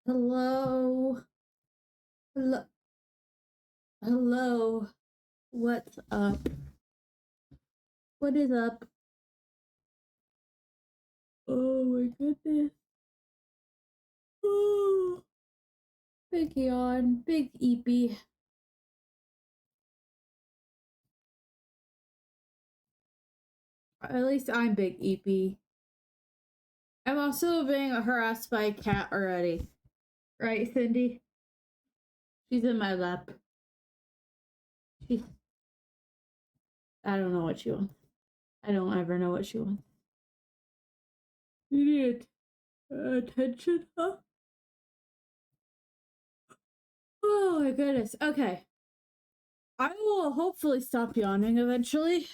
Hello. Hello. Hello. What's up? What is up? Oh my goodness. Oh, big yawn. Big eepy. At least I'm big eepy. I'm also being harassed by a cat already. Right, Cindy? She's in my lap. She's. I don't know what she wants. I don't ever know what she wants. You need attention, huh? Oh my goodness. Okay. I will hopefully stop yawning eventually.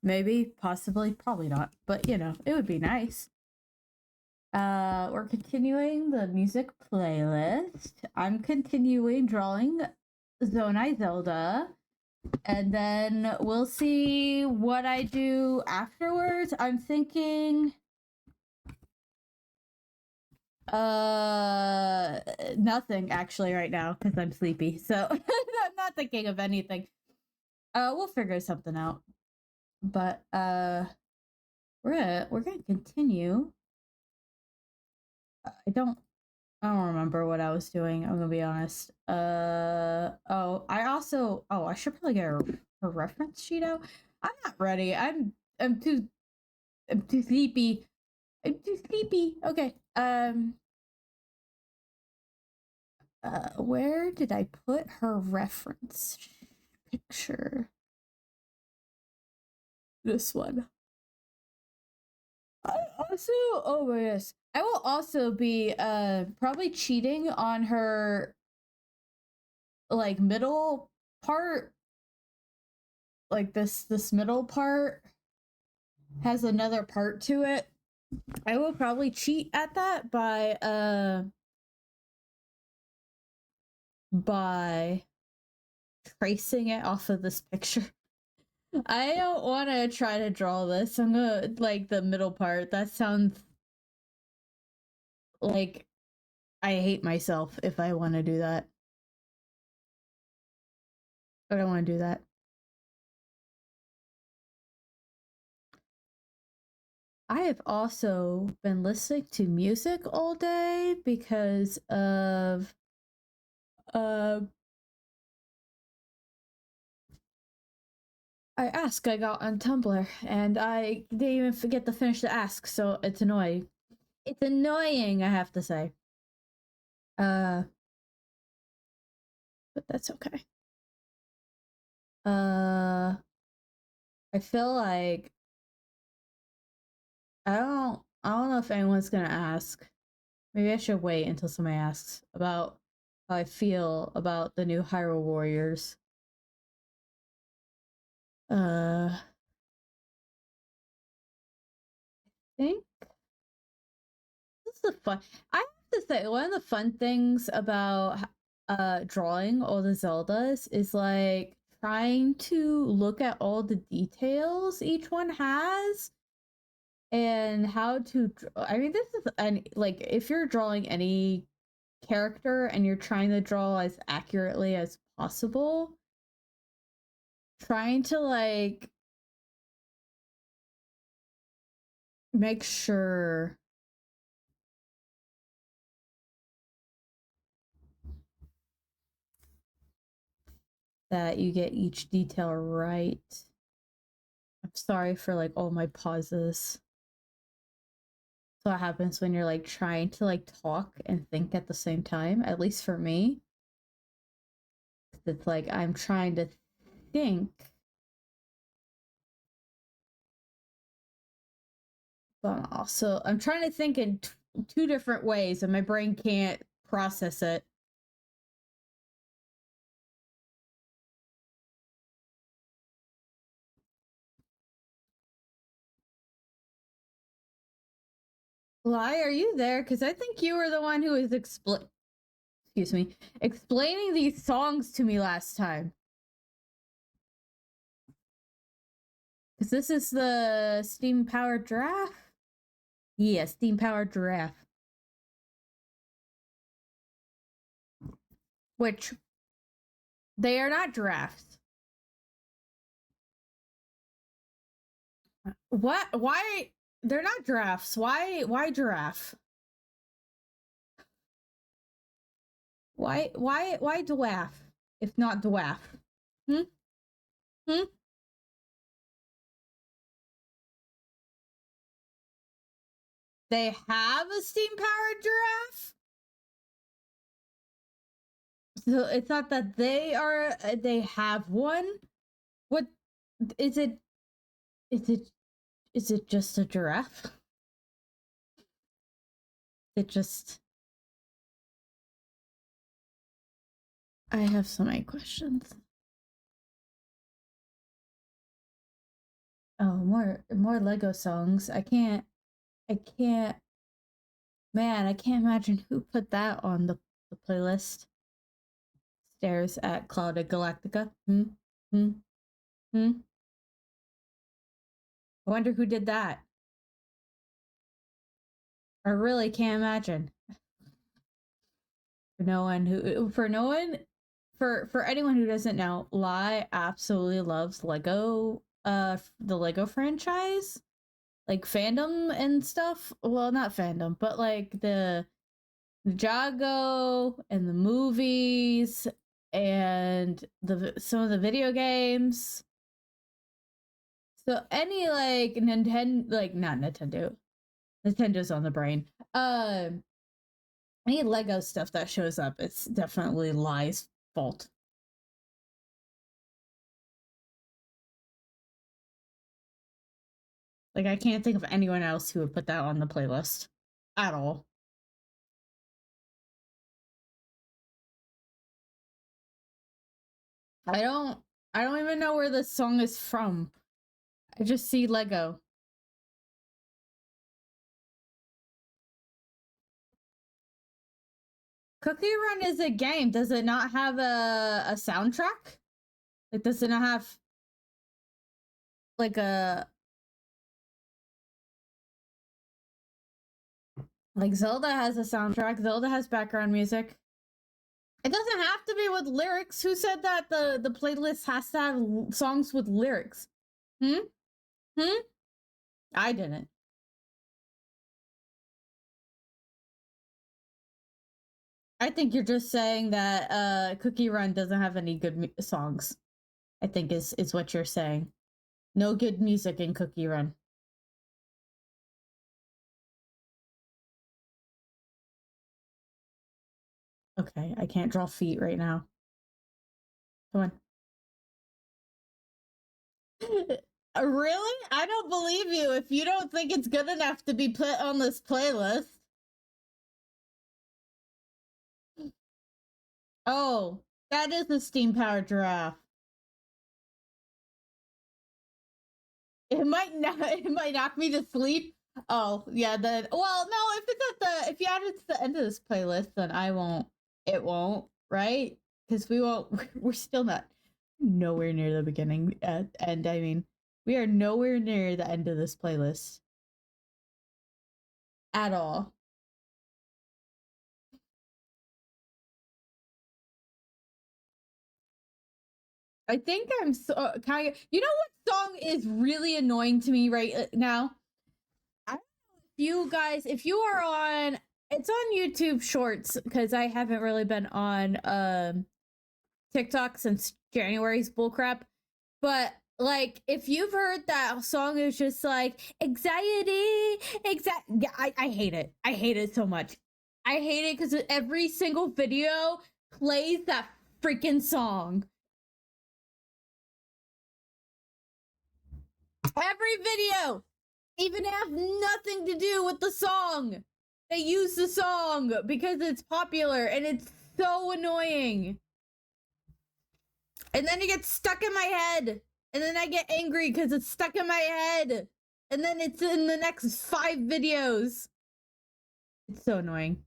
Maybe, possibly, probably not, but you know, it would be nice. We're continuing the music playlist. I'm continuing drawing Zonai Zelda, and then we'll see what I do afterwards. I'm thinking nothing actually right now because I'm sleepy. So I'm not thinking of anything. We'll figure something out. But we're gonna continue. I don't remember what I was doing. I'm gonna be honest. I should probably get her reference sheet out. I'm not ready. I'm too sleepy. I'm too sleepy. Okay. Where did I put her reference picture? This one. I also, oh my goodness, I will also be probably cheating on her like middle part. Like this middle part has another part to it. I will probably cheat at that by tracing it off of this picture. I don't want to try to draw this. I'm gonna like the middle part. That sounds like I hate myself if I want to do that. I don't want to do that. I have also been listening to music all day because of I got on Tumblr and I didn't even forget to finish the ask, so it's annoying. It's annoying, I have to say. But that's okay. I feel like I don't know if anyone's gonna ask. Maybe I should wait until somebody asks about how I feel about the new Hyrule Warriors. I think this is fun. I have to say, one of the fun things about drawing all the Zeldas is like trying to look at all the details each one has and how to I mean this is like if you're drawing any character and you're trying to draw as accurately as possible, trying to like make sure that you get each detail right. I'm sorry for like all my pauses. So what happens when you're like trying to like talk and think at the same time, at least for me. It's like I'm trying to think, but also I'm trying to think in two different ways and my brain can't process it. Why are you there? Because I think you were the one who was explaining these songs to me last time. Because this is the steam powered giraffe. Yeah, steam powered giraffe. which they are not giraffes. What? Why? They're not giraffes. Why giraffe? Why dwarf if not dwarf? Hmm? Hmm? They have a steam powered giraffe? So it's not that they have one? What is it is it is it just a giraffe? It just I have so many questions. Oh, more Lego songs. I can't man, I can't imagine who put that on the playlist. Stares at Clouded Galactica. Hmm? Hmm? Hmm? I wonder who did that. I really can't imagine. For anyone who doesn't know, Lai absolutely loves Lego the Lego franchise. Like fandom and stuff. Well, not fandom, but like the Jago and the movies and the some of the video games. So any like Nintendo, like not Nintendo, Nintendo's on the brain. Any Lego stuff that shows up, it's definitely Lai's fault. Like I can't think of anyone else who would put that on the playlist at all. I don't I don't even know where this song is from. I just see Lego. Cookie Run is a game. Does it not have a soundtrack? Like does it not have like a like Zelda has a soundtrack. Zelda has background music. It doesn't have to be with lyrics. Who said that the playlist has to have songs with lyrics? Hmm? Hmm? I didn't. I think you're just saying that Cookie Run doesn't have any good songs. I think is what you're saying. No good music in Cookie Run. Okay, I can't draw feet right now. Come on. Really? I don't believe you if you don't think it's good enough to be put on this playlist. Oh, that is a steam powered giraffe. It might not. It might knock me to sleep. Oh yeah. Then well, no. If it's at the if you add it to the end of this playlist, then I won't. It won't, right? Because we won't. We're still not nowhere near the beginning end. I mean, we are nowhere near the end of this playlist at all. I think I'm so kind of. You know what song is really annoying to me right now? I don't know if you guys, if you are on, it's on YouTube Shorts because I haven't really been on TikTok since January's bullcrap. But like, if you've heard that song, is just like anxiety, Yeah, I hate it. I hate it so much. I hate it because every single video plays that freaking song. Every video, even have nothing to do with the song. They use the song because it's popular and it's so annoying. And then it gets stuck in my head. And then I get angry because it's stuck in my head. And then it's in the next 5 videos. It's so annoying.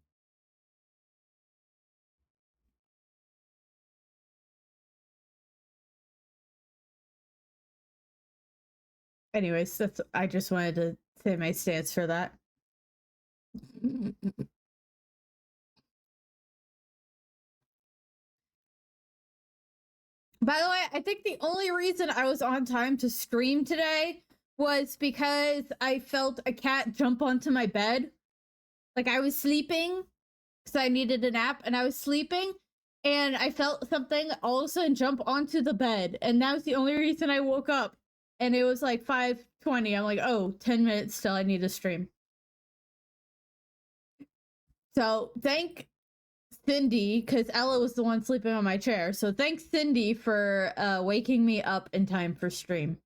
Anyways, that's I just wanted to say my stance for that. By the way, I think the only reason I was on time to stream today was because I felt a cat jump onto my bed. Like I was sleeping because I needed a nap and I was sleeping and I felt something all of a sudden jump onto the bed. And that was the only reason I woke up. And it was like 5:20. I'm like, oh, 10 minutes till I need to stream. So thank Cindy, because Ella was the one sleeping on my chair. So thanks, Cindy, for waking me up in time for stream.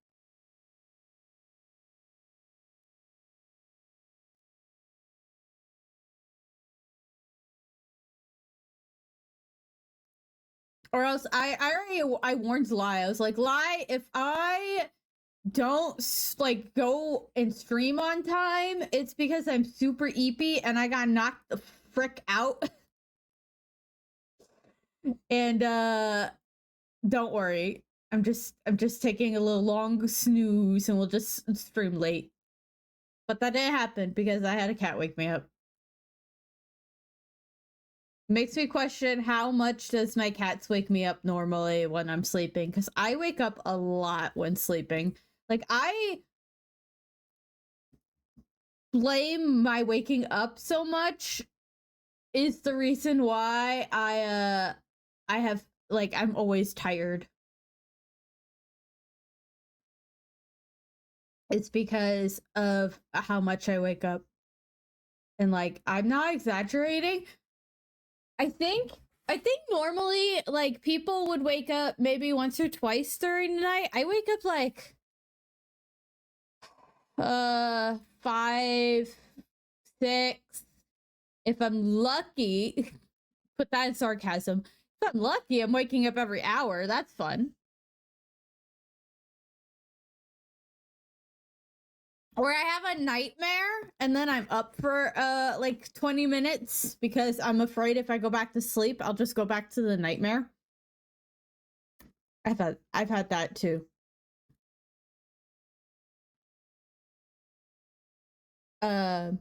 Or else I warned Lai. I was like, Lai, if I don't like go and stream on time, it's because I'm super eepy and I got knocked the frick out. And don't worry. I'm just taking a little long snooze and we'll just stream late. But that didn't happen because I had a cat wake me up. Makes me question how much does my cats wake me up normally when I'm sleeping, because I wake up a lot when sleeping. Like I blame my waking up so much is the reason why I have like I'm always tired. It's because of how much I wake up. And like I'm not exaggerating. I think normally like people would wake up maybe once or twice during the night. I wake up like 5, 6. If I'm lucky, put that in sarcasm. If I'm lucky, I'm waking up every hour. That's fun. Or I have a nightmare and then I'm up for like 20 minutes because I'm afraid if I go back to sleep, I'll just go back to the nightmare. I've had that too. Uh,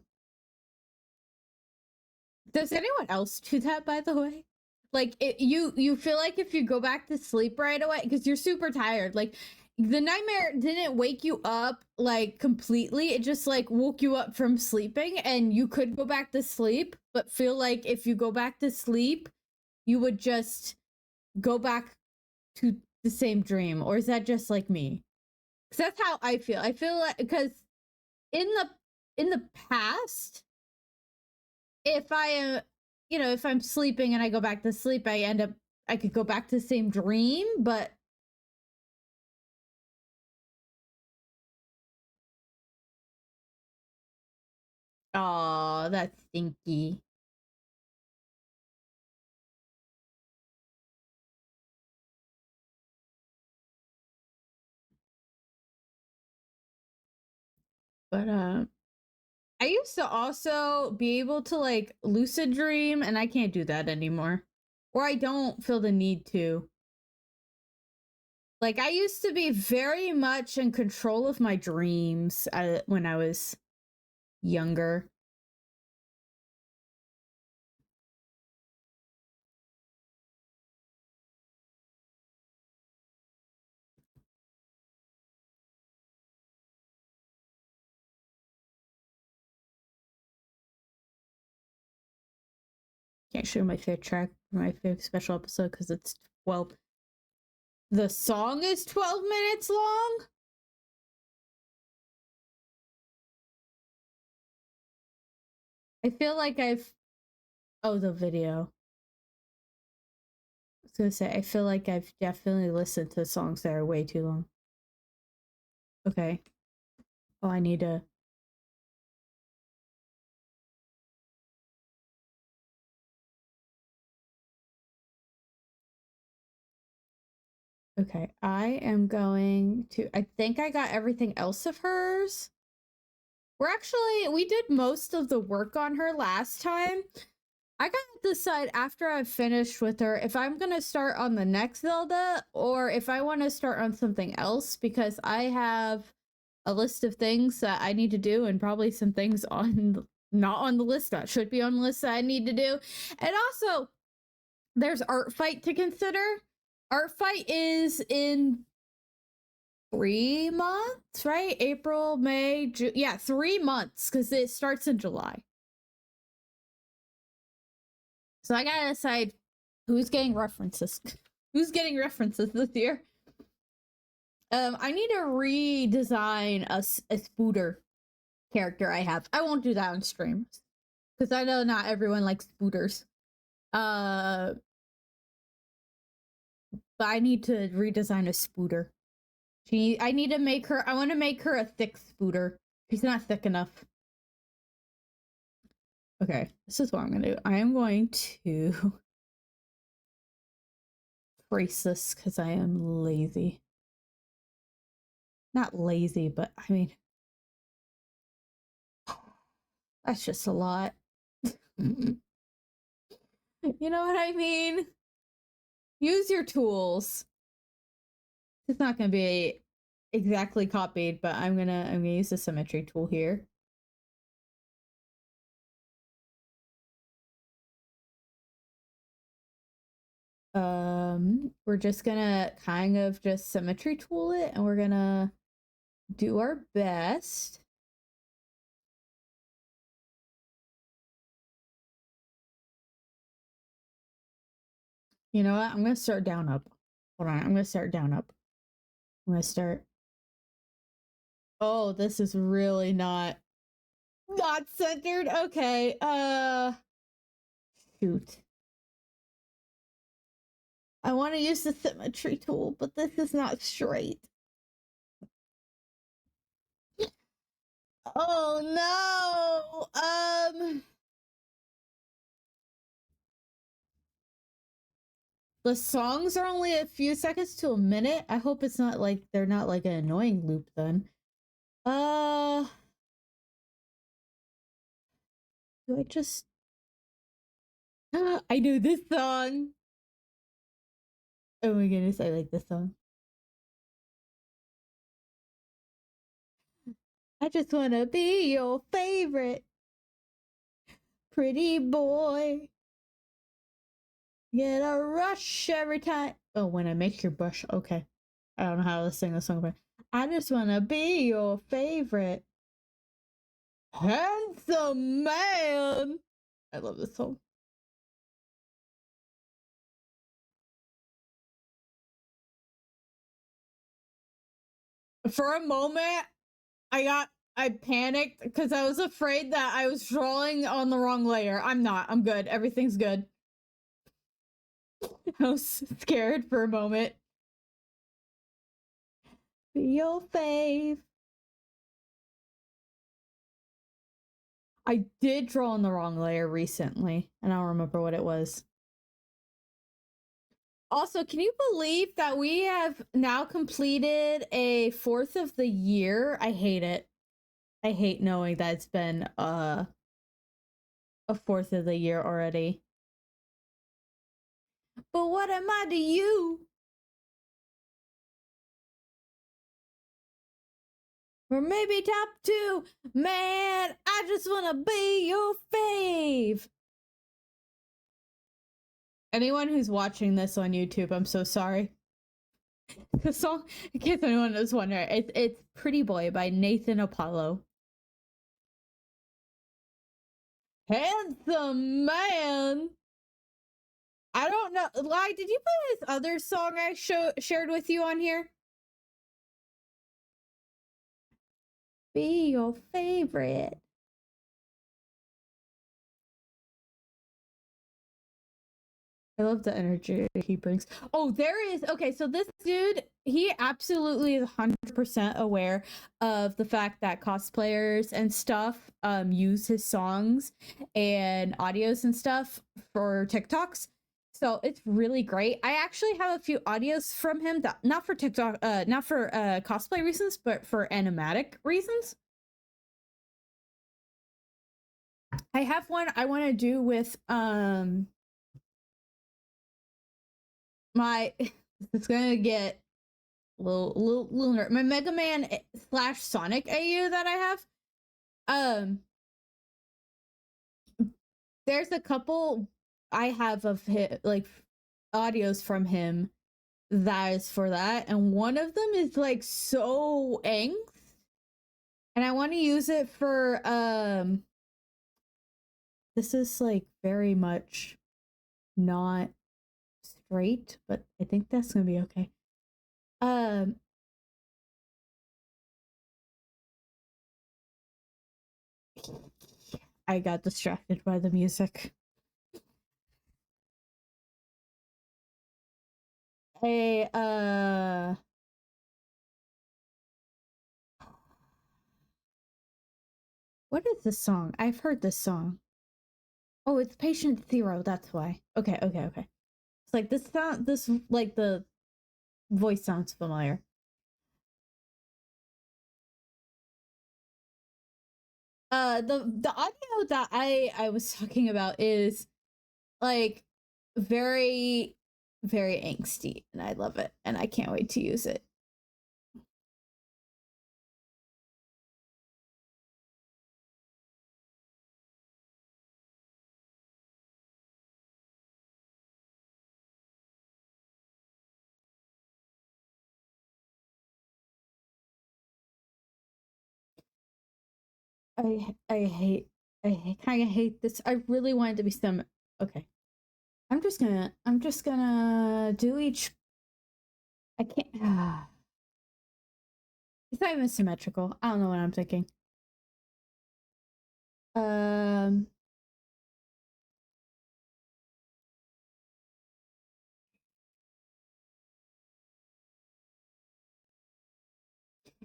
does anyone else do that, by the way? Like you feel like if you go back to sleep right away because you're super tired, like the nightmare didn't wake you up like completely, it just like woke you up from sleeping and you could go back to sleep, but feel like if you go back to sleep you would just go back to the same dream. Or is that just like me? Because that's how I feel like because in the past, if I am if I'm sleeping and I go back to sleep, I could go back to the same dream, but oh, that's stinky. But I used to also be able to like lucid dream and I can't do that anymore. Or I don't feel the need to. Like I used to be very much in control of my dreams when I was younger. Can't show my favorite track, my favorite special episode because it's 12. The song is 12 minutes long? I feel like oh, the video. I was gonna say, I feel like I've definitely listened to songs that are way too long. Okay. Oh, I need to. Okay, I am going to. I think I got everything else of hers. We did most of the work on her last time. I gotta decide after I've finished with her if I'm gonna start on the next Zelda or if I want to start on something else because I have a list of things that I need to do and probably some things on not on the list that should be on the list that I need to do. And also, there's art fight to consider. Art Fight is in 3 months, right? April, May, June. Yeah, 3 months because it starts in July. So I gotta decide who's getting references. Who's getting references this year? I need to redesign a Spooter character I have. I won't do that on streams because I know not everyone likes Spooters. But I need to redesign a Spooter. I need to make her. I want to make her a thick Spooter. She's not thick enough. Okay, this is what I'm gonna do. I am going to trace this because I am lazy. Not lazy, but I mean, that's just a lot. You know what I mean? Use your tools. It's not gonna be exactly copied, but I'm gonna use the symmetry tool here. We're just gonna kind of just symmetry tool it, and we're gonna do our best. You know what? I'm gonna start down up. Hold on, I'm gonna start down up. I'm gonna start. Oh, this is really not centered. Okay. Shoot. I want to use the symmetry tool, but this is not straight. Oh no. The songs are only a few seconds to a minute. I hope it's not like they're not like an annoying loop then. Do I just I know this song. Oh my goodness, I like this song. I just wanna be your favorite pretty boy. Get a rush every time. Oh, when I make your brush. Okay. I don't know how to sing the song, but I just wanna be your favorite handsome man. I love this song. For a moment, I panicked because I was afraid that I was drawing on the wrong layer. I'm not. I'm good. Everything's good. I was scared for a moment. Be your fave. I did draw on the wrong layer recently, and I don't remember what it was. Also, can you believe that we have now completed a fourth of the year? I hate it. I hate knowing that it's been a fourth of the year already. But what am I to you? Or maybe top two. Man, I just wanna be your fave. Anyone who's watching this on YouTube, I'm so sorry. The song, in case anyone is wondering, it's Pretty Boy by Nathan Apollo. Handsome man. I don't know. Lai, did you play this other song I shared with you on here? Be your favorite. I love the energy he brings. Oh, there is. Okay, so this dude, he absolutely is 100% aware of the fact that cosplayers and stuff use his songs and audios and stuff for TikToks. So it's really great. I actually have a few audios from him that not for TikTok, not for cosplay reasons, but for animatic reasons. I have one I want to do with my it's gonna get a little nerd. My Mega Man / Sonic AU that I have. There's a couple I have of his, like audios from him that is for that, and one of them is like so angst, and I want to use it for this is like very much not straight, but I think that's gonna be okay. Um I got distracted by the music. A what is this song? I've heard this song. Oh, it's Patient Zero, that's why. Okay, okay, okay. It's like this sound this like the voice sounds familiar. The audio that I was talking about is like very very angsty, and I love it, and I can't wait to use it. I kind of hate this. I really wanted to be some. Okay, I'm just gonna do each. I can't. It's not even symmetrical. I don't know what I'm thinking. Um,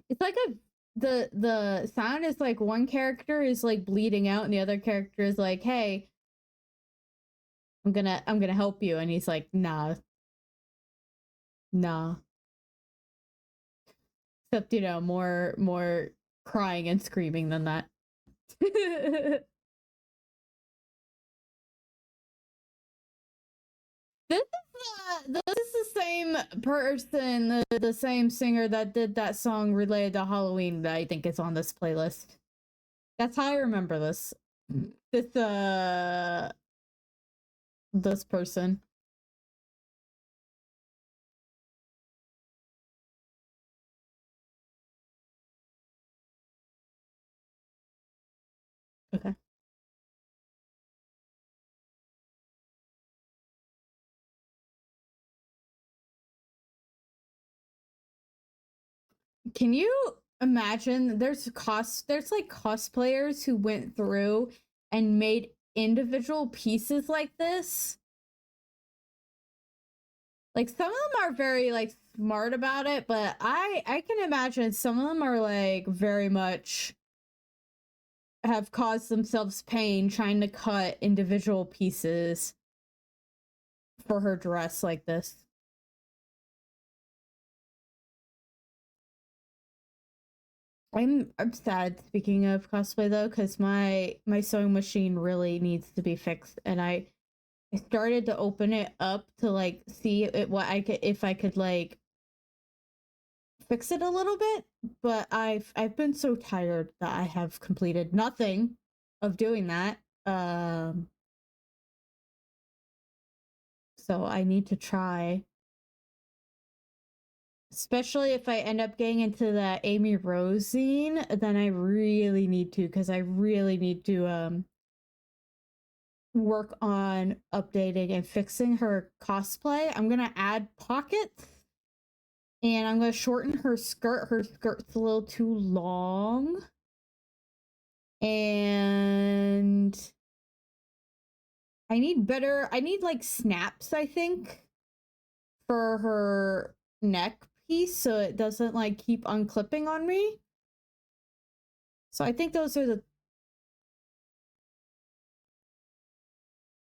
it's like a the sound is like one character is like bleeding out, and the other character is like, "Hey, I'm gonna help you," and he's like, "Nah, nah." Except more crying and screaming than that. This is the same person, the same singer that did that song related to Halloween that I think is on this playlist. That's how I remember this. This this person. Okay. Can you imagine there's like cosplayers who went through and made individual pieces like this? Like some of them are very like smart about it, but I can imagine some of them are like very much have caused themselves pain trying to cut individual pieces for her dress like this. I'm sad, speaking of cosplay though, because my sewing machine really needs to be fixed, and I started to open it up to like see what I could if I could like fix it a little bit, but I've been so tired that I have completed nothing of doing that. So I need to try, especially if I end up getting into the Amy Rose scene, then I really need to, because I really need to work on updating and fixing her cosplay. I'm gonna add pockets, and I'm gonna shorten her skirt. Her skirt's a little too long, and I need like snaps, I think, for her neck piece so it doesn't like keep unclipping on me. So I think those are the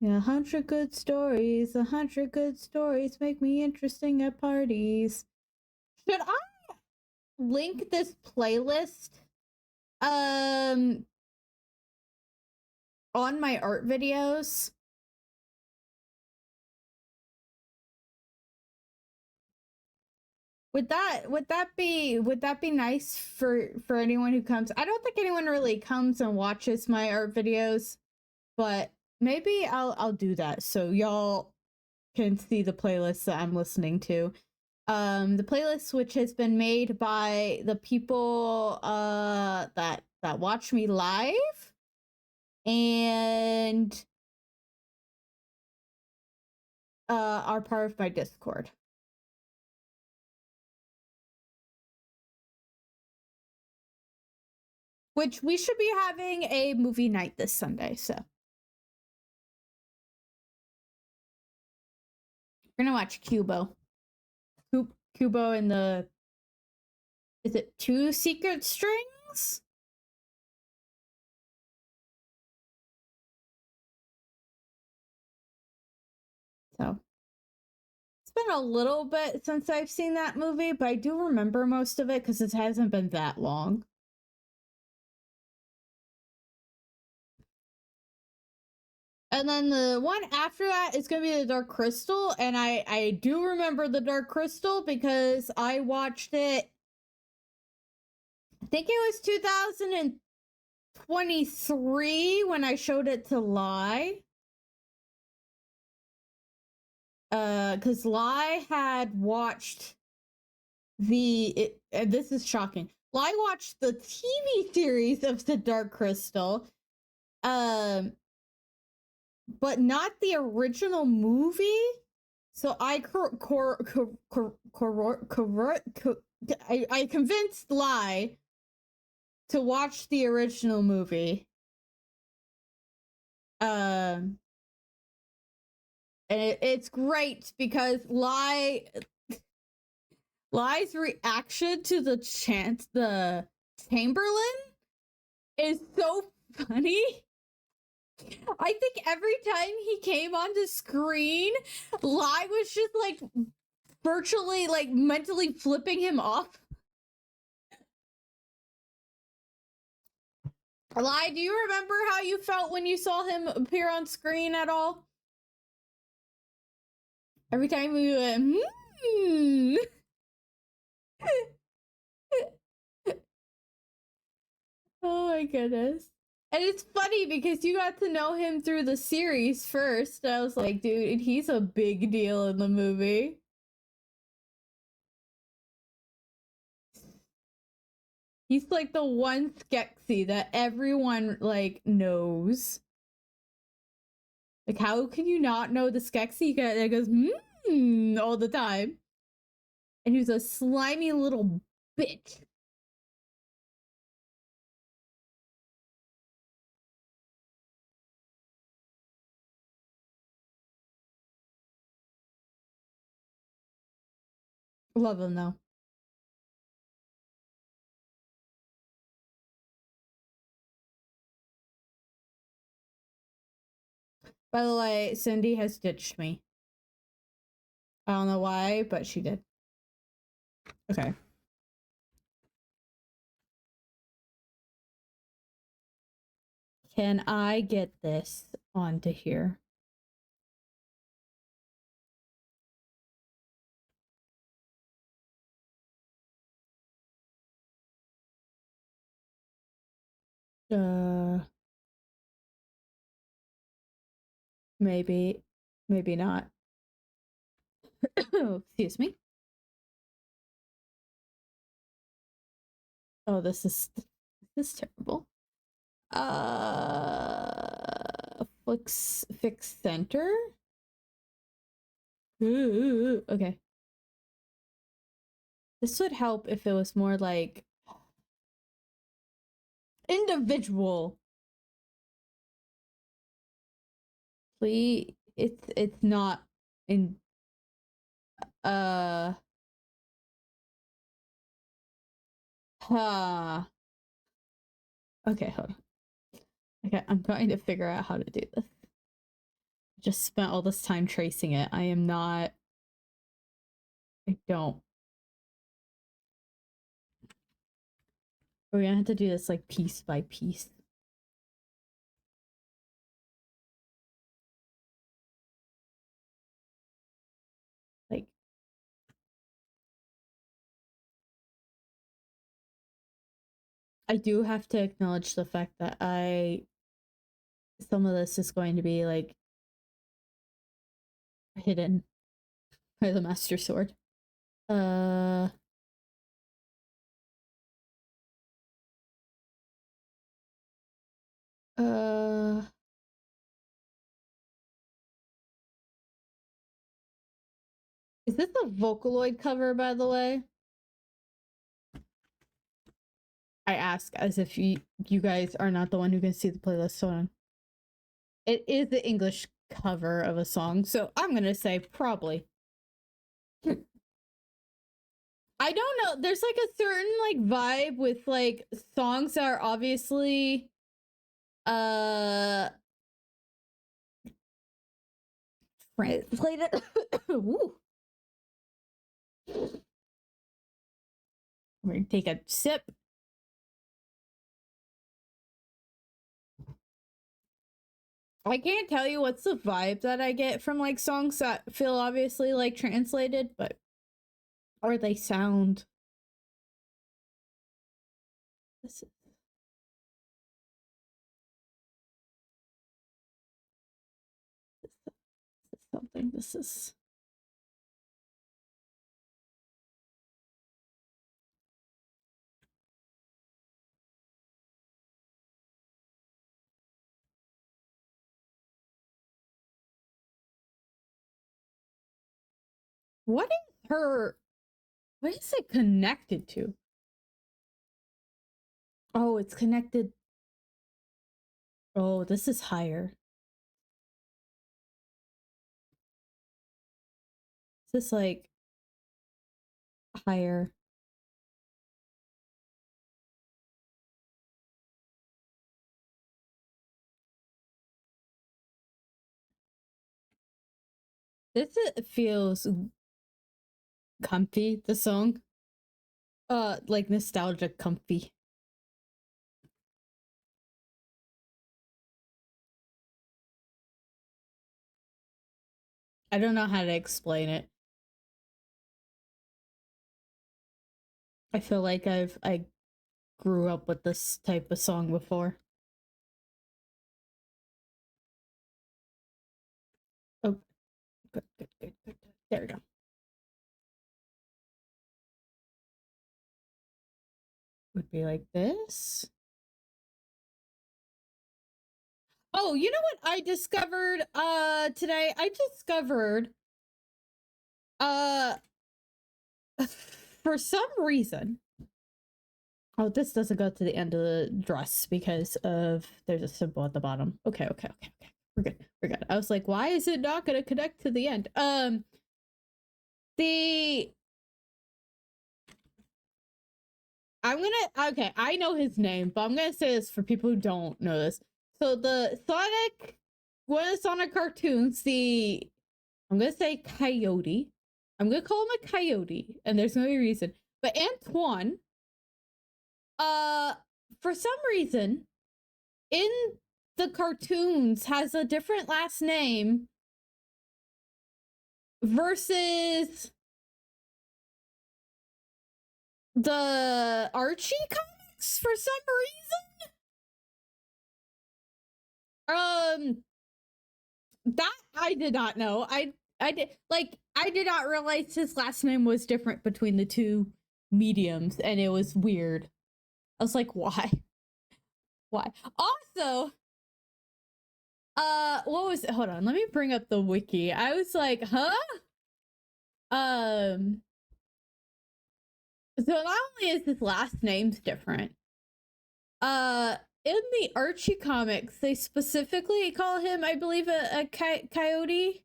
100 good stories make me interesting at parties. Should I link this playlist um on my art videos? Would that be nice for anyone who comes? I don't think anyone really comes and watches my art videos, but maybe I'll do that so y'all can see the playlist that I'm listening to. The playlist, which has been made by the people that watch me live and are part of my Discord. Which we should be having a movie night this Sunday, so we're gonna watch Kubo and the, is it Two Secret Strings? So it's been a little bit since I've seen that movie, but I do remember most of it because it hasn't been that long. And then the one after that is going to be the Dark Crystal. And I do remember the Dark Crystal because I watched it, I think it was 2023 when I showed it to Lai. Because Lai had watched this is shocking. Lai watched the TV series of the Dark Crystal. But not the original movie. So I I convinced Lai to watch the original movie. And it's great because Lai's reaction to the Chamberlain is so funny. I think every time he came onto screen, Lai was just like virtually like mentally flipping him off. Lai, do you remember how you felt when you saw him appear on screen at all? Every time we went, Oh my goodness. And it's funny because you got to know him through the series first. I was like, dude, he's a big deal in the movie. He's like the one Skeksis that everyone like knows. Like, how can you not know the Skeksis that goes all the time? And he's a slimy little bitch. Love him though. By the way, Cindy has ditched me. I don't know why, but she did. Okay. Can I get this onto here? Maybe, maybe not. Excuse me. Oh, this is terrible. Fix center. Ooh, okay. This would help if it was more like individual. Please, it's not in. Okay, hold on. Okay, I'm going to figure out how to do this. Just spent all this time tracing it. I am not. I don't. We're gonna have to do this like piece by piece. Like, I do have to acknowledge the fact that some of this is going to be like hidden by the Master Sword. Uh, uh, is this a Vocaloid cover, by the way? I ask as if you guys are not the one who can see the playlist. Hold on. It is the English cover of a song, so I'm gonna say probably. I don't know. There's like a certain like vibe with like songs that are obviously uh translated. Ooh. We're gonna take a sip. I can't tell you what's the vibe that I get from like songs that feel obviously like translated, but or they sound. This is something. This is. What is her? What is it connected to? Oh, it's connected. Oh, this is higher. Is this like higher? This feels comfy, the song. Like nostalgic comfy. I don't know how to explain it. I feel like I grew up with this type of song before. Oh, good. There we go. Would be like this. Oh, you know what I discovered today? I discovered uh for some reason. Oh, this doesn't go to the end of the dress because of there's a symbol at the bottom. Okay. We're good. I was like, why is it not gonna connect to the end? The okay, I know his name, but I'm gonna say this for people who don't know this. So the Sonic, one of the Sonic cartoons, I'm gonna say Coyote. I'm gonna call him a coyote, and there's no reason. But Antoine, for some reason, in the cartoons has a different last name versus the Archie comics for some reason. That I did not know. I did not realize his last name was different between the two mediums, and it was weird. I was like, why? Why? Also, what was it? Hold on, let me bring up the wiki. I was like, huh? So not only is his last name's different, in the Archie comics, they specifically call him, I believe, a coyote.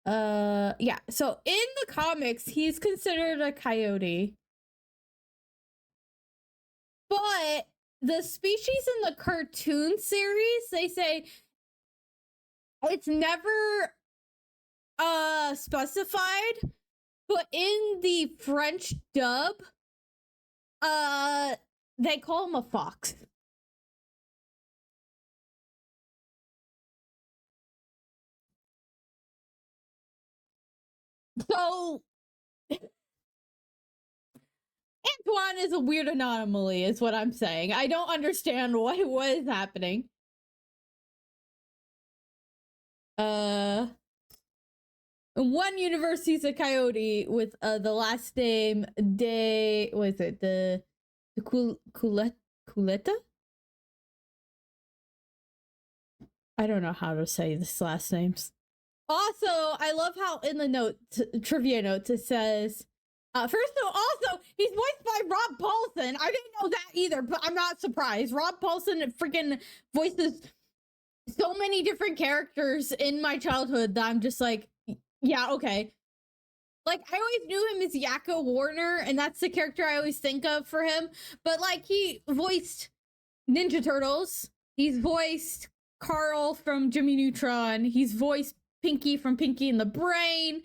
Yeah. So in the comics, he's considered a coyote, but the species in the cartoon series, they say it's never specified, but in the French dub, they call him a fox. So Antoine is a weird anomaly, is what I'm saying. I don't understand what is happening. In one universe, he's a coyote with the last name De. What is it? The Culetta? I don't know how to say this last names. Also, I love how in the trivia notes, it says, first of all, also, he's voiced by Rob Paulson. I didn't know that either, but I'm not surprised. Rob Paulson freaking voices so many different characters in my childhood that I'm just like, yeah, okay. Like, I always knew him as Yakko Warner, and that's the character I always think of for him. But, like, he voiced Ninja Turtles. He's voiced Carl from Jimmy Neutron. He's voiced Pinky from Pinky and the Brain.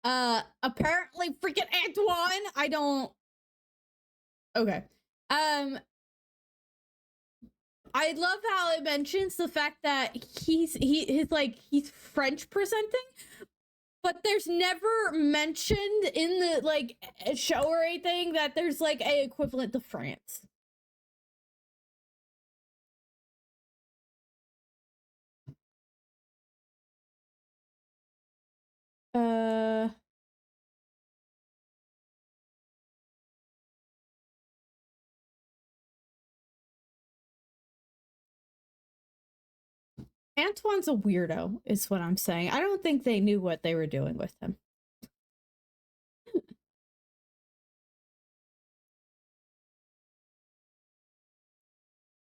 Apparently freaking Antoine. I don't. Okay. I love how it mentions the fact that he's French presenting, but there's never mentioned in the like show or anything that there's like a equivalent to France. Antoine's a weirdo, is what I'm saying. I don't think they knew what they were doing with him.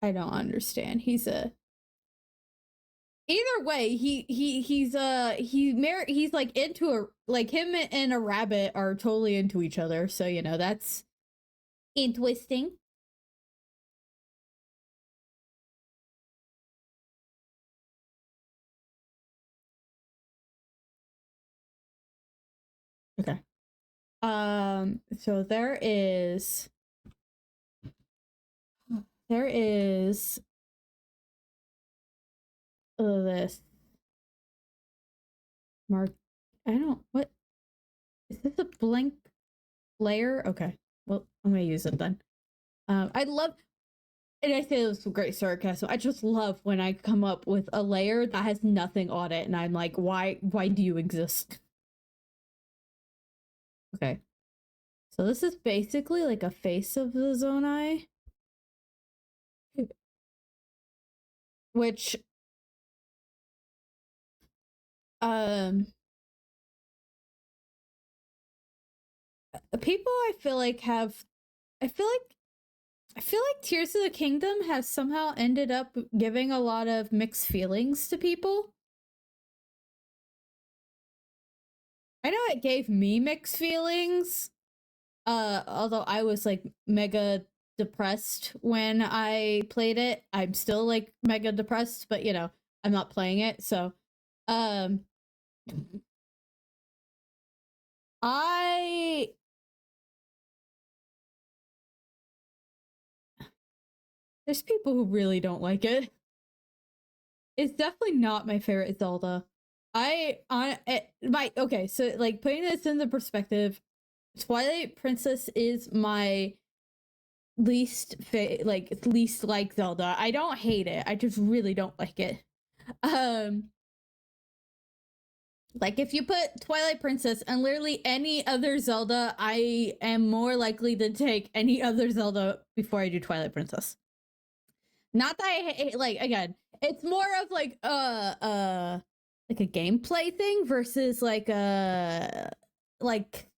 I don't understand. He's either way, he's like into a like him and a rabbit are totally into each other. So you know that's interesting. Okay. So there is this mark. I don't what is this a blank layer? Okay. Well, I'm gonna use it then. I love, and I say this with great sarcasm. I just love when I come up with a layer that has nothing on it, and I'm like, why do you exist? Okay. So this is basically like a face of the Zonai, which people I feel like Tears of the Kingdom has somehow ended up giving a lot of mixed feelings to people. I know it gave me mixed feelings. Although I was like mega depressed when I played it. I'm still like mega depressed, but you know, I'm not playing it, so um I there's people who really don't like it. It's definitely not my favorite Zelda. Okay, so like putting this into perspective, Twilight Princess is my least like Zelda. I don't hate it. I just really don't like it. Um like if you put Twilight Princess and literally any other Zelda, I am more likely to take any other Zelda before I do Twilight Princess. Not that I hate, like again, it's more of like a gameplay thing versus like like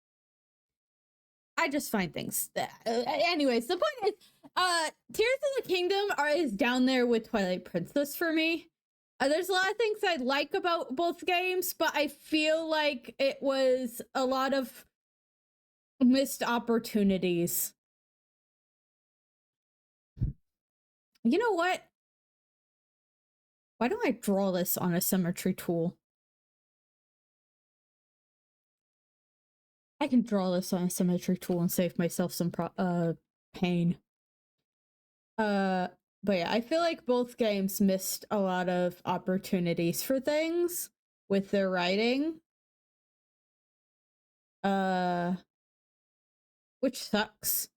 I just find things anyways, the point is Tears of the Kingdom is down there with Twilight Princess for me. There's a lot of things I like about both games, but I feel like it was a lot of missed opportunities. You know what? Why don't I draw this on a symmetry tool? I can draw this on a symmetry tool and save myself some pain. But yeah, I feel like both games missed a lot of opportunities for things with their writing. Which sucks.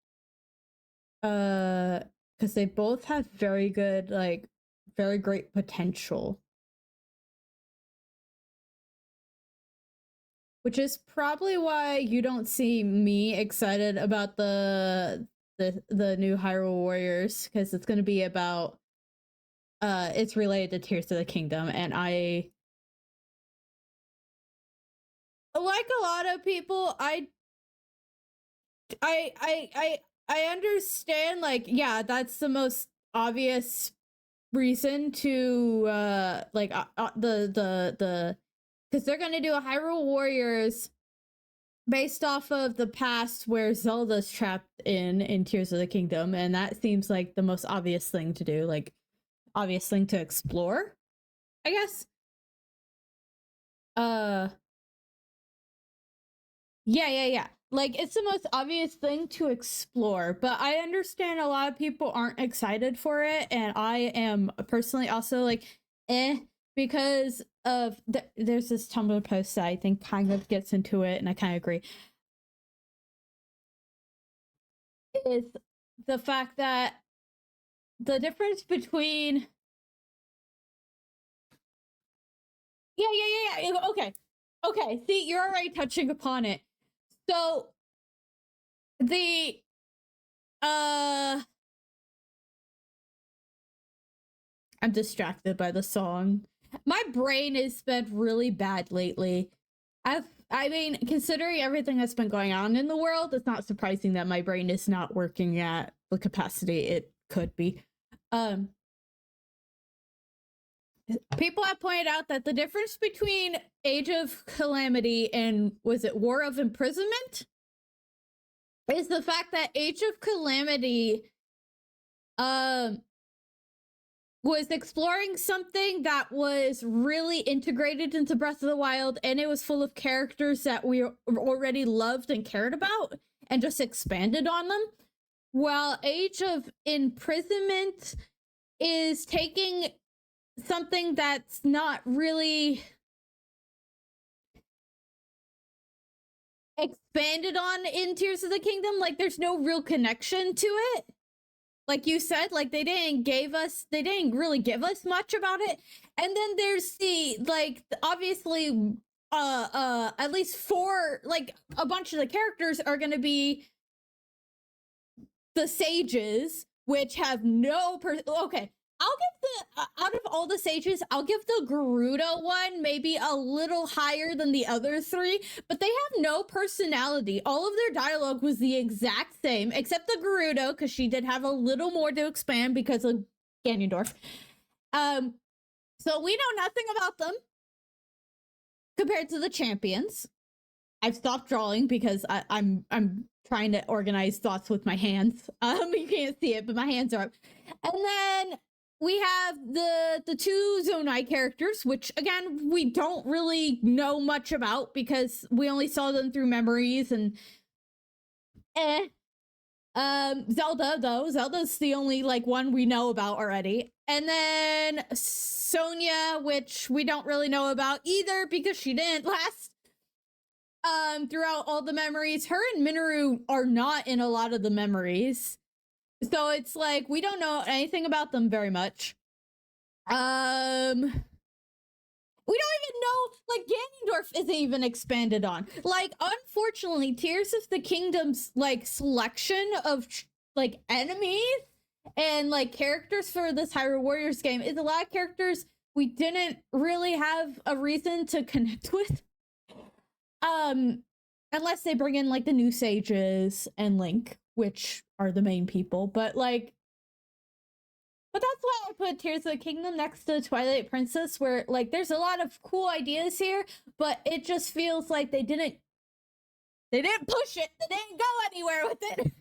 Because they both have very good, like, very great potential. which is probably why you don't see me excited about the new Hyrule Warriors, because it's going to be about it's related to Tears of the Kingdom, and I like a lot of people. I I I I understand, like, yeah, that's the most obvious reason to the because they're gonna do a Hyrule Warriors based off of the past where Zelda's trapped in Tears of the Kingdom, and that seems like the most obvious thing to do, like obvious thing to explore, I guess. Uh yeah. Like, it's the most obvious thing to explore, but I understand a lot of people aren't excited for it, and I am personally also like, because of there's this Tumblr post that I think kind of gets into it, and I kind of agree. Is the fact that the difference between yeah. Okay. See, you're already touching upon it. So the I'm distracted by the song. My brain has been really bad lately. I mean, considering everything that's been going on in the world, it's not surprising that my brain is not working at the capacity it could be. People have pointed out that the difference between Age of Calamity and, was it War of Imprisonment, is the fact that Age of Calamity was exploring something that was really integrated into Breath of the Wild, and it was full of characters that we already loved and cared about, and just expanded on them. While Age of Imprisonment is taking something that's not really expanded on in Tears of the Kingdom. Like, there's no real connection to it. Like you said, like, they didn't really give us much about it. And then there's the, like, obviously at least four, like, a bunch of the characters are gonna be the sages, which have no okay, I'll give the out of all the sages, I'll give the Gerudo one maybe a little higher than the other three, but they have no personality. All of their dialogue was the exact same, except the Gerudo, because she did have a little more to expand because of Ganondorf. So we know nothing about them compared to the champions. I've stopped drawing because I'm trying to organize thoughts with my hands. You can't see it, but my hands are up. And then we have the two Zonai characters, which again we don't really know much about because we only saw them through memories and Zelda, though. Zelda's the only, like, one we know about already. And then Sonia, which we don't really know about either because she didn't last throughout all the memories. Her and Minoru are not in a lot of the memories. So it's like we don't know anything about them very much. We don't even know, like, Ganondorf isn't even expanded on. Like, unfortunately, Tears of the Kingdom's, like, selection of, like, enemies and, like, characters for this Hyrule Warriors game is a lot of characters we didn't really have a reason to connect with. Unless they bring in, like, the new sages and Link, which are the main people, but, like, but that's why I put Tears of the Kingdom next to Twilight Princess, where, like, there's a lot of cool ideas here, but it just feels like they didn't push it, they didn't go anywhere with it.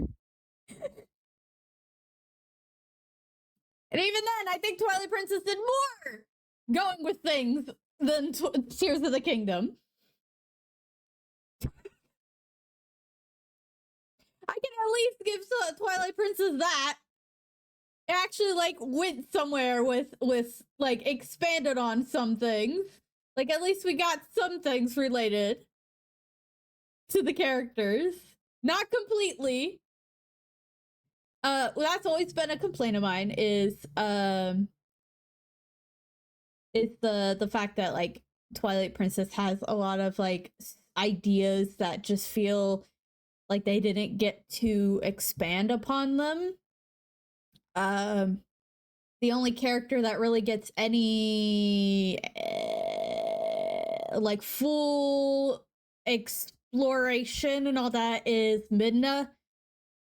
And even then, I think Twilight Princess did more going with things than Tears of the Kingdom. I can at least give Twilight Princess that. It actually, like, went somewhere with like, expanded on some things. Like, at least we got some things related to the characters. Not completely. That's always been a complaint of mine, is the fact that, like, Twilight Princess has a lot of like ideas that just feel like they didn't get to expand upon them. Um, the only character that really gets any like full exploration and all that is Midna,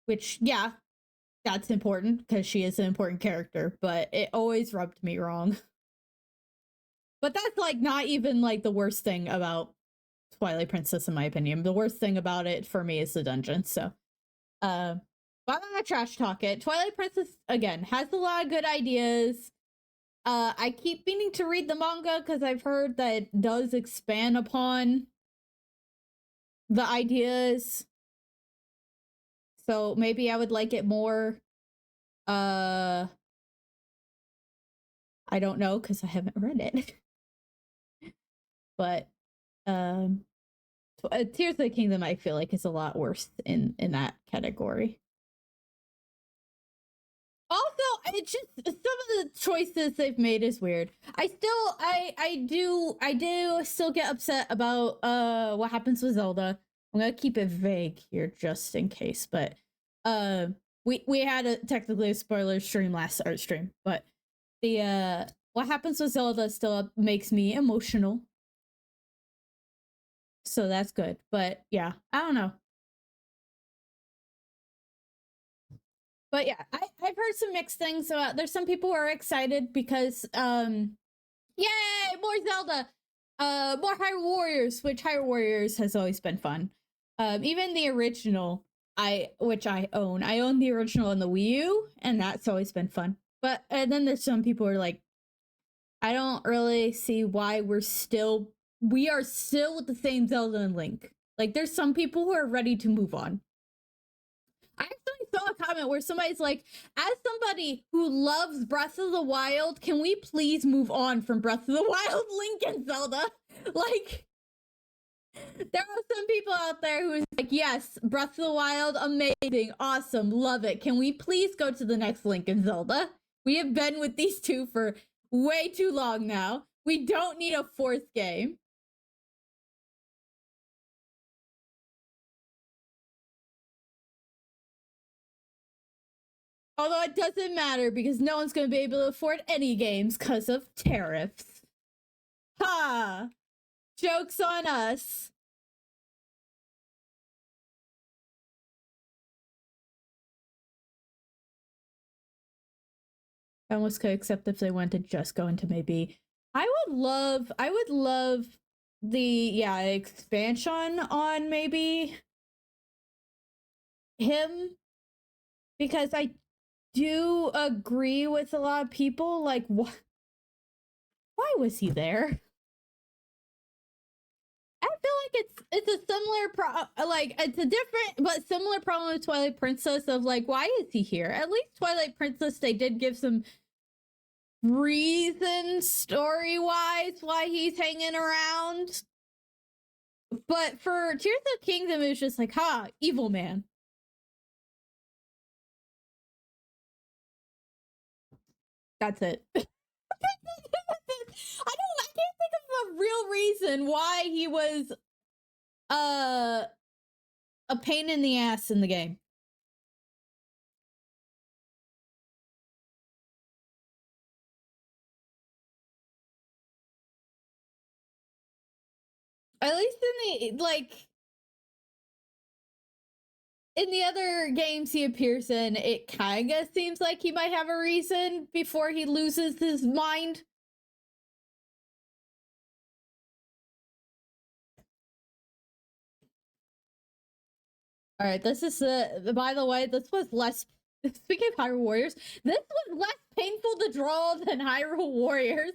which yeah, that's important because she is an important character, but it always rubbed me wrong. But that's like not even like the worst thing about Twilight Princess, in my opinion. The worst thing about it for me is the dungeon. So, uh, but I'm not gonna trash talk it. Twilight Princess again has a lot of good ideas. I keep meaning to read the manga because I've heard that it does expand upon the ideas. So maybe I would like it more. Uh, I don't know because I haven't read it. But Tears of the Kingdom, I feel like is a lot worse in that category. Also, it's just some of the choices they've made is weird. I do still get upset about what happens with Zelda. I'm gonna keep it vague here just in case, but we had a technically a spoiler stream last art stream, but the what happens with Zelda still makes me emotional. So that's good. But yeah, I don't know. But yeah, I've heard some mixed things. There's some people who are excited because yay, more Zelda, more Hyrule Warriors, which Hyrule Warriors has always been fun. Even the original, which I own the original on the Wii U, and that's always been fun. But and then there's some people who are like, I don't really see why we are still with the same Zelda and Link. Like, there's some people who are ready to move on. I actually saw a comment where somebody's like, as somebody who loves Breath of the Wild, can we please move on from Breath of the Wild, Link, and Zelda? Like, there are some people out there who's like, yes, Breath of the Wild, amazing, awesome, love it. Can we please go to the next Link and Zelda? We have been with these two for way too long now. We don't need a fourth game. Although it doesn't matter because no one's going to be able to afford any games because of tariffs. Ha! Joke's on us. I almost could accept if they wanted to just go into maybe. I would love the expansion on maybe him because I do agree with a lot of people. Like, why was he there? I feel like it's a similar it's a different but similar problem with Twilight Princess of like, why is he here? At least Twilight Princess, they did give some reason story wise why he's hanging around. But for Tears of the Kingdom, it was just like, evil man. That's it. I can't think of a real reason why he was a pain in the ass in the game. At least in the in the other games he appears in, it kind of seems like he might have a reason before he loses his mind. All right, this is by the way, this was less. Speaking of Hyrule Warriors, this was less painful to draw than Hyrule Warriors.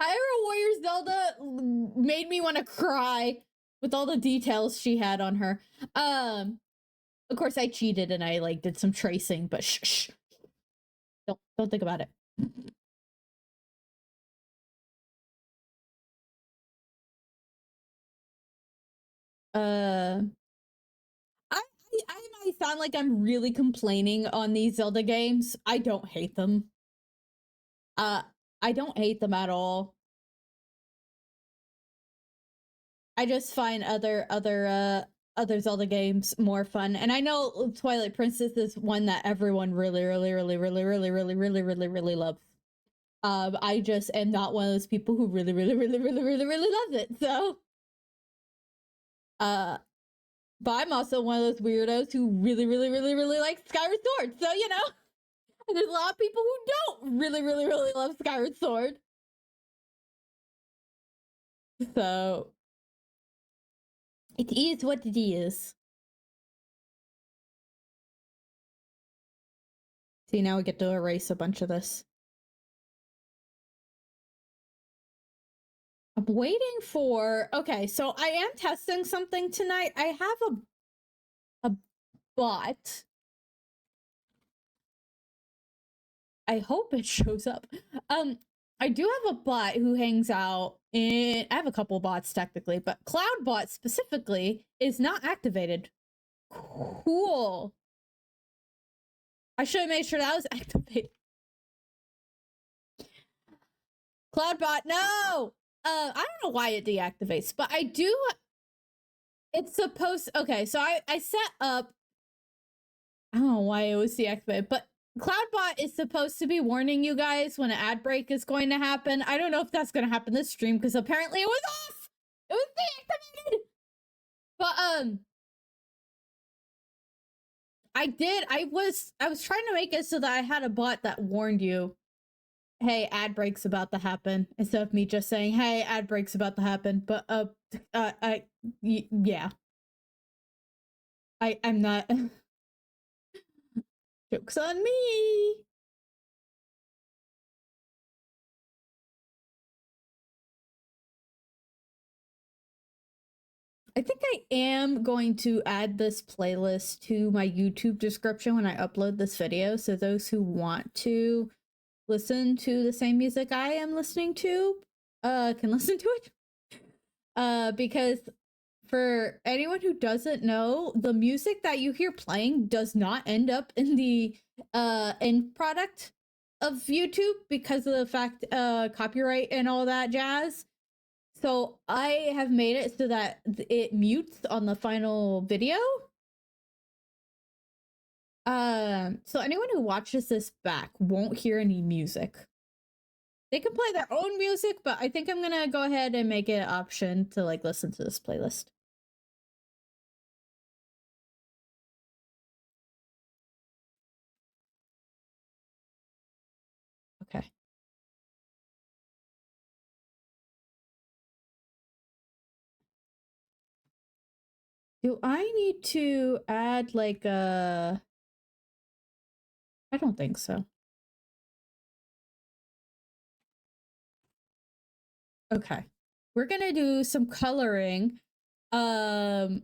Hyrule Warriors Zelda made me want to cry with all the details she had on her. Of course, I cheated and I like did some tracing, but shh. Don't think about it. Uh, I might sound like I'm really complaining on these Zelda games. I don't hate them. I don't hate them at all. I just find other Zelda games more fun. And I know Twilight Princess is one that everyone really loves. I just am not one of those people who really loves it. So, but I'm also one of those weirdos who really like Skyward Sword. So, you know, there's a lot of people who don't really love Skyward Sword. So, it is what it is. See, now we get to erase a bunch of this. I'm waiting for. Okay, so I am testing something tonight. I have a bot. I hope it shows up. I do have a bot who hangs out in. I have a couple bots technically, but Cloudbot specifically is not activated. Cool. I should have made sure that was activated. Cloudbot, no! I don't know why it deactivates, but I do. It's supposed. Okay, so I set up. I don't know why it was deactivated, but Cloudbot is supposed to be warning you guys when an ad break is going to happen. I don't know if that's going to happen this stream because apparently it was off. It was deactivated. But I was trying to make it so that I had a bot that warned you, hey, ad break's about to happen, instead of me just saying, hey, ad break's about to happen. But yeah, I'm not. Joke's on me. I think I am going to add this playlist to my YouTube description when I upload this video, so those who want to listen to the same music I am listening to can listen to it. Because for anyone who doesn't know, the music that you hear playing does not end up in the end product of YouTube because of the fact copyright and all that jazz. So I have made it so that it mutes on the final video. So anyone who watches this back won't hear any music. They can play their own music, but I think I'm gonna go ahead and make it an option to like listen to this playlist. Okay. Do I need to add like a... I don't think so. Okay. We're gonna do some coloring. Yay,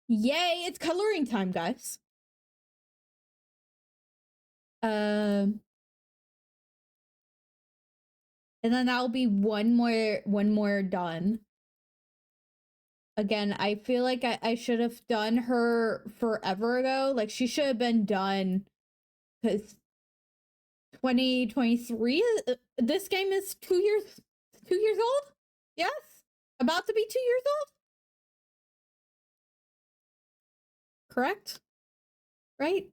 it's coloring time, guys. And then that'll be one more done. Again, I feel like I should have done her forever ago. Like she should have been done because 2023. This game is 2 years old. Yes, about to be 2 years old. Correct. Right.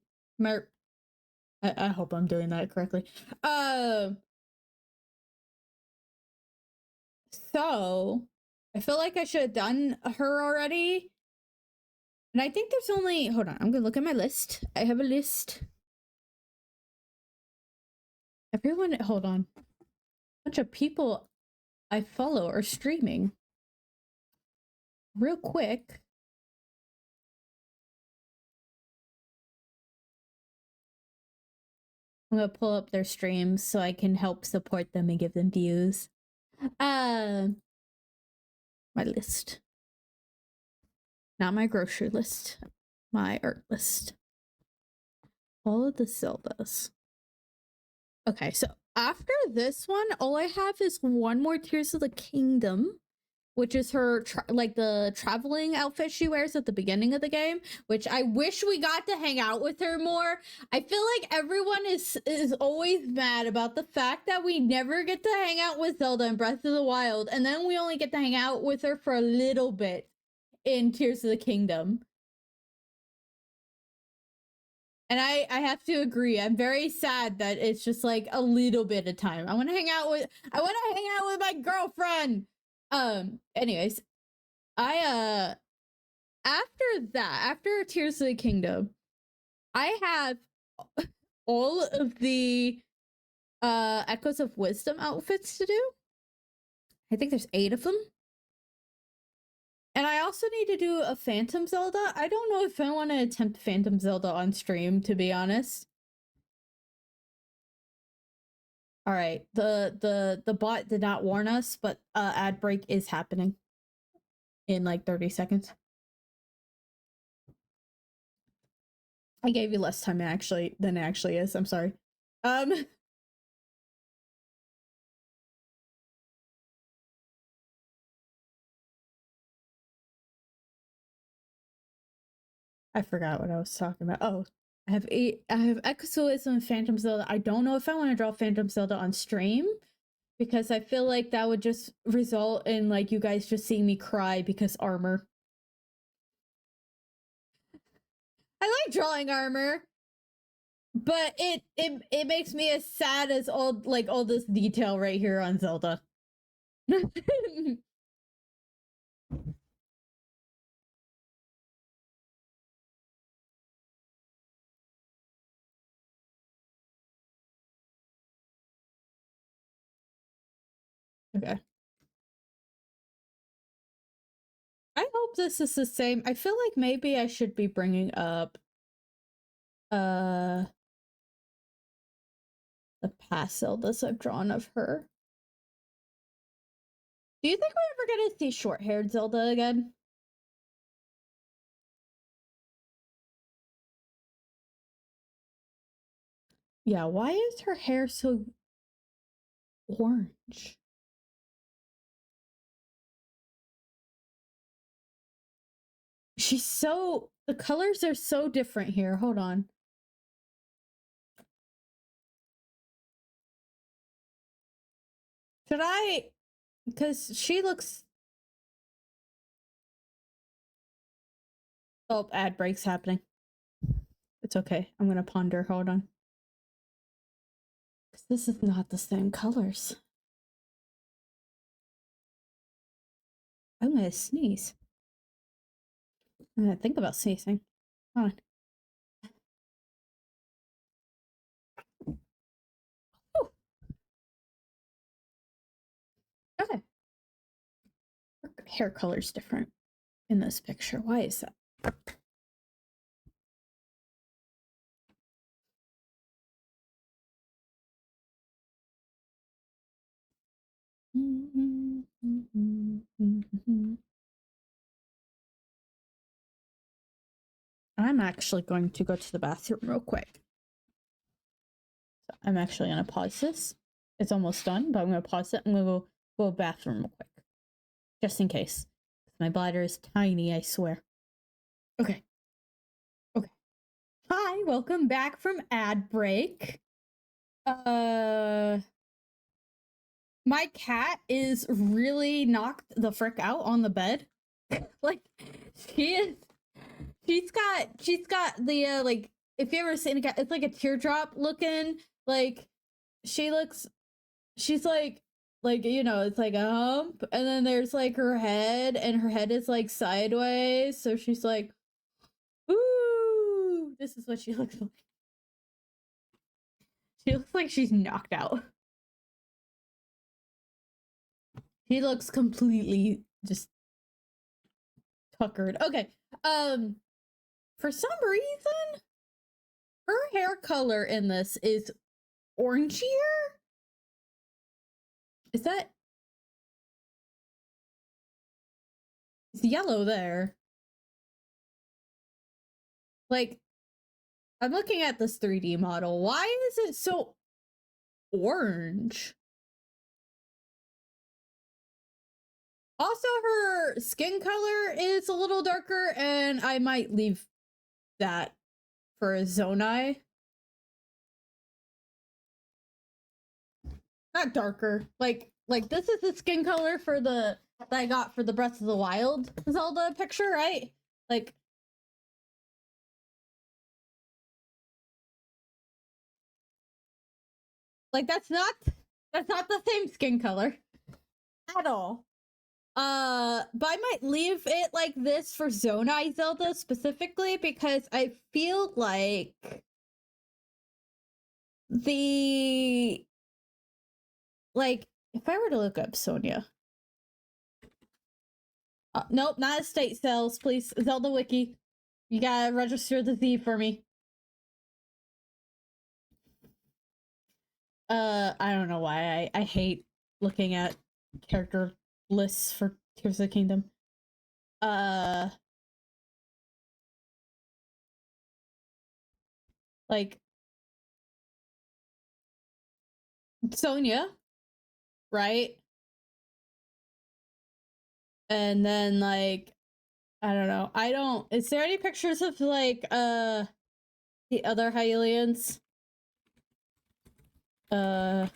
I hope I'm doing that correctly. So I feel like I should have done her already. And I think there's only, hold on, I'm gonna look at my list. I have a list. Everyone, hold on. A bunch of people I follow are streaming. Real quick. I'm gonna pull up their streams so I can help support them and give them views. My list. Not my grocery list. My art list. All of the Zeldas. Okay, so after this one, all I have is one more Tears of the Kingdom. which is her like the traveling outfit she wears at the beginning of the game, which I wish we got to hang out with her more. I feel like everyone is always mad about the fact that we never get to hang out with Zelda in Breath of the Wild, and then we only get to hang out with her for a little bit in Tears of the Kingdom. And I have to agree. I'm very sad that it's just like a little bit of time. I want to hang out with my girlfriend. Anyways, I after Tears of the Kingdom, I have all of the Echoes of Wisdom outfits to do. I think there's 8 of them. And I also need to do a Phantom Zelda. I don't know if I want to attempt Phantom Zelda on stream, to be honest. All right, the bot did not warn us, but ad break is happening in like 30 seconds. I gave you less time than it actually is. I'm sorry. I forgot what I was talking about. Oh, I have Echoes and Phantom Zelda. I don't know if I want to draw Phantom Zelda on stream because I feel like that would just result in like you guys just seeing me cry because armor. I like drawing armor, but it makes me as sad as all this detail right here on Zelda. Okay. I hope this is the same. I feel like maybe I should be bringing up the past Zeldas I've drawn of her. Do you think we're ever gonna see short-haired Zelda again? Yeah, why is her hair so orange? The colors are so different here. Hold on. Should I? Because she looks. Oh, ad breaks happening. It's okay. I'm gonna ponder. Hold on. Because this is not the same colors. I'm gonna sneeze. I'm gonna think about sneezing. Hold on. Ooh. Okay. Her hair color's different in this picture. Why is that? I'm actually going to go to the bathroom real quick. So I'm actually going to pause this. It's almost done, but I'm going to pause it. I'm going to go to the bathroom real quick. Just in case. My bladder is tiny, I swear. Okay. Okay. Hi, welcome back from ad break. My cat is really knocked the frick out on the bed. Like, she's got the like, if you ever seen a cat, it's like a teardrop looking, like she's like it's like a hump, and then there's like her head, and her head is like sideways, so she's like, ooh, this is what she looks like. She looks like she's knocked out. He looks completely just tuckered. Okay. For some reason, her hair color in this is orangier. Is that? It's yellow there. Like, I'm looking at this 3D model. Why is it so orange? Also, her skin color is a little darker, and I might leave that for Zonai. Not darker. Like this is the skin color for the that I got for the Breath of the Wild Zelda picture, right? Like that's not the same skin color at all. But I might leave it like this for Zonai Zelda specifically because I feel like the like if I were to look up Sonia. Nope, not estate sales, please. Zelda Wiki. You gotta register the Z for me. I don't know why I hate looking at character lists for Tears of the Kingdom. Like Sonia, right? And then like I don't know. I don't. Is there any pictures of like the other Hylians? I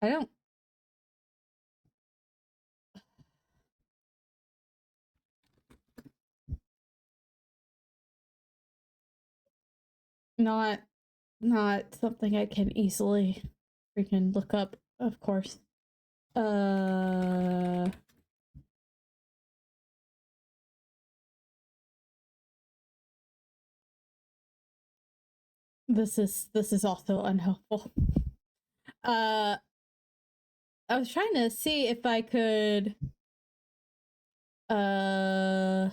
don't. Not something I can easily freaking look up, of course. This is also unhelpful. I was trying to see if I could there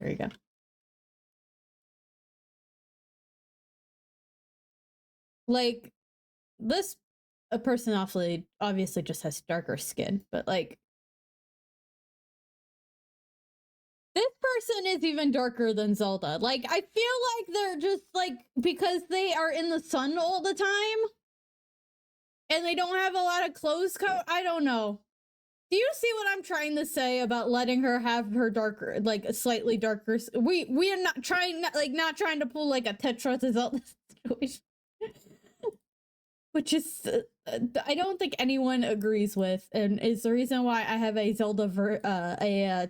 you go. Like this a person obviously just has darker skin, but like this person is even darker than Zelda. Like I feel like they're just like because they are in the sun all the time and they don't have a lot of clothes I don't know. Do you see what I'm trying to say about letting her have her darker, like a slightly darker? We are not trying to pull like a Tetra to Zelda situation, which is I don't think anyone agrees with, and is the reason why I have a Zelda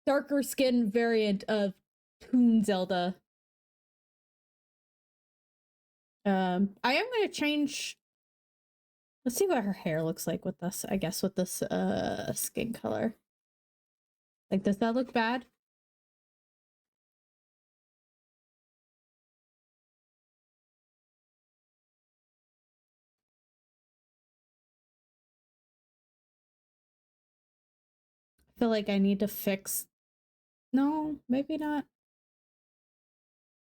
darker skin variant of Toon Zelda. I am gonna change. Let's see what her hair looks like with this. I guess with this skin color. Like, does that look bad? I feel like I need to fix. No, maybe not.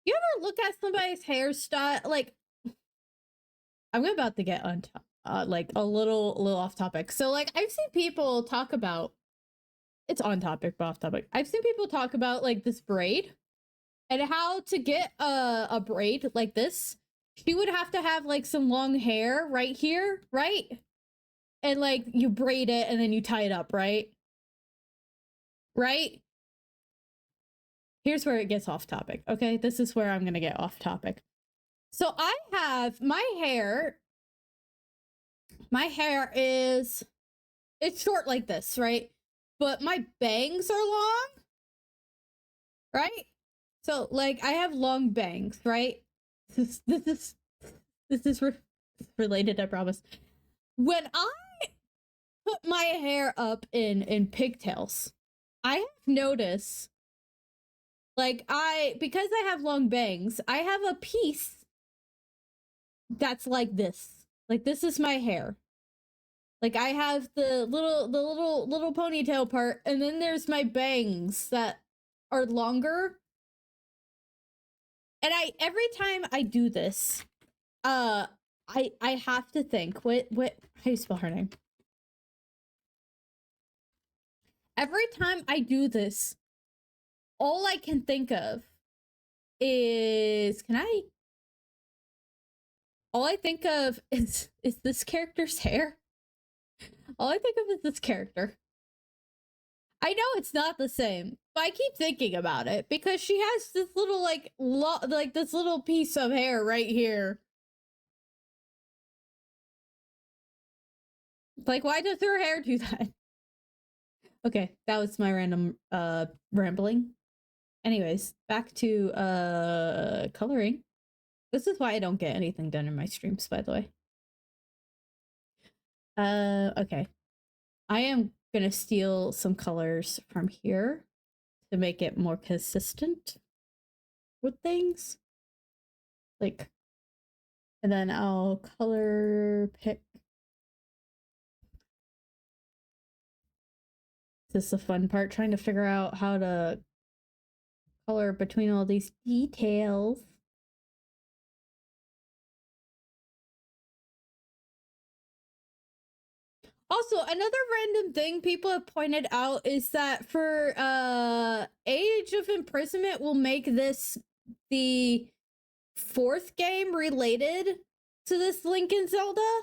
You ever look at somebody's hairstyle? Like, I'm about to get on like a little off topic. So like I've seen people talk about it's on topic but off topic. I've seen people talk about like this braid and how to get a braid like this. She would have to have like some long hair right here, right? And like you braid it and then you tie it up, right? Right? Here's where it gets off topic. Okay, this is where I'm gonna get off topic. So I have my hair is it's short like this, right? But my bangs are long, right? So like I have long bangs, right? This is related, I promise. When I put my hair up in pigtails, I have noticed like because I have long bangs, I have a piece that's like this. Like this is my hair. Like I have the little ponytail part, and then there's my bangs that are longer. And every time I do this, I have to think, what how do you spell her name? Every time I do this, all I can think of is all I think of is this character's hair. All I think of is this character. I know it's not the same, but I keep thinking about it because she has this little like this little piece of hair right here. Like, why does her hair do that? Okay, that was my random rambling. Anyways, back to coloring. This is why I don't get anything done in my streams, by the way. Okay. I am gonna steal some colors from here to make it more consistent with things. Like, and then I'll color pick. This is the fun part, trying to figure out how to color between all these details. Also, another random thing people have pointed out is that for age of imprisonment will make this the fourth game related to this Link and Zelda.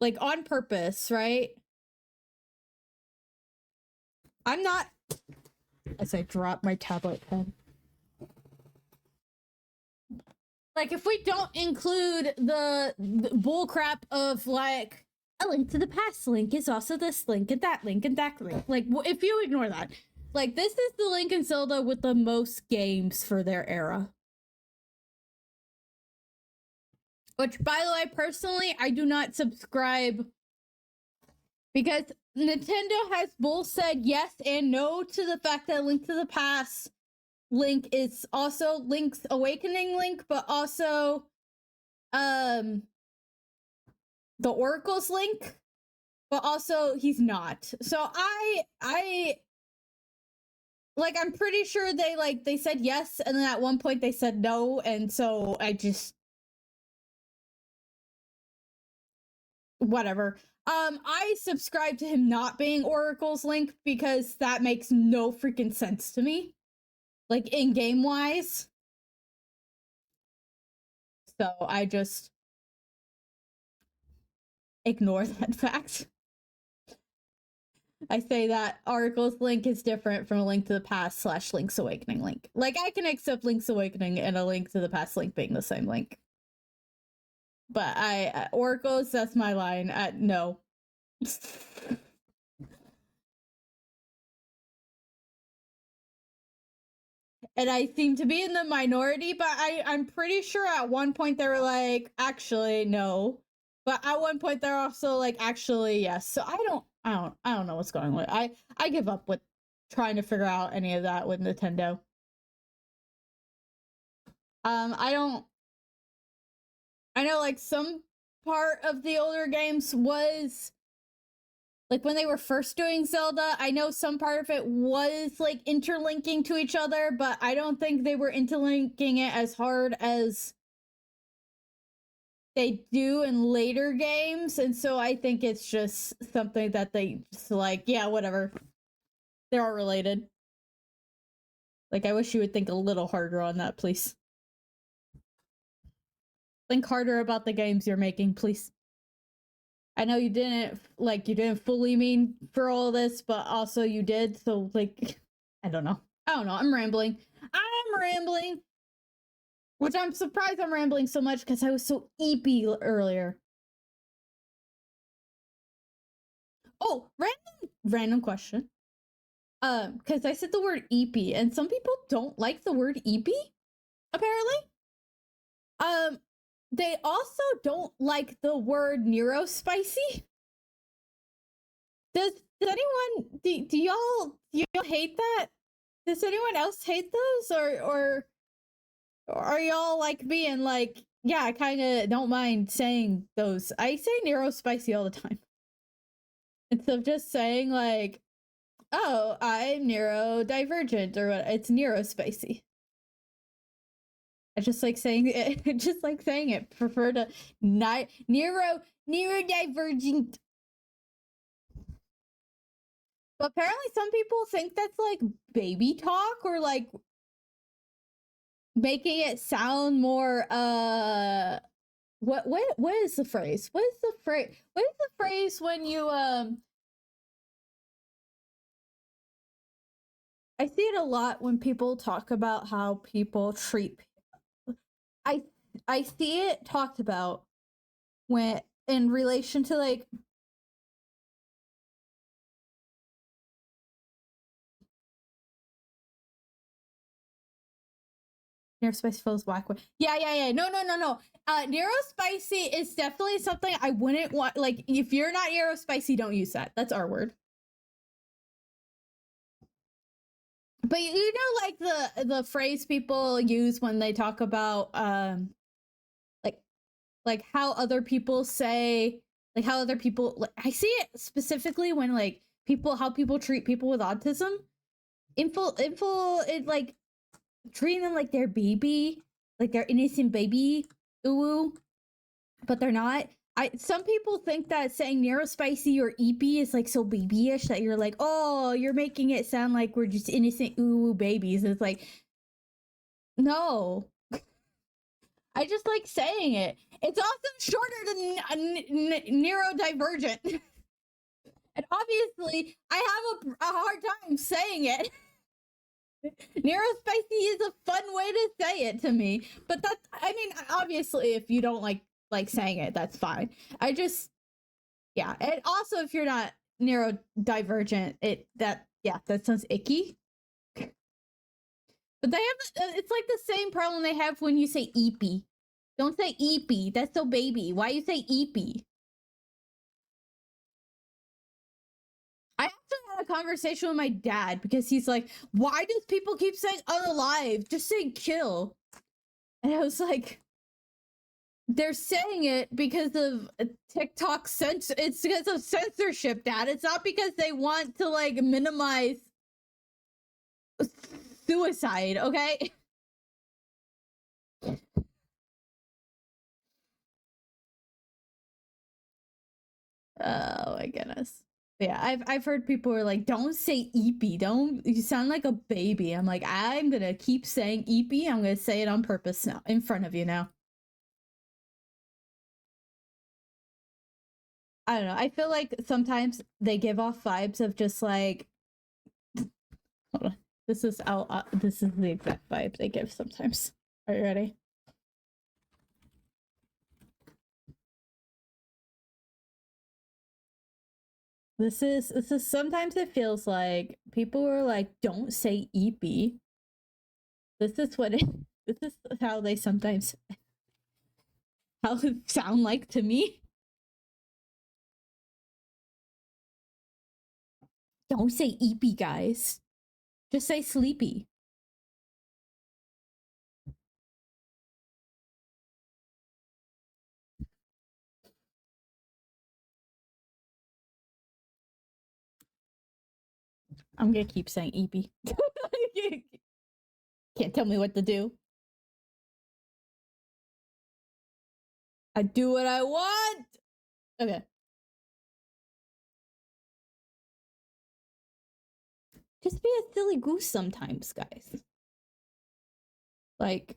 Like, on purpose, right? I'm not... As I drop my tablet pen. Like, if we don't include the bullcrap of, like, a Link to the Past link is also this link and that link and that link. Like, if you ignore that. Like, this is the Link and Zelda with the most games for their era. Which, by the way, personally, I do not subscribe. Because Nintendo has both said yes and no to the fact that Link to the Past Link is also Link's Awakening Link, but also the Oracle's Link, but also he's not. So I like, I'm pretty sure they said yes, and then at one point they said no, and so I just whatever. I subscribe to him not being Oracle's Link because that makes no freaking sense to me. Like, in game wise. So I just ignore that fact. I say that Oracle's Link is different from a Link to the Past / Link's Awakening Link. Like, I can accept Link's Awakening and a Link to the Past Link being the same link. But Oracle's, that's my line. No. And I seem to be in the minority, but I'm pretty sure at one point they were like, actually, no. But at one point they're also like, actually, yes. So I don't know what's going on. I give up with trying to figure out any of that with Nintendo. I know, like, some part of the older games was like when they were first doing Zelda, I know some part of it was like interlinking to each other, but I don't think they were interlinking it as hard as they do in later games. And so I think it's just something that they just like, yeah, whatever. They're all related. Like, I wish you would think a little harder on that, please. Think harder about the games you're making, please. I know you didn't fully mean for all this, but also you did, so, like, I don't know. I'm rambling. Which I'm surprised I'm rambling so much because I was so eepy earlier. Oh, random question. Because I said the word eepy, and some people don't like the word eepy, apparently. They also don't like the word neurospicy. Does anyone do y'all hate that? Does anyone else hate those, or are y'all like being like, yeah, I kind of don't mind saying those? I say neurospicy all the time. Instead of just saying like, oh, I'm neurodivergent, or what, it's neurospicy. I just like saying it. Just like saying it. Prefer to not neurodivergent. But apparently some people think that's like baby talk or like making it sound more what is the phrase? What is the phrase when you I see it a lot when people talk about how people treat I I see it talked about when in relation to like Nero Spicy feels black. Yeah. No. Nero Spicy is definitely something I wouldn't want. Like, if you're not Nero Spicy, don't use that. That's our word. But you know, like the phrase people use when they talk about like how other people say like how other people like, I see it specifically when like how people treat people with autism. Info it like treating them like their baby, like their innocent baby, ooh, but they're not. Some people think that saying Nero Spicy or Eepy is like so babyish that you're like, oh, you're making it sound like we're just innocent ooh babies. And it's like, no. I just like saying it. It's also shorter than neurodivergent. And obviously, I have a hard time saying it. Neurospicy is a fun way to say it to me, but that's I mean obviously if you don't like saying it that's fine. I just yeah, and also if you're not neurodivergent that sounds icky. But they have it's like the same problem they have when you say eepy. Don't say eepy, that's so baby. Why you say eepy? I actually had a conversation with my dad because he's like, why does people keep saying unalive? Just say kill. And I was like, they're saying it because of TikTok it's because of censorship, Dad. It's not because they want to like minimize suicide, okay? Oh my goodness. Yeah, I've heard people are like, don't say eepy. Don't you sound like a baby. I'm like, I'm gonna keep saying eepy. I'm gonna say it on purpose now in front of you now. I don't know. I feel like sometimes they give off vibes of just like hold on. This is the exact vibe they give sometimes. Are you ready? This is sometimes it feels like people are like, don't say eepy. This is what it this is how they sometimes how it sound like to me. Don't say eepy, guys. Just say sleepy. I'm gonna keep saying eepy. Can't tell me what to do. I do what I want. Okay. Just be a silly goose sometimes, guys. Like,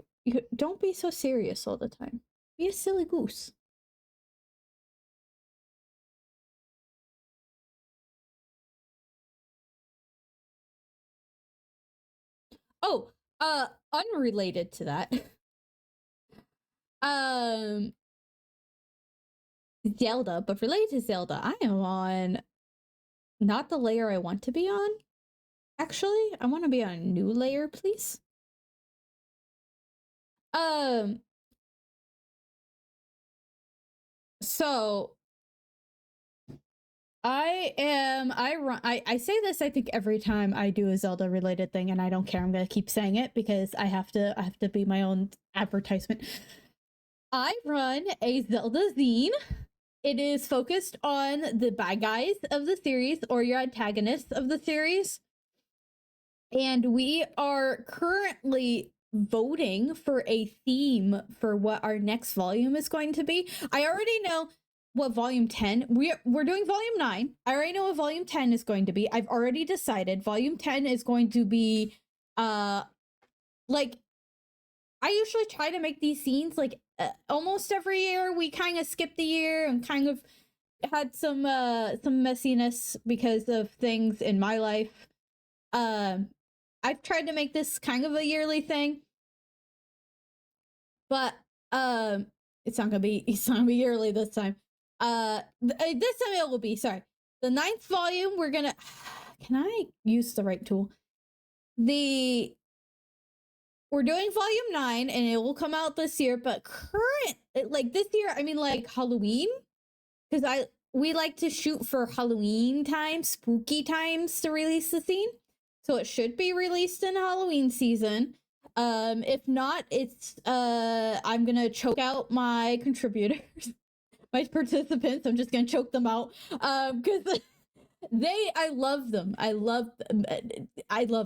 don't be so serious all the time. Be a silly goose. Oh, unrelated to that. um, Zelda, but related to Zelda, I am on not the layer I want to be on. Actually, I want to be on a new layer, please. Um, so I say this I think every time I do a Zelda related thing and I don't care. I'm going to keep saying it because I have to be my own advertisement. I run a Zelda zine. It is focused on the bad guys of the series or your antagonists of the series. And we are currently voting for a theme for what our next volume is going to be. I already know what volume 10. We're doing volume 9. I already know what volume 10 is going to be. I've already decided volume 10 is going to be like I usually try to make these scenes like almost every year. We kind of skip the year and kind of had some messiness because of things in my life. I've tried to make this kind of a yearly thing, but it's not gonna be yearly this time. This time it will be. Sorry, the 9th volume. We're gonna. Can I use the right tool? We're doing volume 9, and it will come out this year. But like this year, I mean like Halloween, because we like to shoot for Halloween times, spooky times to release the scene. So it should be released in Halloween season. If not, it's I'm gonna choke out my contributors, my participants. I'm just gonna choke them out. Because I love them. I love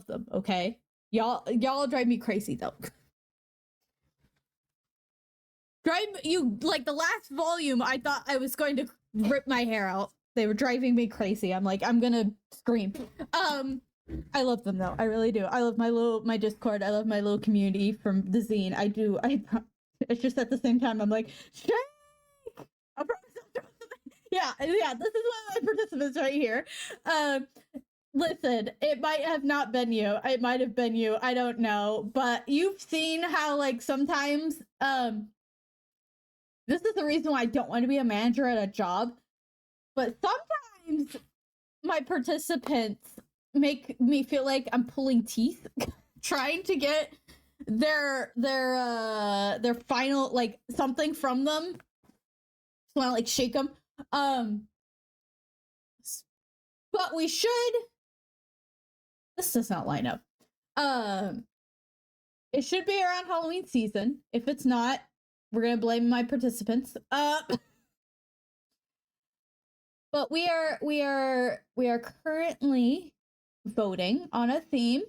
them, okay? Y'all drive me crazy though. Like the last volume, I thought I was going to rip my hair out. They were driving me crazy. I'm like, I'm gonna scream. I love them though. I really do. I love my Discord. I love my little community from the zine. I do. It's just at the same time I'm like, shake! Yeah. This is one of my participants right here. Listen, it might have not been you. It might have been you. I don't know. But you've seen how like sometimes this is the reason why I don't want to be a manager at a job. But sometimes my participants make me feel like I'm pulling teeth trying to get their final like something from them. Just want to like shake them. But we should. This does not line up. It should be around Halloween season. If it's not, we're gonna blame my participants. But we are currently voting on a theme.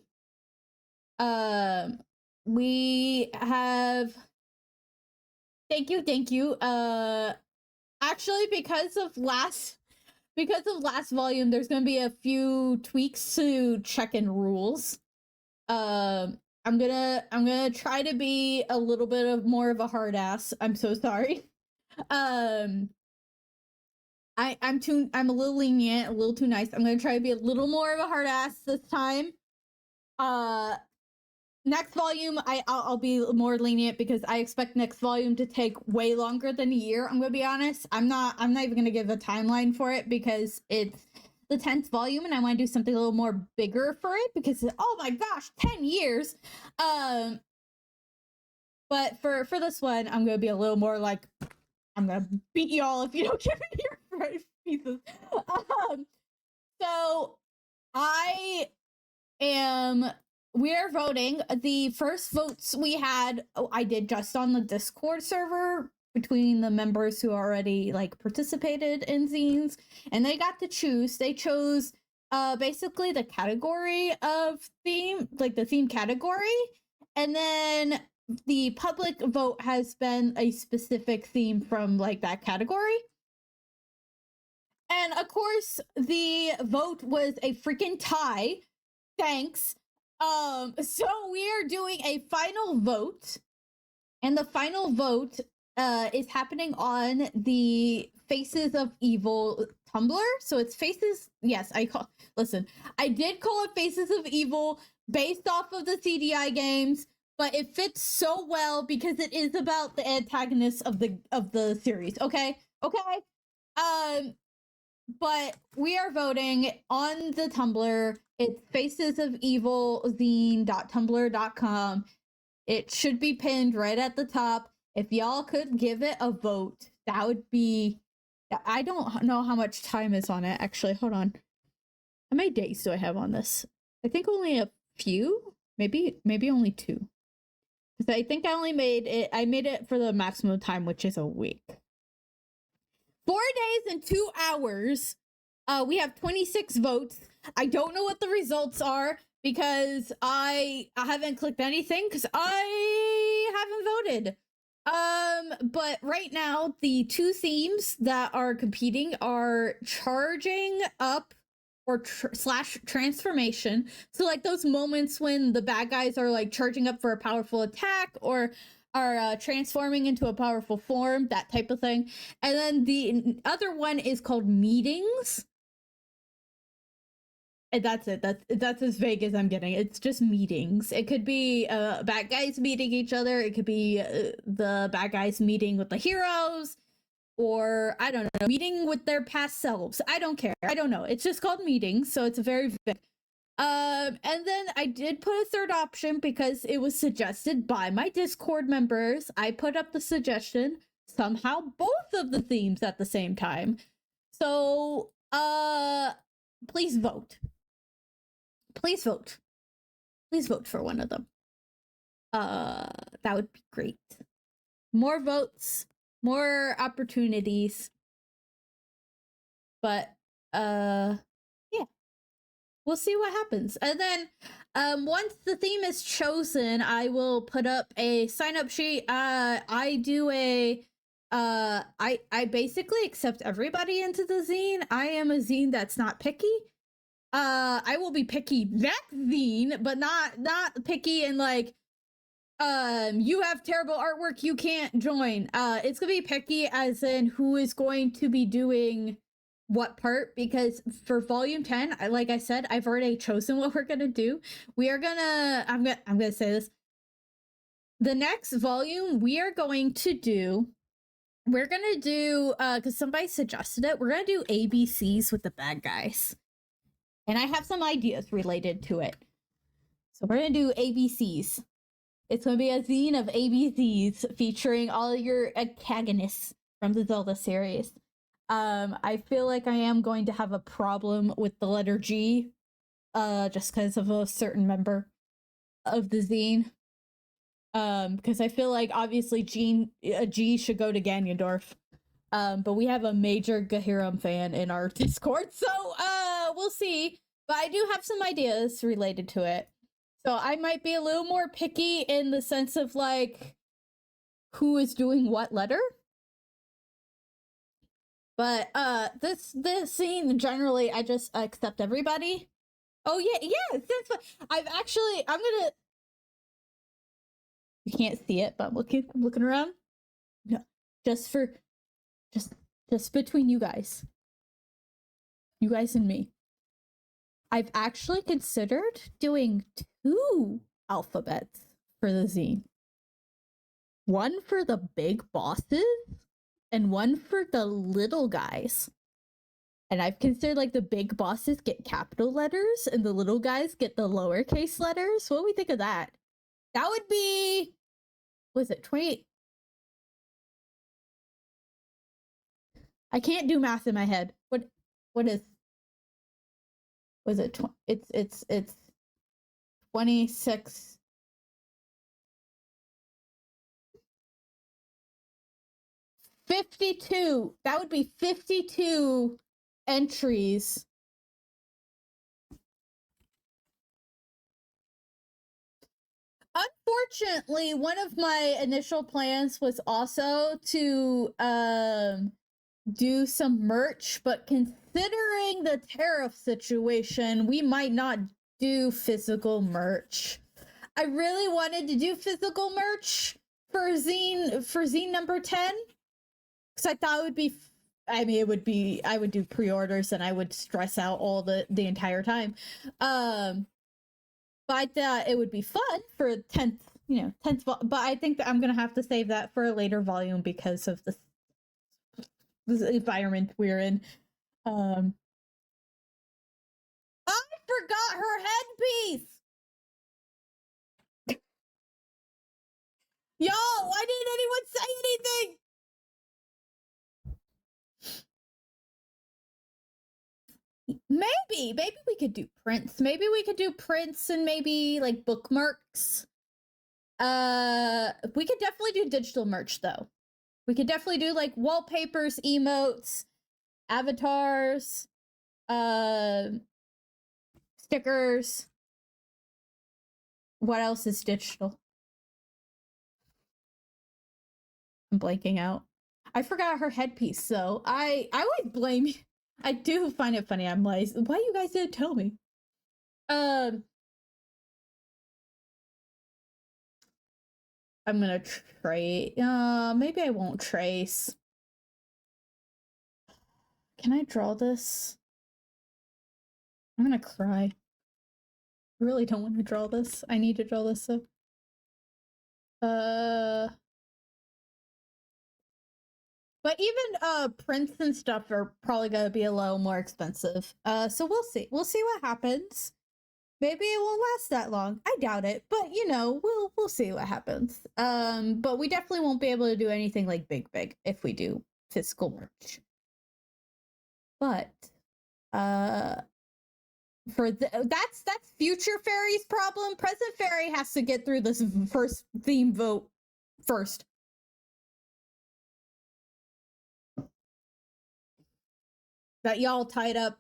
We have. Thank you. Actually, because of last volume, there's gonna be a few tweaks to check-in rules. I'm gonna try to be a little bit more of a hard ass. I'm so sorry. I'm a little lenient, a little too nice. I'm gonna try to be a little more of a hard ass this time. Next volume, I'll be more lenient because I expect next volume to take way longer than a year. I'm gonna be honest. I'm not even gonna give a timeline for it because it's the 10th volume and I want to do something a little more bigger for it because oh my gosh, 10 years. But for this one, I'm gonna be a little more like I'm gonna beat y'all if you don't give me your first pieces. So we're voting. The first votes we had, I did just on the Discord server between the members who already like participated in zines, and they got to choose. They chose basically the category of theme, like the theme category, and then the public vote has been a specific theme from like that category. And of course, the vote was a freaking tie. Thanks. So we are doing a final vote, and the final vote is happening on the Faces of Evil Tumblr. So it's Faces. Yes, I did call it Faces of Evil based off of the CDI games, but it fits so well because it is about the antagonists of the series. Okay. But we are voting on the Tumblr. It's facesofevilzine.tumblr.com. It should be pinned right at the top. If y'all could give it a vote, that would be. I don't know how much time is on it. Actually, hold on. How many days do I have on this? I think only a few. Maybe only 2. Because I think I made it for the maximum time, which is a week. 4 days and 2 hours. We have 26 votes. I don't know what the results are because I haven't clicked anything because I haven't voted. But right now, the two themes that are competing are charging up or slash transformation. So, like those moments when the bad guys are like charging up for a powerful attack or are transforming into a powerful form, that type of thing. And then the other one is called meetings. And that's it. That's as vague as I'm getting. It's just meetings. It could be bad guys meeting each other. It could be the bad guys meeting with the heroes, or I don't know, meeting with their past selves. I don't care. I don't know. It's just called meetings, so it's a very vague. And then I did put a third option because it was suggested by my Discord members. I put up the suggestion somehow both of the themes at the same time. So please vote. Please vote. Please vote for one of them. That would be great. More votes, more opportunities. But yeah. We'll see what happens. And then once the theme is chosen, I will put up a sign up sheet. I do a I basically accept everybody into the zine. I am a zine that's not picky. I will be picky next zine, but not picky and like you have terrible artwork, you can't join. It's gonna be picky as in who is going to be doing what part, because for volume 10, like I said, I've already chosen what we're gonna do. We are gonna I'm gonna say this. The next volume we are going to do, we're gonna do because somebody suggested it, we're gonna do ABCs with the bad guys. And I have some ideas related to it. So we're gonna do ABCs. It's gonna be a zine of ABCs featuring all of your antagonists from the Zelda series. I feel like I am going to have a problem with the letter G, just because of a certain member of the zine. Because I feel like obviously a G should go to Ganondorf. But we have a major Gahiram fan in our Discord, so we'll see. But I do have some ideas related to it. So I might be a little more picky in the sense of like who is doing what letter. But this scene generally I just accept everybody. Oh yeah, that's what I'm gonna, you can't see it, but I'm looking around. No, just between you guys. You guys and me. I've actually considered doing 2 alphabets for the zine. One for the big bosses and one for the little guys. And I've considered like the big bosses get capital letters and the little guys get the lowercase letters. What do we think of that? That would be, was it 20? I can't do math in my head. What is, was it it's 26. $52. That would be 52 entries. Unfortunately, one of my initial plans was also to do some merch, but considering the tariff situation, we might not do physical merch. I really wanted to do physical merch for zine number 10, because I thought it would be, I mean, it would be, I would do pre-orders and I would stress out all the entire time. But I thought it would be fun for 10th, 10th, but I think that I'm gonna have to save that for a later volume because of this environment we're in. I forgot her headpiece. Yo, why didn't anyone say anything? Maybe we could do prints. Maybe we could do prints and maybe like bookmarks. We could definitely do digital merch though. We could definitely do like wallpapers, emotes, avatars, stickers. What else is digital? I'm blanking out. I forgot her headpiece, so I always blame you. I do find it funny. I'm like, why you guys didn't tell me? Um, I'm gonna trace. Maybe I won't trace. Can I draw this? I'm gonna cry. I really don't want to draw this. I need to draw this so. But even prints and stuff are probably gonna be a little more expensive. So we'll see. We'll see what happens. Maybe it won't last that long. I doubt it, but you know, we'll see what happens. But we definitely won't be able to do anything like big if we do physical merch. But that's future fairy's problem. Present fairy has to get through this first theme vote first. That y'all tied up.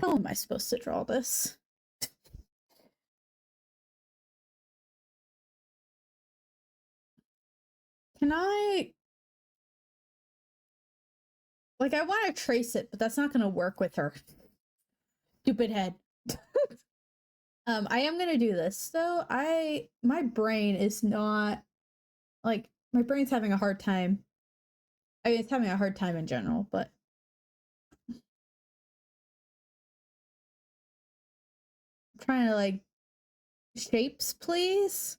How am I supposed to draw this? Can I... Like, I want to trace it, but that's not going to work with her. Stupid head. I am going to do this. So, my brain is not... Like, my brain's having a hard time. I mean, it's having a hard time in general, but... I'm trying to, like... Shapes, please?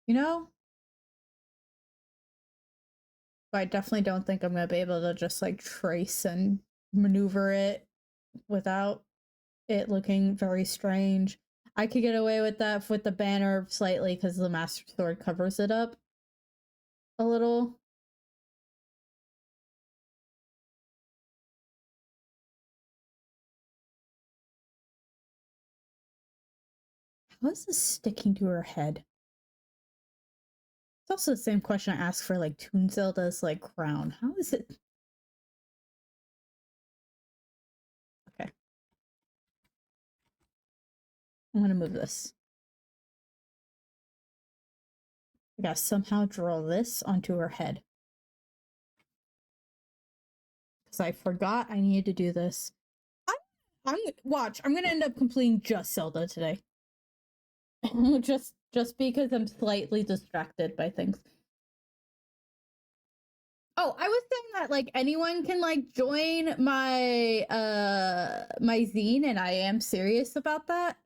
You know? But I definitely don't think I'm going to be able to just, like, trace and maneuver it without it looking very strange. I could get away with that with the banner slightly because the Master Sword covers it up a little. How is this sticking to her head? It's also the same question I asked for like Toon Zelda's like crown. How is it? Okay. I'm gonna move this. I gotta somehow draw this onto her head. Because I forgot I needed to do this. I'm gonna end up completing just Zelda today. just because I'm slightly distracted by things. Oh, I was saying that like anyone can like join my my zine, and I am serious about that.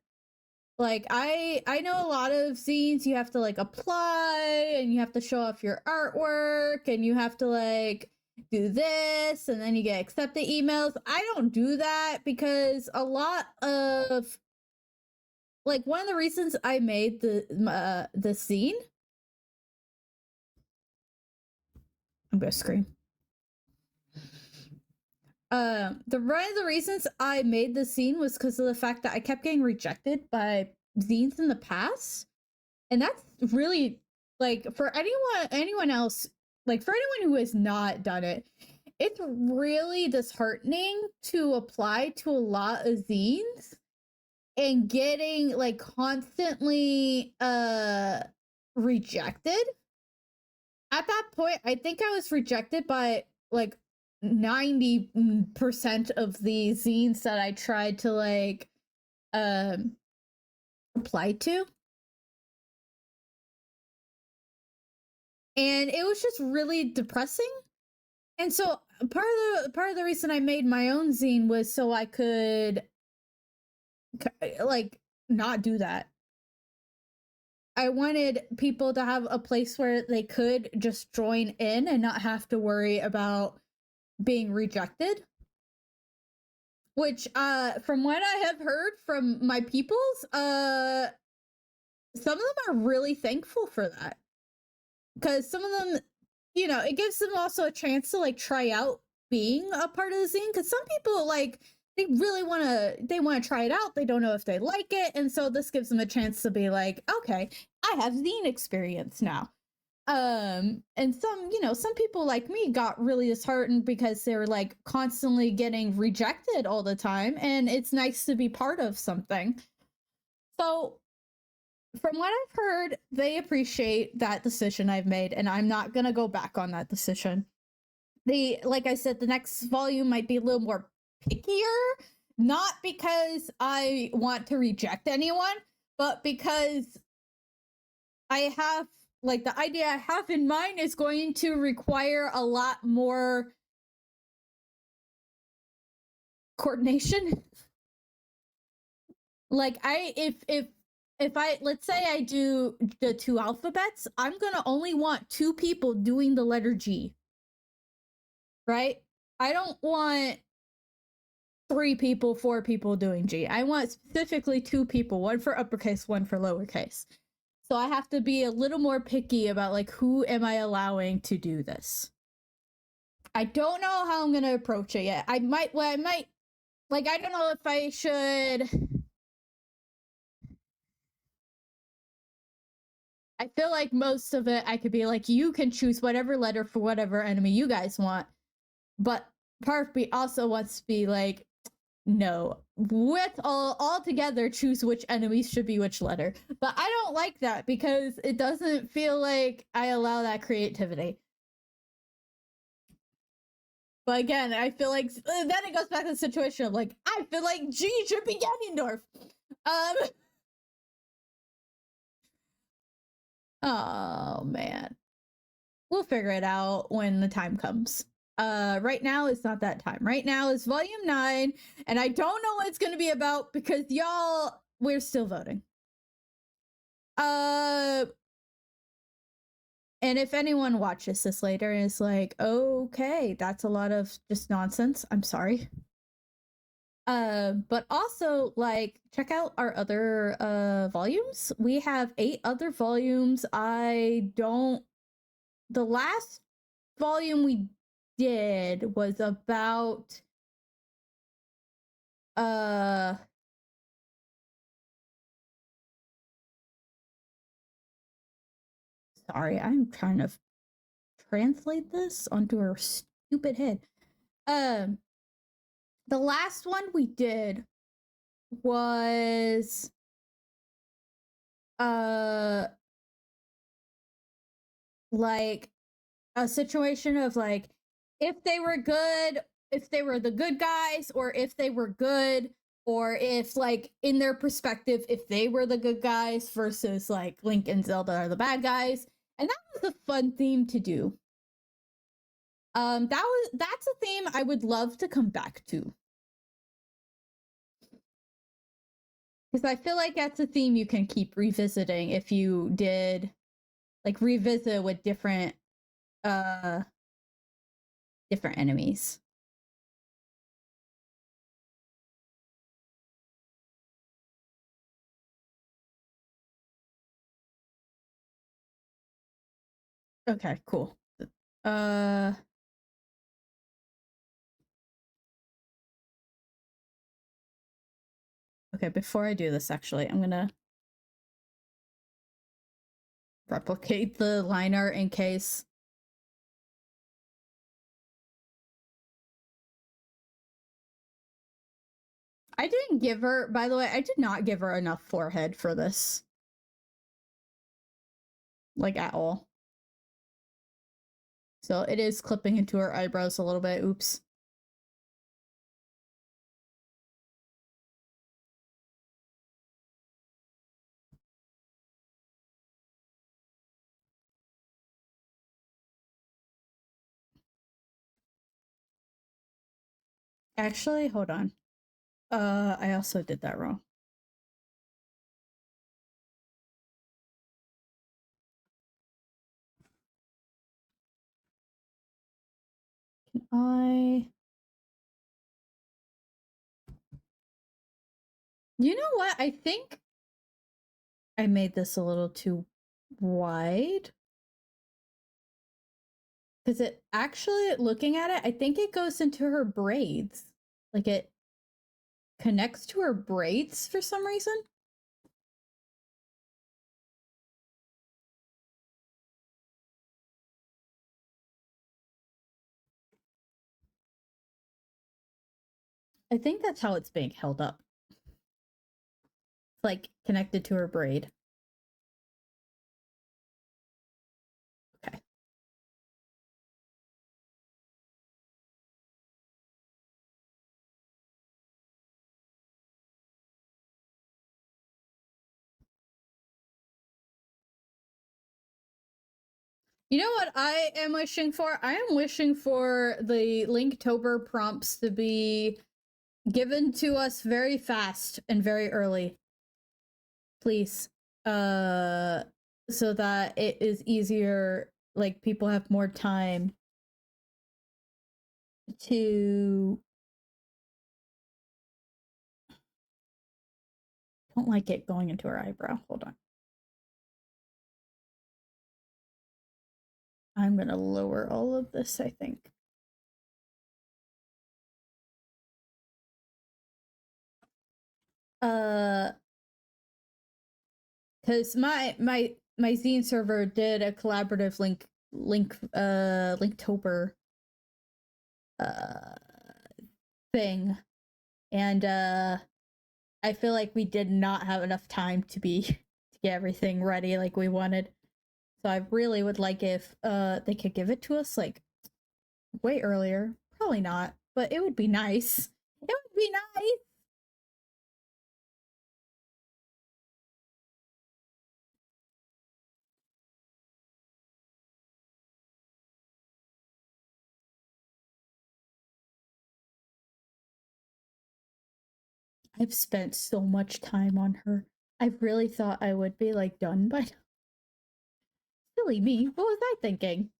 Like I know a lot of zines you have to like apply and you have to show off your artwork and you have to like do this and then you get accepted emails. I don't do that because a lot of like one of the reasons I made the zine. I'm gonna scream. One of the reasons I made the zine was because of the fact that I kept getting rejected by zines in the past, and that's really like for anyone else, like for anyone who has not done it, it's really disheartening to apply to a lot of zines and getting like constantly rejected. At that point, I think I was rejected by like 90% of the zines that I tried to like apply to. And it was just really depressing. And so part of the reason I made my own zine was so I could like not do that. I wanted people to have a place where they could just join in and not have to worry about being rejected. Which from what I have heard from my peoples, some of them are really thankful for that. Because some of them, you know, it gives them also a chance to like try out being a part of the scene. Because some people like they really want to try it out. They don't know if they like it, and so this gives them a chance to be like, okay, I have zine experience now. And some, some people like me got really disheartened because they were like constantly getting rejected all the time, and it's nice to be part of something. So from what I've heard, they appreciate that decision I've made, and I'm not gonna go back on that decision. Like I said, the next volume might be a little more pickier, not because I want to reject anyone, but because I have, like, the idea I have in mind is going to require a lot more coordination. Like, if I, let's say I do the 2 alphabets, I'm gonna only want 2 people doing the letter G, right? I don't want 3 people, 4 people doing G. I want specifically 2 people, one for uppercase, one for lowercase. So I have to be a little more picky about, like, who am I allowing to do this. I don't know how I'm gonna approach it yet. I might, like, I don't know if I should. I feel like most of it I could be like, you can choose whatever letter for whatever enemy you guys want. But part of me also wants to be like, no, with all together, choose which enemies should be which letter. But I don't like that because it doesn't feel like I allow that creativity. But again, I feel like then it goes back to the situation of like, I feel like G should be Ganondorf. Oh man. We'll figure it out when the time comes. Right now it's not that time. Right now is volume 9, and I don't know what it's gonna be about because y'all, we're still voting. And if anyone watches this later and is like, okay, that's a lot of just nonsense, I'm sorry. But also, like, check out our other volumes. We have 8 other volumes. The last volume we did was about sorry, I'm trying to translate this onto her stupid head. The last one we did was like a situation of like, if they were good, if they were the good guys, or if they were good, or if, like, in their perspective, if they were the good guys versus like Link and Zelda are the bad guys. And that was a fun theme to do. That's a theme I would love to come back to. Because I feel like that's a theme you can keep revisiting if you did like revisit with different enemies. Okay, cool. Okay, before I do this, actually, I'm gonna replicate the line art in case. I didn't give her, by the way, I did not give her enough forehead for this. Like, at all. So it is clipping into her eyebrows a little bit. Oops. Actually, hold on. I also did that wrong. Can I... You know what? I think I made this a little too wide. Because it actually, looking at it, I think it goes into her braids. Like, it connects to her braids for some reason. I think that's how it's being held up. It's like connected to her braid. Okay. You know what I am wishing for? I am wishing for the Linktober prompts to be given to us very fast and very early. Please. So that it is easier, like people have more time to don't like it going into her eyebrow. Hold on. I'm gonna lower all of this, I think. Because my zine server did a collaborative Linktober uh thing, and I feel like we did not have enough time to get everything ready like we wanted. So I really would like if they could give it to us like way earlier. Probably not, but it would be nice. It would be nice. I've spent so much time on her. I really thought I would be like done by now. Silly me. What was I thinking?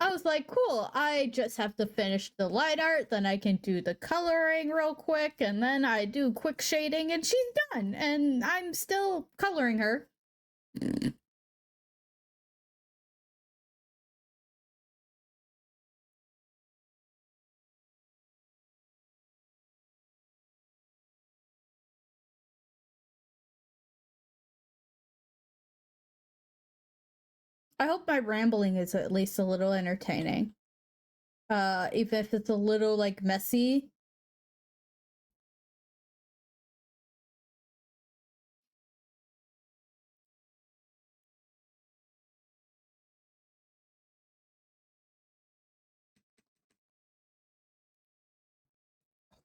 I was like, cool, I just have to finish the light art, then I can do the coloring real quick, and then I do quick shading, and she's done. And I'm still coloring her. I hope my rambling is at least a little entertaining. Even if it's a little like messy.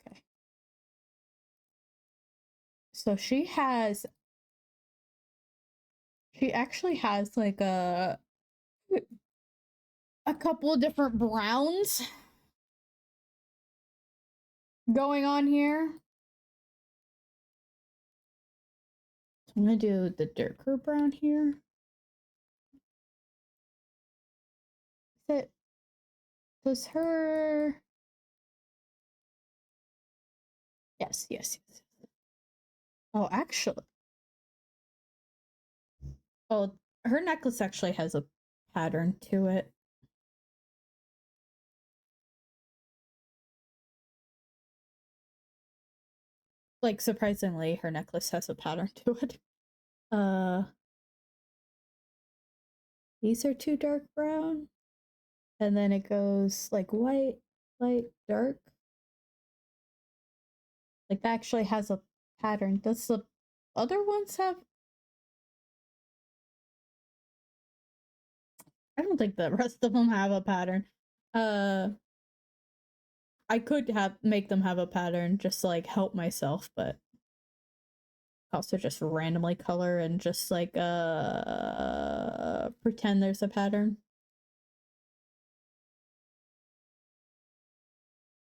Okay. So she actually has like a couple of different browns going on here. So I'm gonna do the darker brown here. Does her yes. Oh, actually. Oh, her necklace actually has a pattern to it. Like surprisingly, her necklace has a pattern to it. These are too dark brown. And then it goes like white, light, dark. Like that actually has a pattern. Does the other ones have? I don't think the rest of them have a pattern. I could make them have a pattern just to like help myself, but also just randomly color and just like pretend there's a pattern.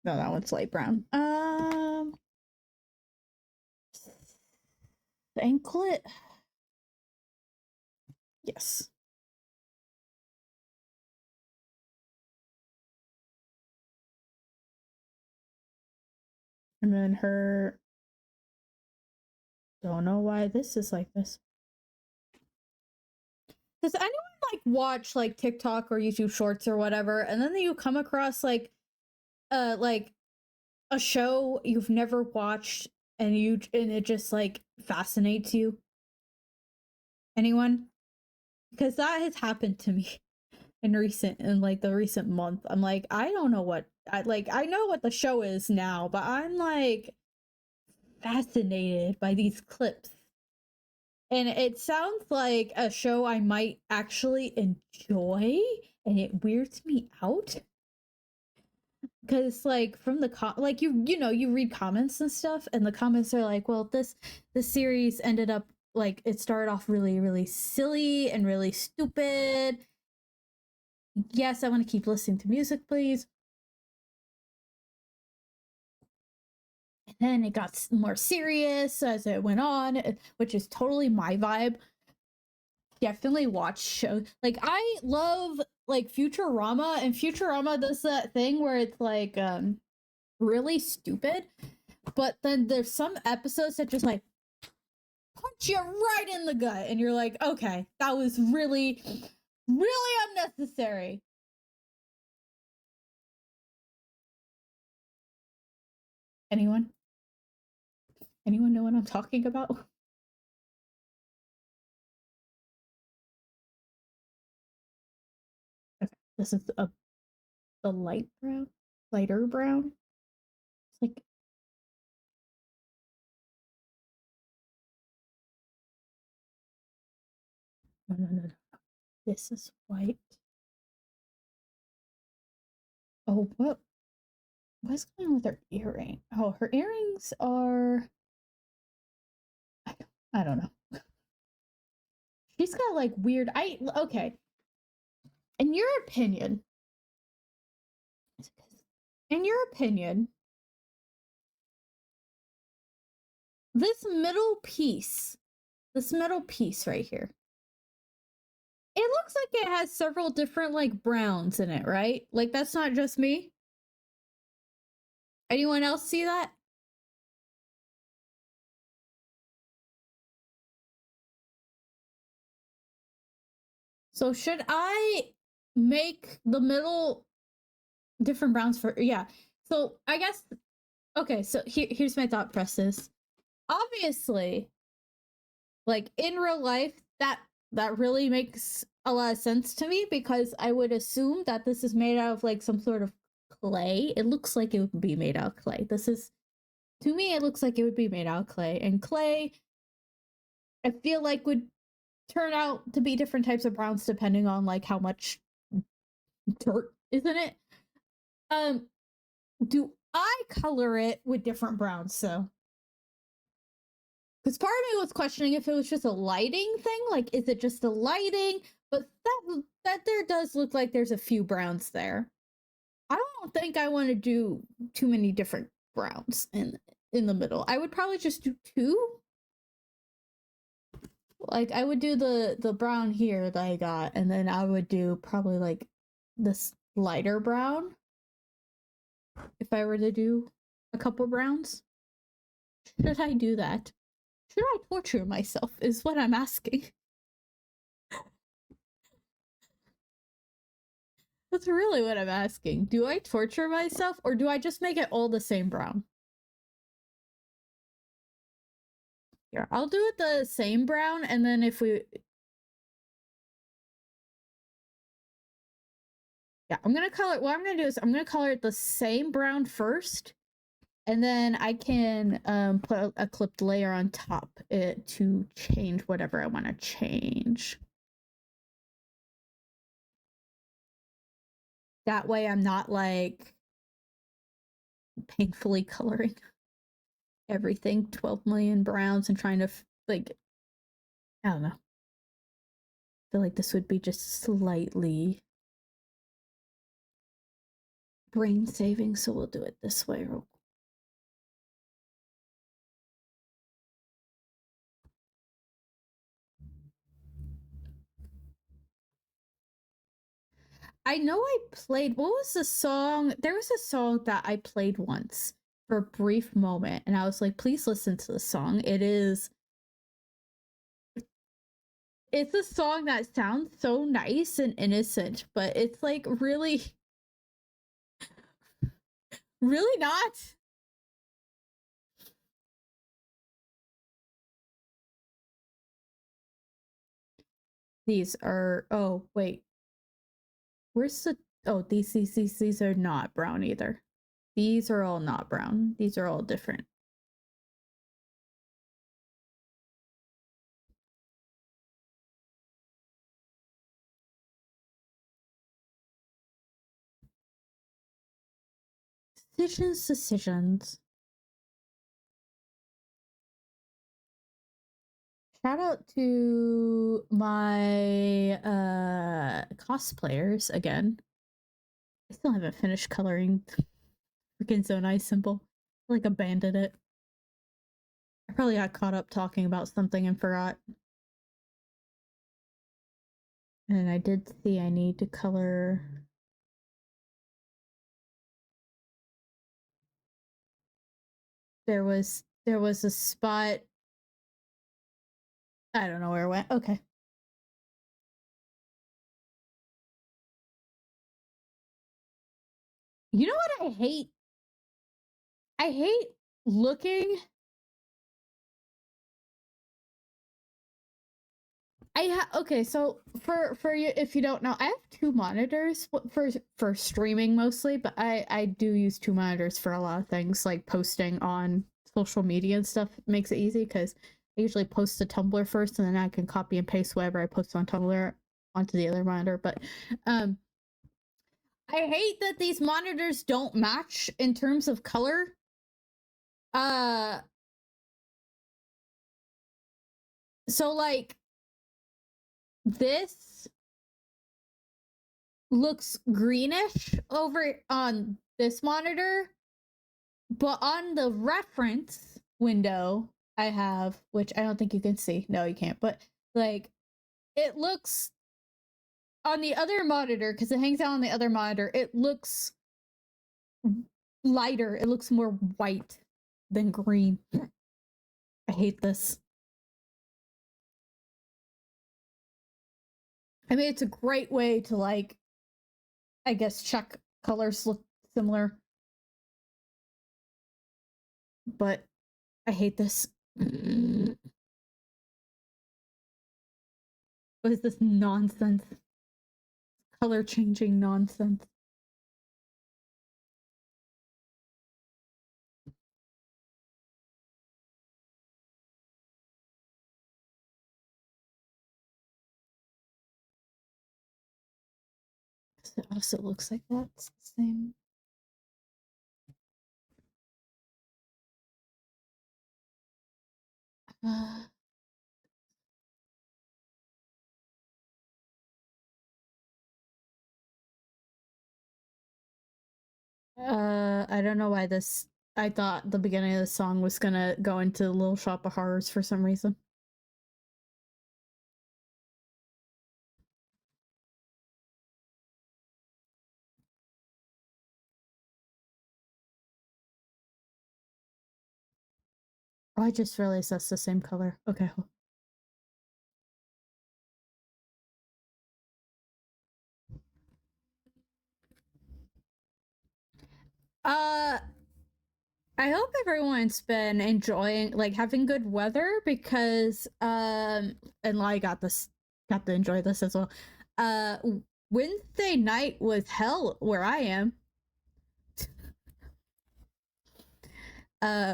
No, that one's light brown. The anklet. Yes. And then her. Don't know why this is like this. Does anyone like watch like TikTok or YouTube Shorts or whatever, and then you come across like a show you've never watched and it just like fascinates you? Anyone? Because that has happened to me in the recent month. I'm like, I don't know what I know what the show is now, but I'm like fascinated by these clips. And it sounds like a show I might actually enjoy, and it weirds me out because like from the like you know you read comments and stuff, and the comments are like, well, this series ended up like it started off really silly and really stupid. Yes, I want to keep listening to music, please. And then it got more serious as it went on, which is totally my vibe. Definitely watch shows. Like I love like Futurama, and Futurama does that thing where it's like really stupid, but then there's some episodes that just like punch you right in the gut, and you're like, okay, that was really unnecessary. Anyone? Anyone know what I'm talking about? Okay, this is the lighter brown. It's like no. This is white. Oh, what's going on with her earring? Oh, her earrings are I don't know. She's got like weird. Okay. In your opinion, in your opinion, this middle piece right here, it looks like it has several different like browns in it, right? Like that's not just me. Anyone else see that? So should I make the middle different browns for yeah. So I guess okay, so here's my thought process. Obviously, like in real life, that really makes a lot of sense to me because I would assume that this is made out of like some sort of clay. It looks like it would be made out of clay. This is to me it looks like it would be made out of clay. And clay I feel like would turn out to be different types of browns depending on like how much dirt is in it. Um do I color it with different browns so because part of me was questioning if it was just a lighting thing, like is it just the lighting? But that there does look like there's a few browns there. I don't think I want to do too many different browns in the middle. I would probably just do two. Like I would do the brown here that I got, and then I would do probably like this lighter brown if I were to do a couple browns. Should I do that? Should I torture myself? Is what I'm asking. That's really what I'm asking. Do I torture myself or do I just make it all the same brown? Here, I'll do it the same brown and then if we yeah, I'm gonna color what I'm gonna do is I'm gonna color it the same brown first and then I can put a clipped layer on top it to change whatever I want to change. That way I'm not like painfully coloring everything 12 million browns and trying to like I don't know. I feel like this would be just slightly brain saving, so we'll do it this way real quick. I know I played what was the song? There was a song that I played once for a brief moment and I was like, please listen to the song. It's a song that sounds so nice and innocent, but it's like really not. These are oh wait. Where's the Oh, these are not brown either. These are all not brown. These are all different. Decisions. Shout out to my cosplayers again. I still haven't finished coloring freaking Zone Ice symbol. I, like, abandoned it. I probably got caught up talking about something and forgot. And I did see I need to color. There was a spot. I don't know where it went. Okay. You know what I hate? I hate looking. Okay, so for you, if you don't know, I have two monitors for streaming mostly, but I do use two monitors for a lot of things, like posting on social media and stuff. It makes it easy because I usually post to Tumblr first, and then I can copy and paste whatever I post on Tumblr onto the other monitor. But I hate that these monitors don't match in terms of color. So like this looks greenish over on this monitor, but on the reference window I have, which I don't think you can see. No, you can't. But like, it looks on the other monitor because it hangs out on the other monitor. It looks lighter. It looks more white than green. I hate this. I mean, it's a great way to, like, I guess, check colors look similar. But I hate this. What is this nonsense? Color changing nonsense. It also looks like that's the same. I don't know why this. I thought the beginning of the song was gonna go into Little Shop of Horrors for some reason. Oh, I just realized that's the same color. Okay. Uh, I hope everyone's been enjoying, like, having good weather because and I got to enjoy this as well. Uh, Wednesday night was hell where I am.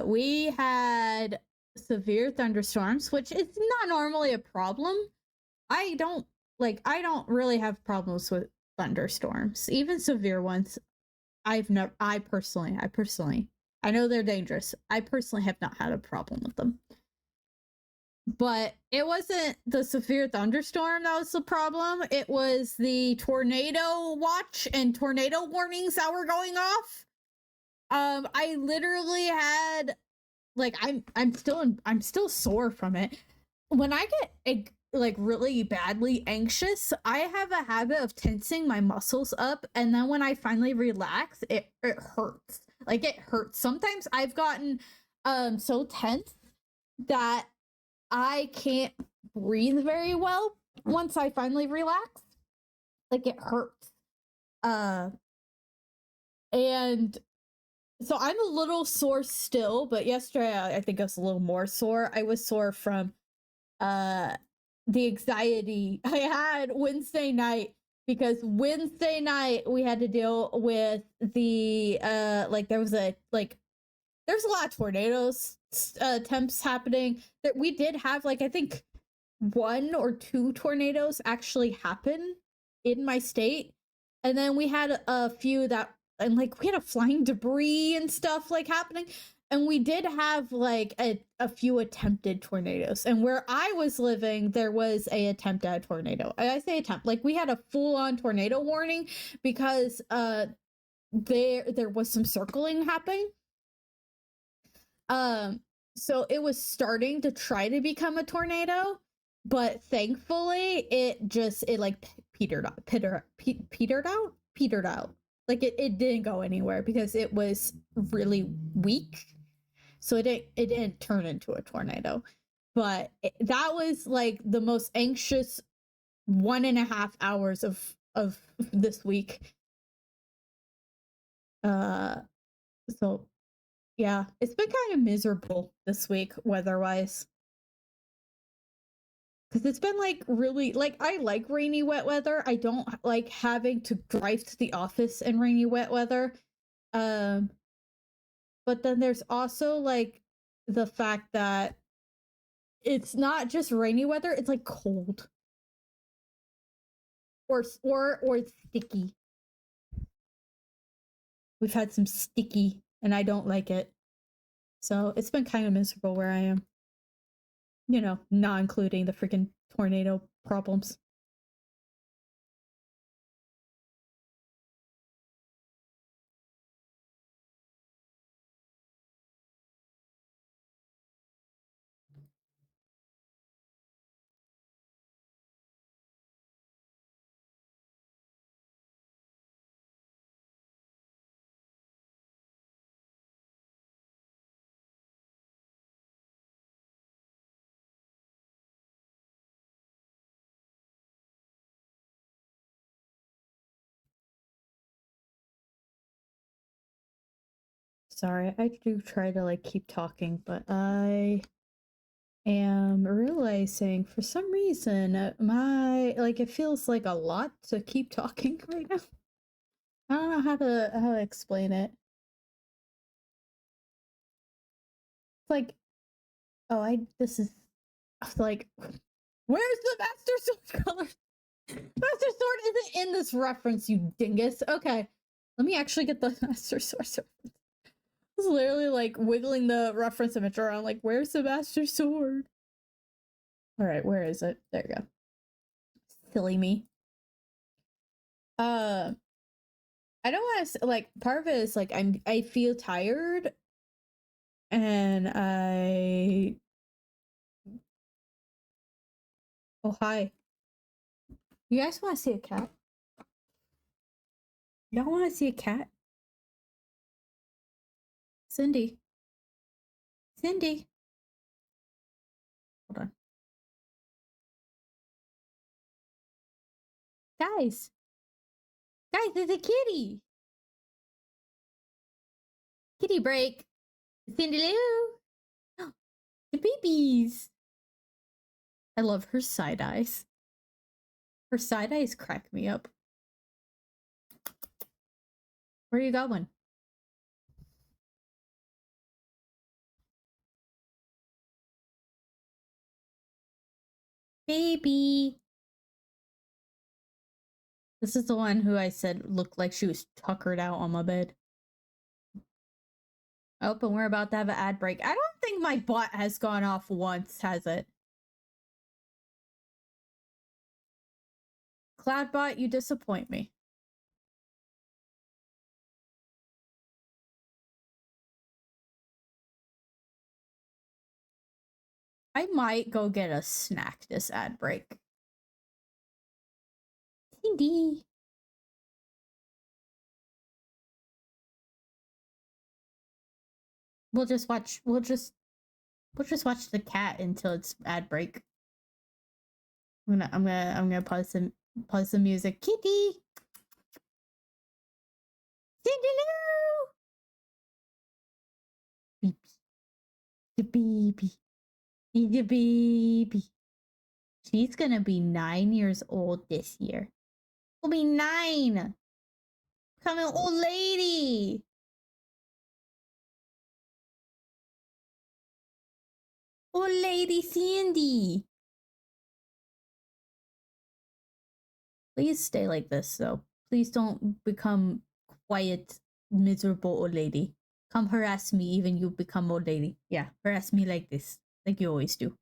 We had severe thunderstorms, which is not normally a problem. I don't really have problems with thunderstorms, even severe ones. I personally, I know they're dangerous. I personally have not had a problem with them. But it wasn't the severe thunderstorm that was the problem. It was the tornado watch and tornado warnings that were going off. I literally had, like, I'm still sore from it. When I get like really badly anxious, I have a habit of tensing my muscles up, and then when I finally relax, it hurts. Like, it hurts. Sometimes I've gotten so tense that I can't breathe very well once I finally relax. Like, it hurts. And so I'm a little sore still, but yesterday I think I was a little more sore. I was sore from the anxiety I had Wednesday night because Wednesday night we had to deal with the like there was a like there's a lot of tornadoes attempts happening. That we did have like I think one or two tornadoes actually happen in my state, and then we had a few that and like we had a flying debris and stuff like happening, and we did have like a few attempted tornadoes, and where I was living there was a attempt at a tornado. I say attempt, like we had a full-on tornado warning because there was some circling happening. um so it was starting to try to become a tornado, but thankfully it like petered out. Like it didn't go anywhere because it was really weak, so it didn't turn into a tornado. But that was like the most anxious 1.5 hours of this week. uh so yeah, it's been kind of miserable this week weather wise, because it's been like really like I like rainy wet weather. I don't like having to drive to the office in rainy wet weather. um but then there's also like the fact that it's not just rainy weather, it's like cold or sticky. We've had some sticky and I don't like it, so it's been kind of miserable where I am, not including the freaking tornado problems. Sorry, I do try to like keep talking, but I am realizing for some reason my like it feels like a lot to keep talking right now. I don't know how to explain it. It's like, oh, I this is like, where's the Master Sword color? Master Sword isn't in this reference, you dingus. Okay, let me actually get the Master Sword reference. I was literally like wiggling the reference image around, like, where's the Master Sword? All right, where is it? There you go. Silly me. Uh, I don't want to like. Part of it is like I feel tired, and I. Oh hi. You guys want to see a cat? Y'all want to see a cat? Cindy. Cindy. Hold on. Guys. Guys, it's a kitty. Kitty break. Cindy Lou. The babies. I love her side eyes. Her side eyes crack me up. Where are you going? Baby. This is the one who I said looked like she was tuckered out on my bed. Oh, and we're about to have an ad break. I don't think my bot has gone off once, has it? Cloudbot, you disappoint me. I might go get a snack this ad break. Cindy. We'll just watch the cat until it's ad break. I'm gonna pause the music. Kitty. Cindy Lou. Baby. The baby. The baby. She's gonna be 9 years old this year. I'll be 9. Become an old lady. Old lady Sandy. Please stay like this, though. Please don't become quiet, miserable old lady. Come harass me, even you become old lady. Yeah, harass me like this, like you always do.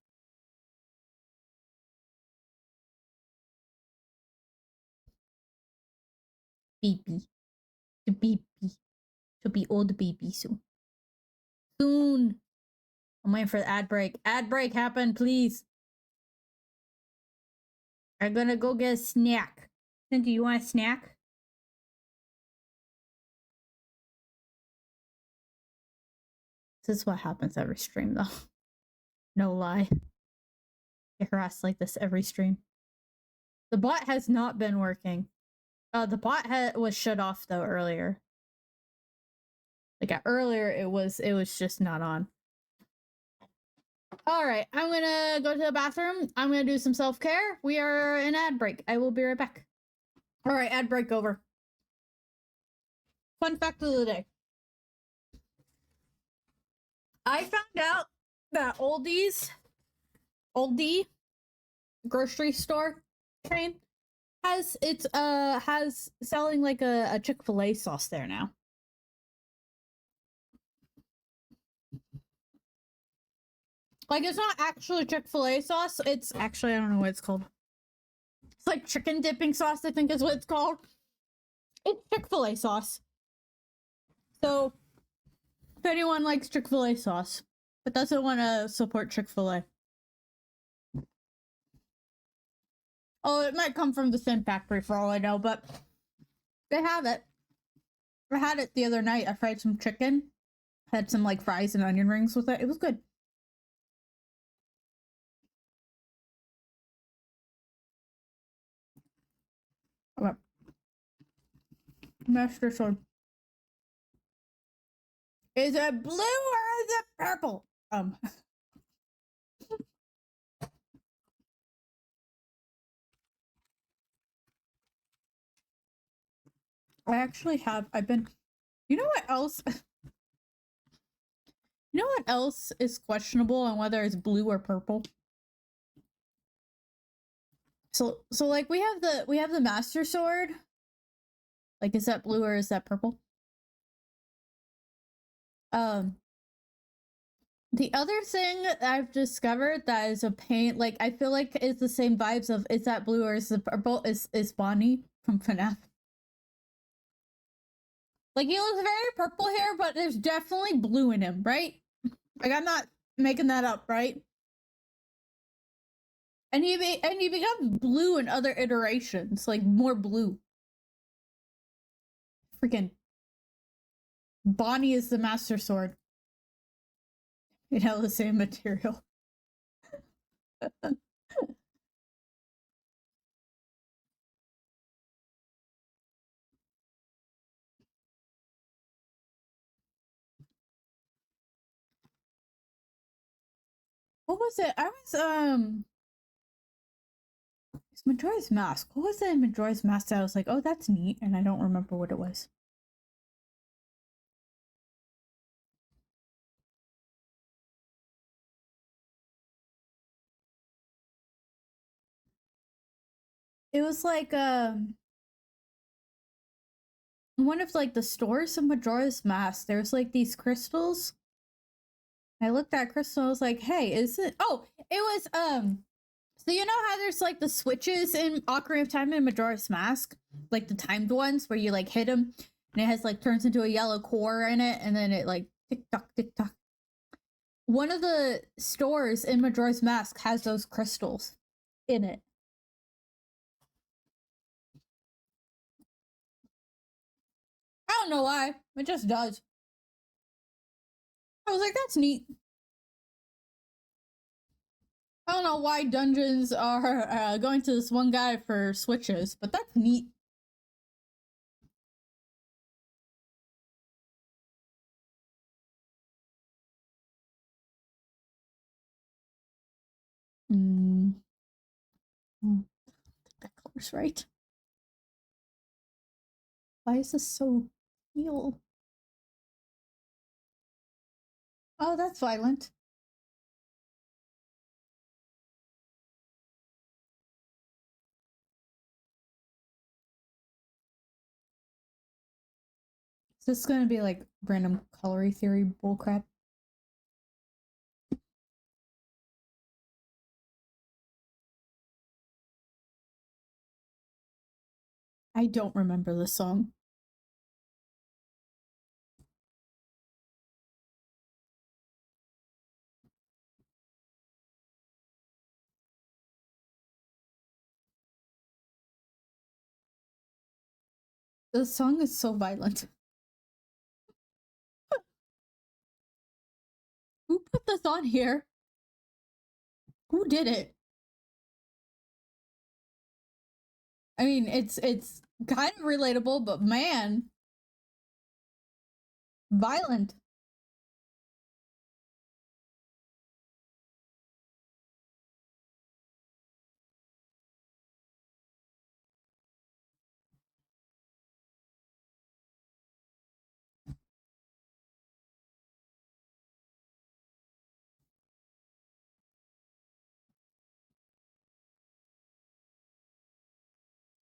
Baby. The baby. To be old baby soon. Soon. I'm waiting for the ad break. Ad break happen, please. I'm gonna go get a snack. Then do you want a snack? This is what happens every stream, though. No lie. Get harassed like this every stream. The bot has not been working. The bot was shut off though earlier. Like earlier, it was just not on. All right, I'm gonna go to the bathroom. I'm gonna do some self care. We are in ad break. I will be right back. All right, ad break over. Fun fact of the day. I found out that Oldie grocery store chain has selling like a Chick-fil-A sauce there now. Like it's not actually Chick-fil-A sauce. It's actually I don't know what it's called. It's like chicken dipping sauce, I think is what it's called. It's Chick-fil-A sauce. So if anyone likes Chick-fil-A sauce but doesn't want to support Chick-fil-A. Oh, it might come from the same factory for all I know, but they have it. I had it the other night. I fried some chicken, had some like fries and onion rings with it. It was good. Okay. Master Sword. Is it blue or is it purple? I actually have. You know what else? You know what else is questionable on whether it's blue or purple? So like we have the Master Sword. Like, is that blue or is that purple? The other thing I've discovered that is a pain, like I feel like it's the same vibes of is that blue or is it purple? Is Bonnie from FNAF? Like he looks very purple here, but there's definitely blue in him, right? Like I'm not making that up, right? And he becomes blue in other iterations, like more blue. Freaking Bonnie is the Master Sword. It had the same material. What was it? It's Majora's Mask. What was it in Majora's Mask that I was like, oh, that's neat, and I don't remember what it was. It was like one of like the stores of Majora's Mask. There's like these crystals. I looked at crystal. I was like, hey, is it? Oh, it was So you know how there's like the switches in Ocarina of Time and Majora's Mask, like the timed ones where you like hit them and it has like turns into a yellow core in it, and then it like tick tock tick tock. One of the stores in Majora's Mask has those crystals in it. I don't know why. It just does. I was like, that's neat. I don't know why dungeons are going to this one guy for switches, but that's neat. Mm. I think that color's right. Why is this so real? Oh, that's violent. Is this gonna be like random colory theory bullcrap? I don't remember this song. The song is so violent. Who put this on here? Who did it? I mean, it's kind of relatable, but man, violent.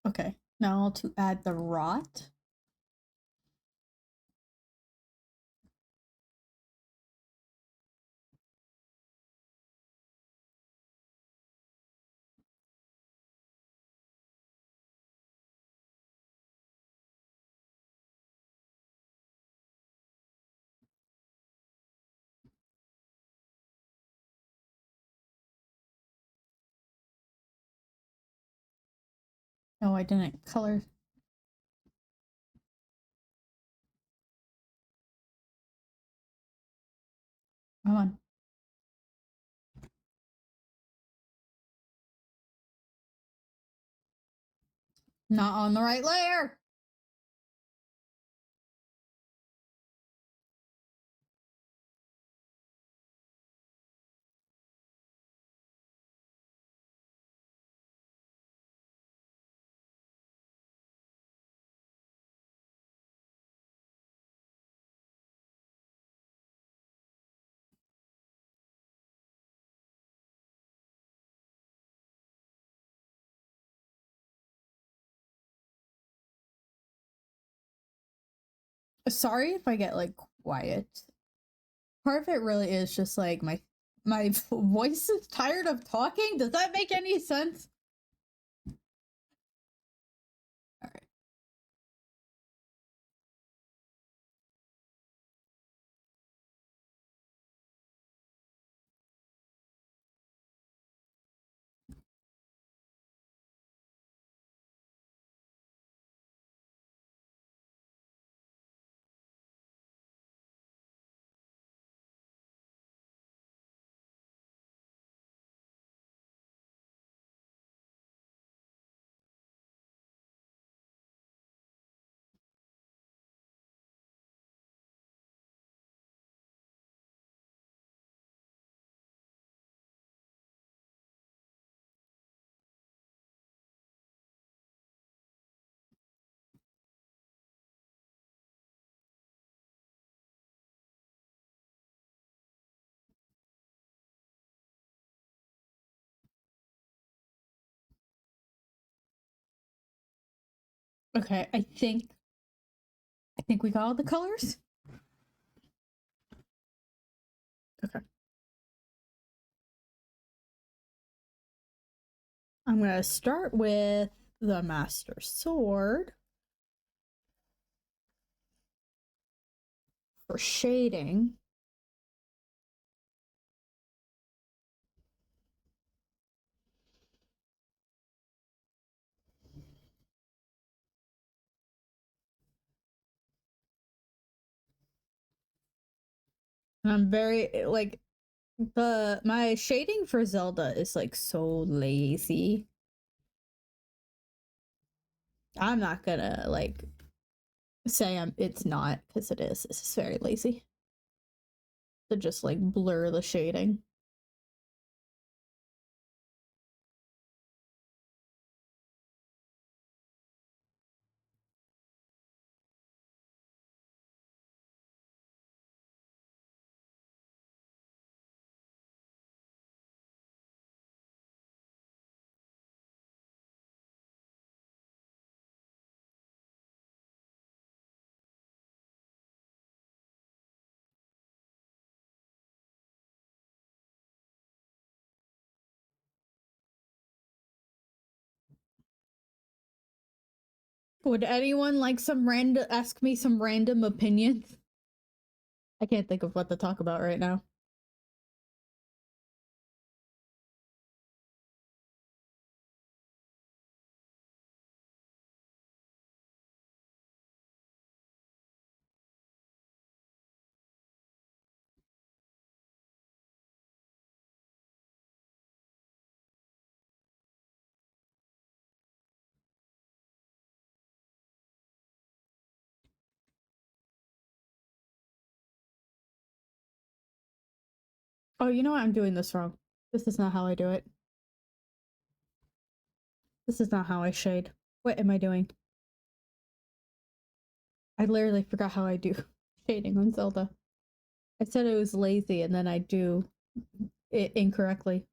Okay, now to add the rot. No, I didn't color. Come on. Not on the right layer. Sorry if I get like quiet. Part of it really is just like my voice is tired of talking. Does that make any sense? All right. Okay, I think we got all the colors. Okay. I'm gonna start with the Master Sword for shading. And I'm very like my shading for Zelda is like so lazy. I'm not gonna like say it's not because it is. It's just very lazy to just like blur the shading. Would anyone like ask me some random opinions? I can't think of what to talk about right now. Oh, you know what? I'm doing this wrong. This is not how I do it. This is not how I shade. What am I doing? I literally forgot how I do shading on Zelda. I said it was lazy and then I do it incorrectly.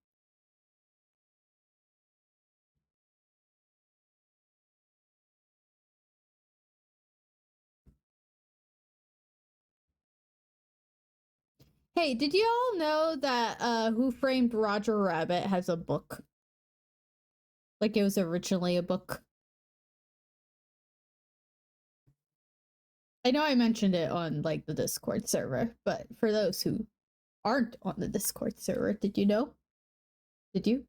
Hey, did you all know that Who Framed Roger Rabbit has a book? Like it was originally a book. I know I mentioned it on like the Discord server, but for those who aren't on the Discord server, did you know? Did you?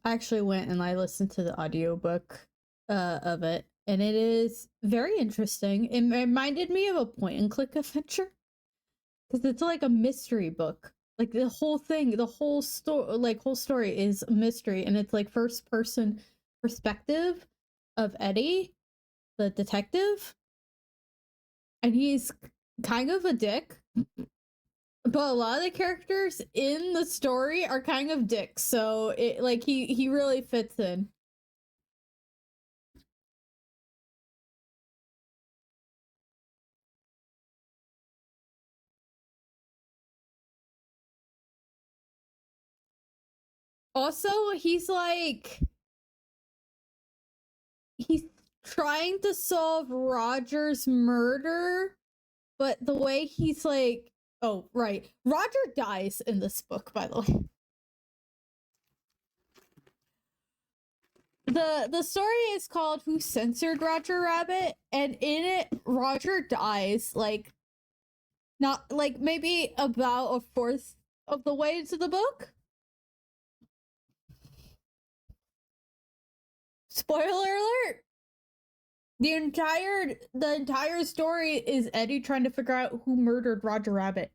I actually went and I listened to the audiobook of it, and it is very interesting. It reminded me of a point and click adventure because it's like a mystery book. Like the whole thing, the whole story, like whole story is a mystery, and it's like first person perspective of Eddie, the detective, and he's kind of a dick. But a lot of the characters in the story are kind of dicks, so it like he really fits in. Also, he's trying to solve Roger's murder, but the way he's like, oh, right. Roger dies in this book, by the way. The story is called Who Censored Roger Rabbit, and in it Roger dies like not like maybe about a fourth of the way into the book. Spoiler alert. The entire story is Eddie trying to figure out who murdered Roger Rabbit.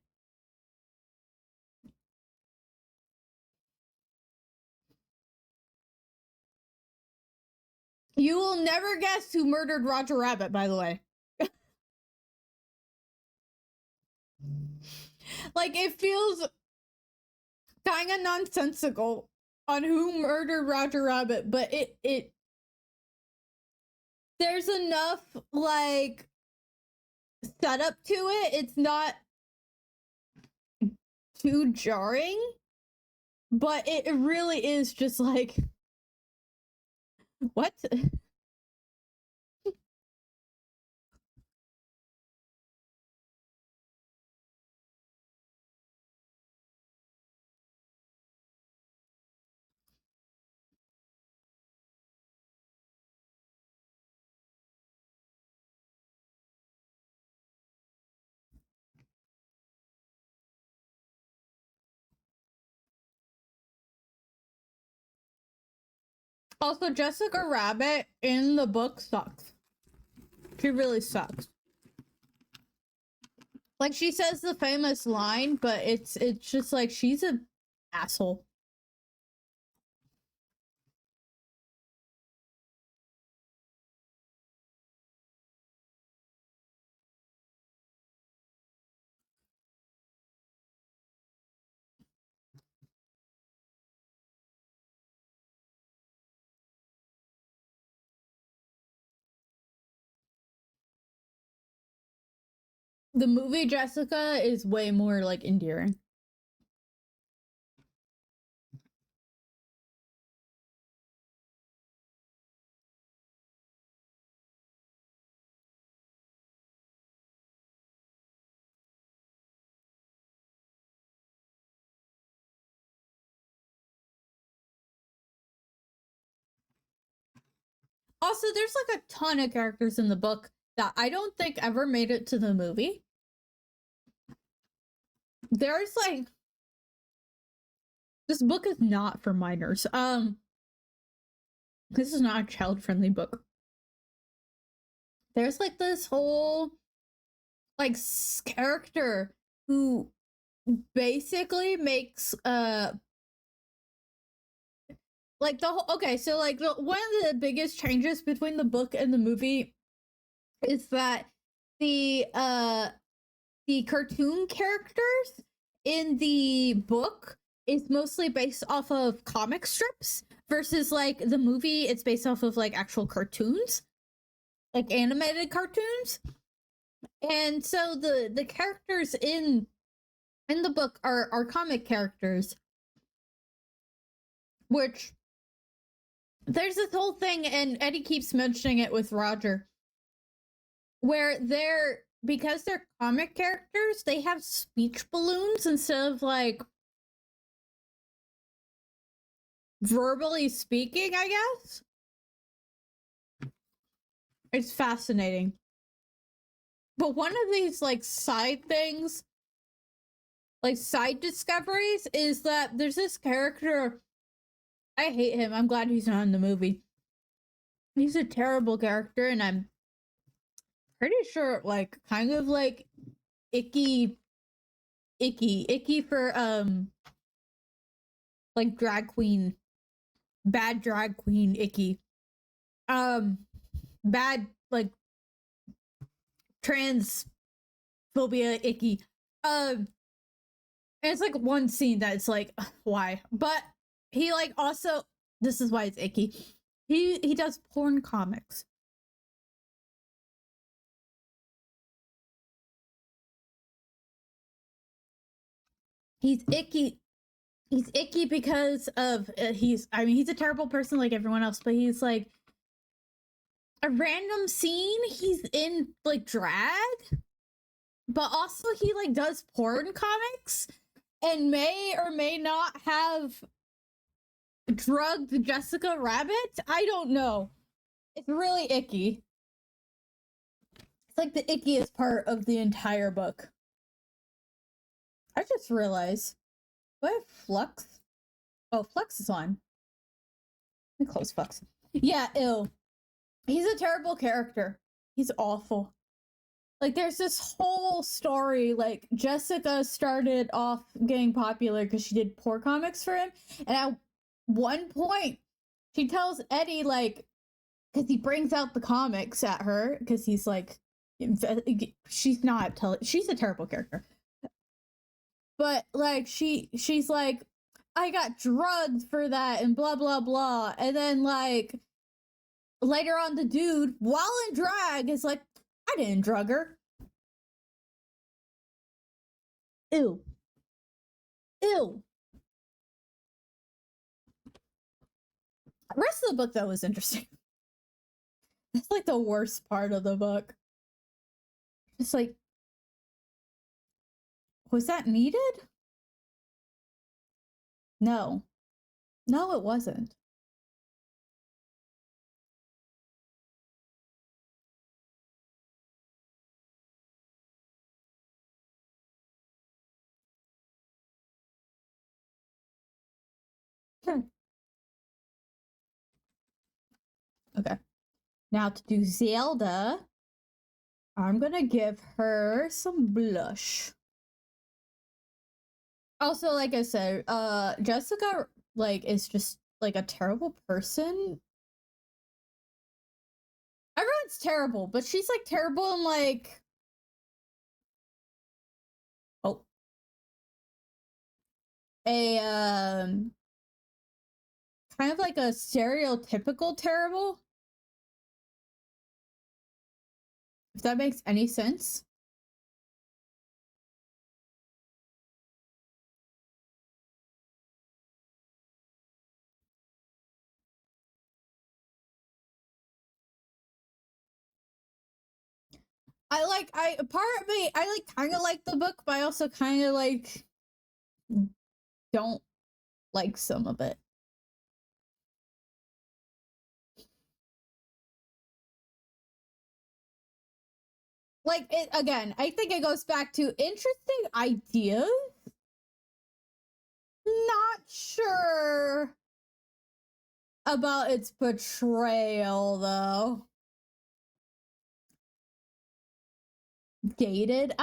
You will never guess who murdered Roger Rabbit, by the way. Like it feels kind of nonsensical on who murdered Roger Rabbit, but it there's enough like setup to it. It's not too jarring, but it really is just like what? Also, Jessica Rabbit in the book sucks. She really sucks. Like she says the famous line, but it's just like she's a asshole. The movie Jessica is way more like endearing. Also, there's like a ton of characters in the book that I don't think ever made it to the movie. There's like this book is not for minors. This is not a child-friendly book. There's like this whole like character who basically makes like the whole okay, so like one of the biggest changes between the book and the movie is that the cartoon characters in the book is mostly based off of comic strips versus like the movie it's based off of like actual cartoons, like animated cartoons. And so the characters in the book are comic characters, which there's this whole thing, and Eddie keeps mentioning it with Roger, where they're because they're comic characters, they have speech balloons instead of like verbally speaking, I guess. It's fascinating. But one of these like side things, like side discoveries, is that there's this character. I hate him. I'm glad he's not in the movie. He's a terrible character, and I'm pretty sure like kind of like icky for like drag queen, bad drag queen icky. Bad like transphobia icky. And it's like one scene that's like why, but he like also this is why it's icky. He does porn comics. He's icky. He's icky because of he's. I mean, he's a terrible person like everyone else, but he's like a random scene. He's in like drag, but also he like does porn comics and may or may not have drugged Jessica Rabbit. I don't know. It's really icky. It's like the ickiest part of the entire book. I just realized. Do I have Flux? Oh, Flux is on. Let me close Flux. Yeah, ew. He's a terrible character. He's awful. Like, there's this whole story. Like, Jessica started off getting popular because she did porn comics for him. And at one point, she tells Eddie, like, because he brings out the comics at her, because he's like, she's not, she's a terrible character. But, like, she's like, I got drugged for that and blah, blah, blah. And then, like, later on, the dude, while in drag, is like, I didn't drug her. Ew. Ew. The rest of the book, though, was interesting. That's like the worst part of the book. It's like, was that needed? No. No, it wasn't. Okay. Now to do Zelda, I'm gonna give her some blush. Also, like I said, Jessica like is just like a terrible person. Everyone's terrible, but she's like terrible in like oh a kind of like a stereotypical terrible. If that makes any sense. I part of me I like kind of like the book, but I also kind of like don't like some of it. like it again, I think it goes back to interesting ideas. Not sure about its portrayal though. Dated?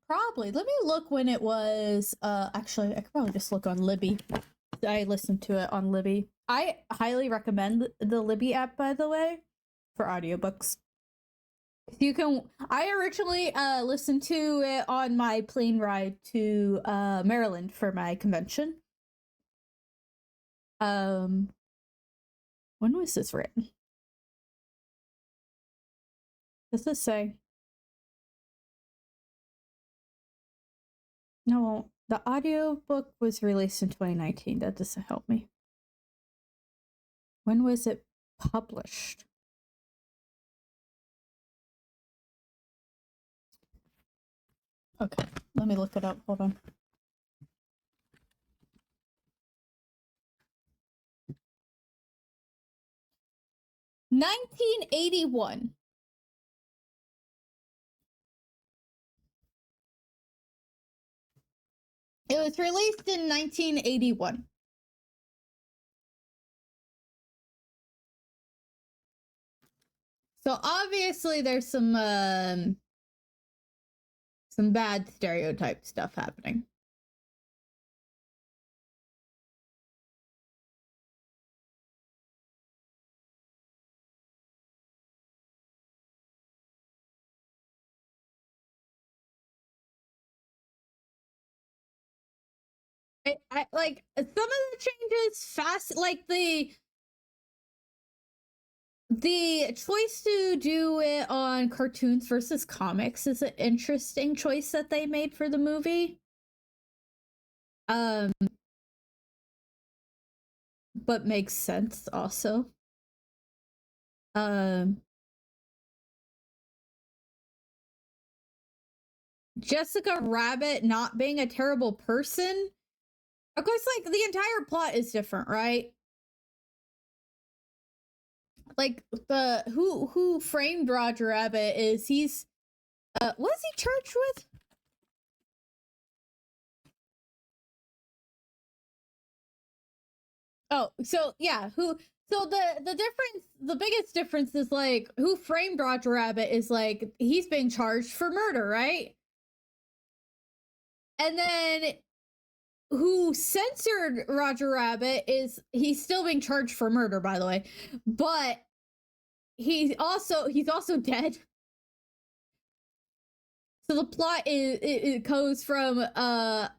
Probably. Let me look when it was. Actually, I could probably just look on Libby. I listened to it on Libby. I highly recommend the Libby app, by the way, for audiobooks. You can. I originally listened to it on my plane ride to Maryland for my convention. When was this written? Does this say? No, the audiobook was released in 2019. That doesn't help me. When was it published? Okay, let me look it up. Hold on. $1981. It was released in 1981. So obviously there's some bad stereotype stuff happening. I like some of the changes fast, like the choice to do it on cartoons versus comics is an interesting choice that they made for the movie. But makes sense also. Jessica Rabbit not being a terrible person. Of course, like the entire plot is different, right? Like the who framed Roger Rabbit is he's what is he charged with? Oh, so yeah, the biggest difference is like who framed Roger Rabbit is like he's being charged for murder, right? And then who censored Roger Rabbit is he's still being charged for murder, by the way, but he's also dead. So the plot is it goes from how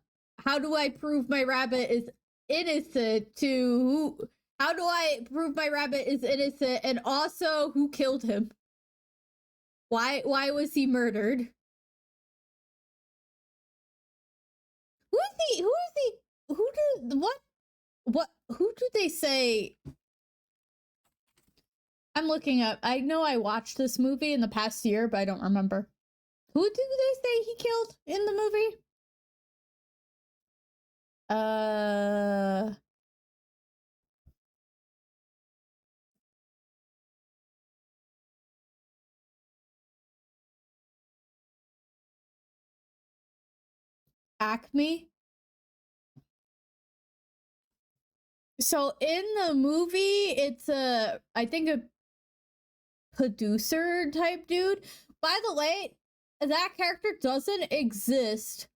do I prove my rabbit is innocent to how do I prove my rabbit is innocent and also who killed him? Why was he murdered? Who is he? Who is he? Who did what who did they say? I'm looking up. I know I watched this movie in the past year, but I don't remember. Who did they say he killed in the movie? Acme. So in the movie, it's I think a producer type dude. By the way, that character doesn't exist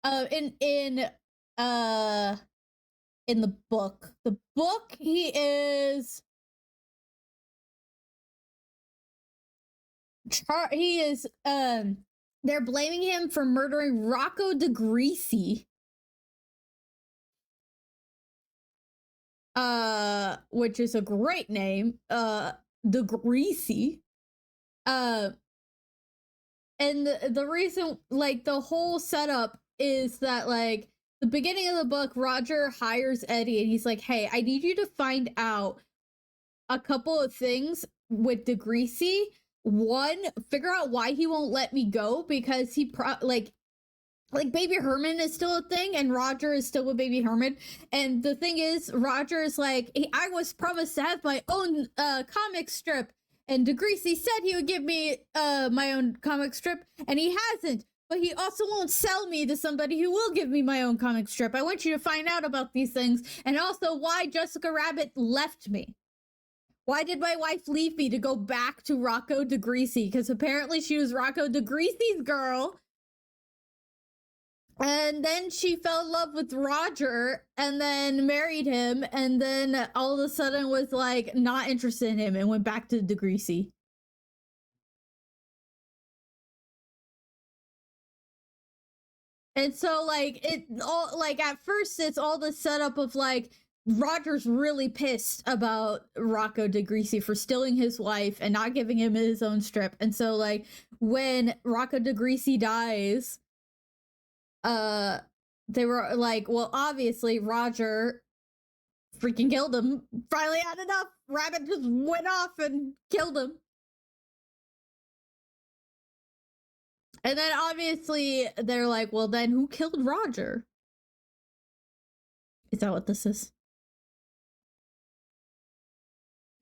in the book. The book he is they're blaming him for murdering Rocco DeGreasy. Which is a great name. DeGreasy. And the reason, like, the whole setup is that, like, the beginning of the book, Roger hires Eddie and he's like, hey, I need you to find out a couple of things with DeGreasy. One, figure out why he won't let me go because he like Baby Herman is still a thing and Roger is still with Baby Herman. And the thing is, Roger is like, hey, I was promised to have my own comic strip. And DeGreasy said he would give me my own comic strip, and he hasn't. But he also won't sell me to somebody who will give me my own comic strip. I want you to find out about these things, and also why Jessica Rabbit left me. Why did my wife leave me to go back to Rocco DeGreasy? Because apparently she was Rocco DeGreasy's girl. And then she fell in love with Roger and then married him. And then all of a sudden was like not interested in him and went back to DeGreasy. And so like it all like at first it's all the setup of like Roger's really pissed about Rocco DeGreasy for stealing his wife and not giving him his own strip. And so like when Rocco DeGreasy dies, they were like, well, obviously Roger freaking killed him. Finally had enough. Rabbit just went off and killed him. And then obviously they're like, well, then who killed Roger? Is that what this is?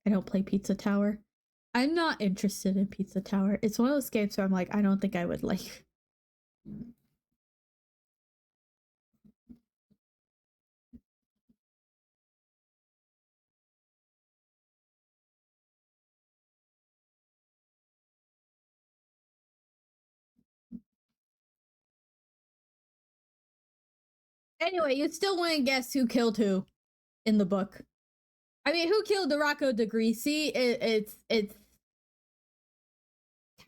I don't play Pizza Tower. I'm not interested in Pizza Tower. It's one of those games where I'm like, I don't think I would like. Anyway, you still want to guess who killed who in the book. I mean, who killed the Rocco DeGreasy? It's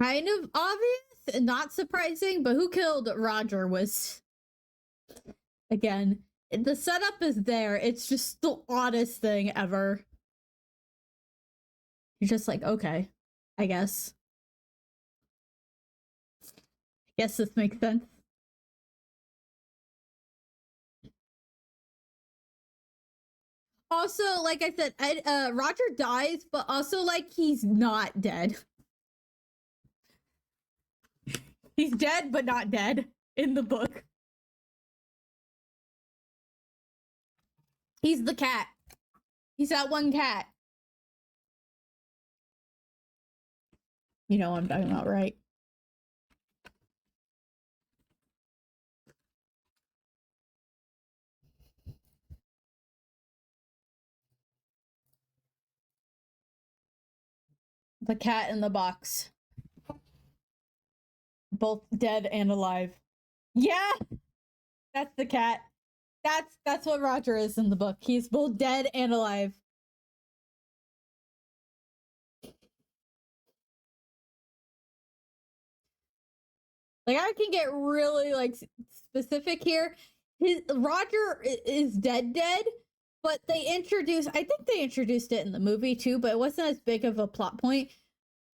kind of obvious and not surprising, but who killed Roger was, again, the setup is there. It's just the oddest thing ever. You're just like, okay, I guess. I guess this makes sense. Also, like I said, Roger dies, but also like he's not dead. He's dead, but not dead in the book. He's the cat. He's that one cat. You know what I'm talking about, right? The cat in the box. Both dead and alive. Yeah! That's the cat. That's what Roger is in the book. He's both dead and alive. Like I can get really like specific here. His Roger is dead, but they introduced. I think they introduced it in the movie too, but it wasn't as big of a plot point.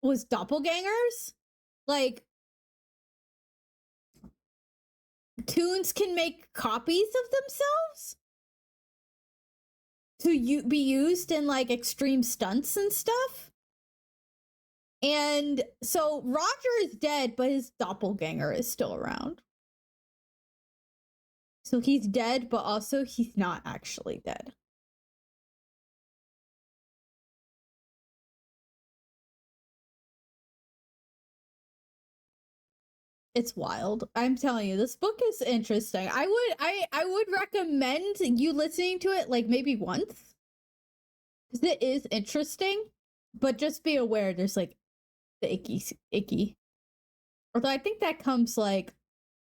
Was doppelgangers like toons can make copies of themselves to be used in like extreme stunts and stuff. And so Roger is dead, but his doppelganger is still around. So he's dead, but also he's not actually dead. It's wild. I'm telling you, this book is interesting. I would recommend you listening to it like maybe once. Because it is interesting. But just be aware there's like the icky. Although I think that comes like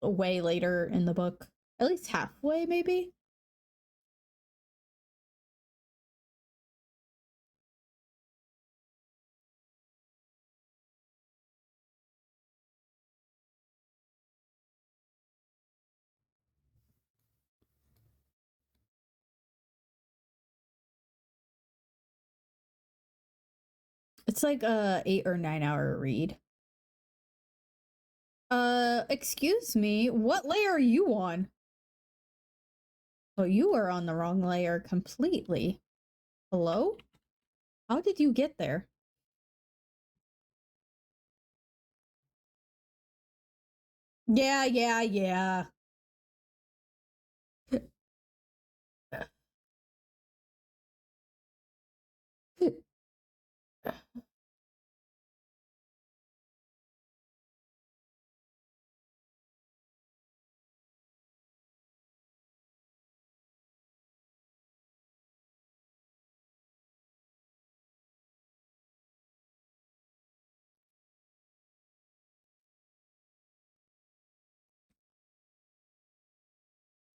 way later in the book. At least halfway, maybe. It's like a 8 or 9 hour read. Excuse me, what layer are you on? Oh, you are on the wrong layer completely. Hello? How did you get there? Yeah, yeah, yeah.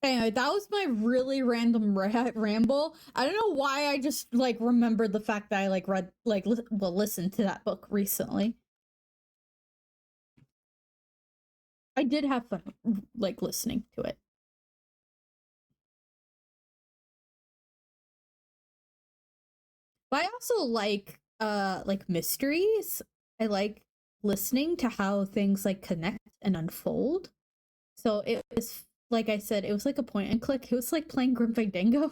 Anyway, that was my really random ramble. I don't know why I just like remembered the fact that I like read like listened to that book recently. I did have fun like listening to it. But I also like mysteries. I like listening to how things like connect and unfold. So it was like I said, it was like a point and click. It was like playing Grim Fandango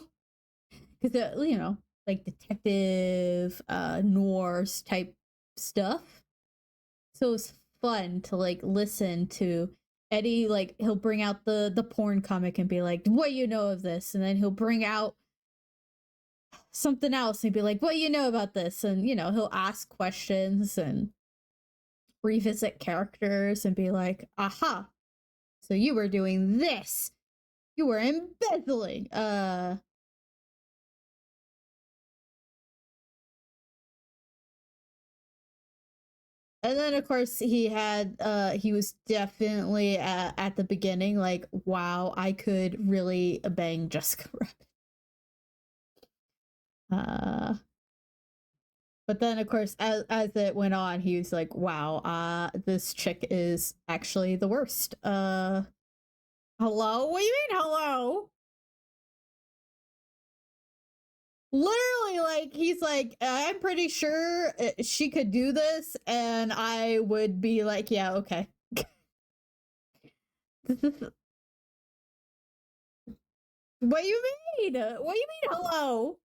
because you know, like detective noirs type stuff. So it was fun to like listen to Eddie. Like he'll bring out the porn comic and be like, "What do you know of this?" And then he'll bring out something else and be like, "What do you know about this?" And you know, he'll ask questions and revisit characters and be like, "Aha! So you were doing this. You were embezzling." And then of course he was definitely at the beginning like, wow, I could really bang Jessica Rabbit. But then of course as it went on, he was like, wow, this chick is actually the worst. Hello? What do you mean hello? Literally, like he's like, I'm pretty sure she could do this, and I would be like, yeah, okay. What do you mean? What do you mean hello?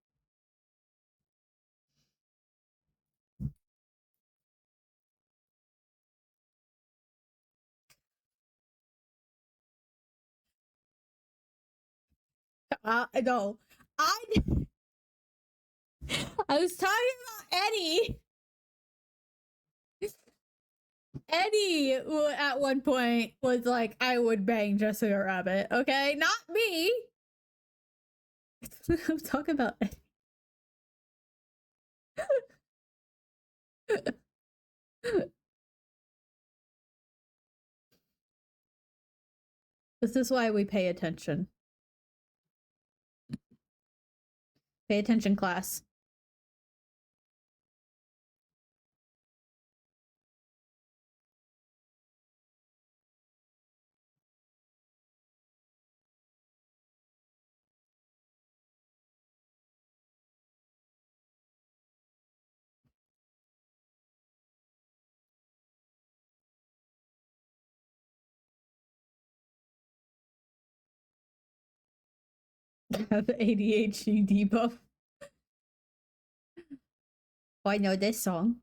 No, I I was talking about Eddie. Eddie at one point was like, I would bang Jessica Rabbit. Okay, not me. I'm talking about Eddie. This is why we pay attention. Pay attention, class. Have ADHD debuff. Oh, I know this song.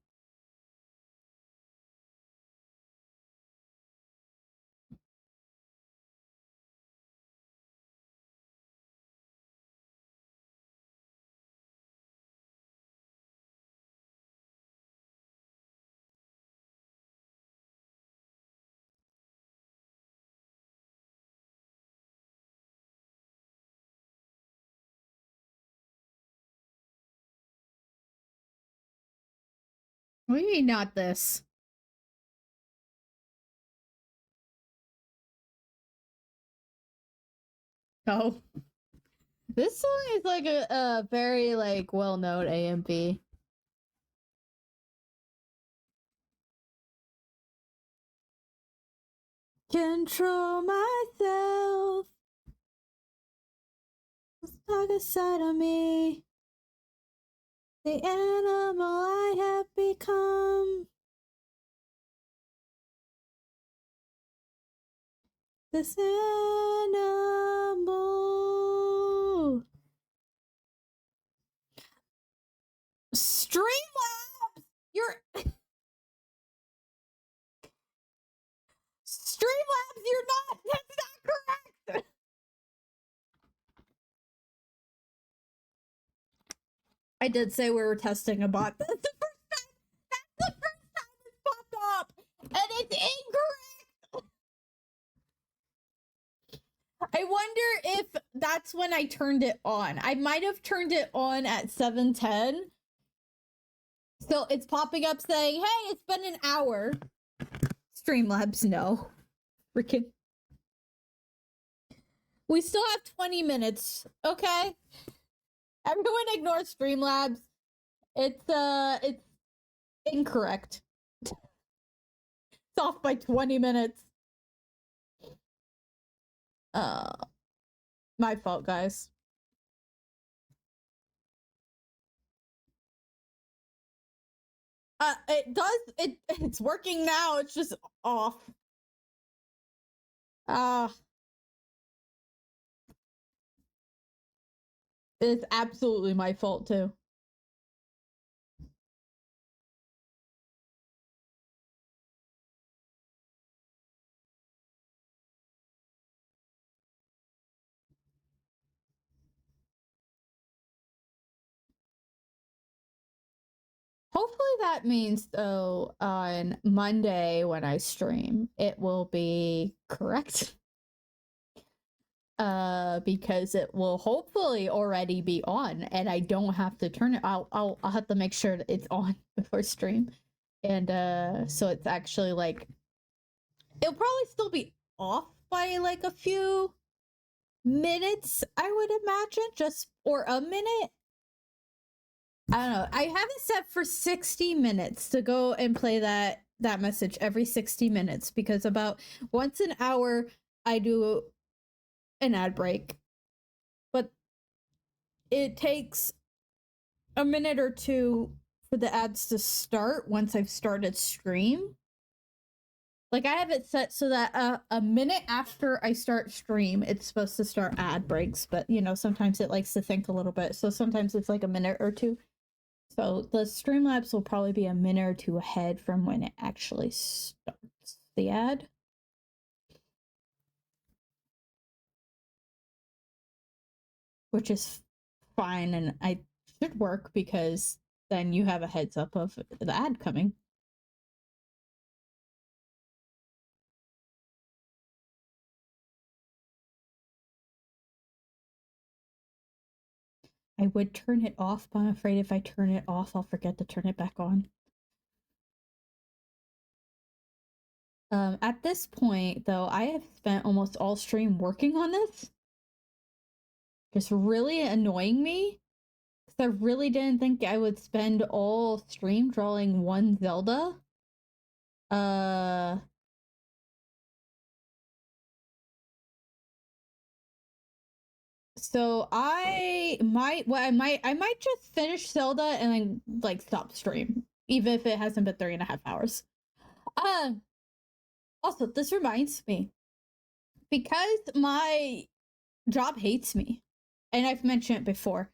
What do you mean not this? Oh. This song is like a very like well known AMV. Control myself. Stuck inside of me. The animal I have become. This animal. Streamlabs! You're Streamlabs, you're not that's not correct. I did say we were testing a bot. That's the first time it's popped up. And it's incorrect. I wonder if that's when I turned it on. I might have turned it on at 7:10. So it's popping up saying, hey, it's been an hour. Streamlabs, no. Freaking. We still have 20 minutes, okay? Everyone ignore Streamlabs. It's incorrect. It's off by 20 minutes. My fault, guys. It's working now. It's just off. It's absolutely my fault too. Hopefully that means though on Monday when I stream, it will be correct. Because it will hopefully already be on and I don't have to turn it. I'll have to make sure that it's on before stream. And so it's actually like it'll probably still be off by like a few minutes, I would imagine, just or a minute. I don't know. I have it set for 60 minutes to go and play that message every 60 minutes because about once an hour I do an ad break. But it takes a minute or two for the ads to start once I've started stream. Like I have it set so that a minute after I start stream, it's supposed to start ad breaks, but you know, sometimes it likes to think a little bit. So sometimes it's like a minute or two. So the Streamlabs will probably be a minute or two ahead from when it actually starts the ad. Which is fine, and I should work because then you have a heads up of the ad coming. I would turn it off, but I'm afraid if I turn it off, I'll forget to turn it back on. At this point, though, I have spent almost all stream working on this. Just really annoying me. Because I really didn't think I would spend all stream drawing one Zelda. So I might just finish Zelda and then like stop stream, even if it hasn't been 3.5 hours. Also, this reminds me, because my job hates me, and I've mentioned it before.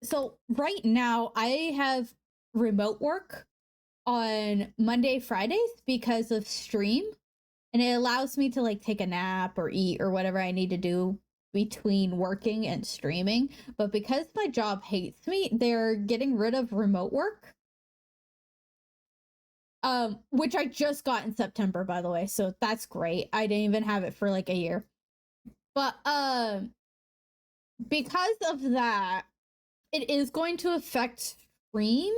So right now I have remote work on Monday, Fridays because of stream, and it allows me to like take a nap or eat or whatever I need to do between working and streaming. But because my job hates me, they're getting rid of remote work. Which I just got in September, by the way, so that's great. I didn't even have it for like a year. But because of that, it is going to affect stream.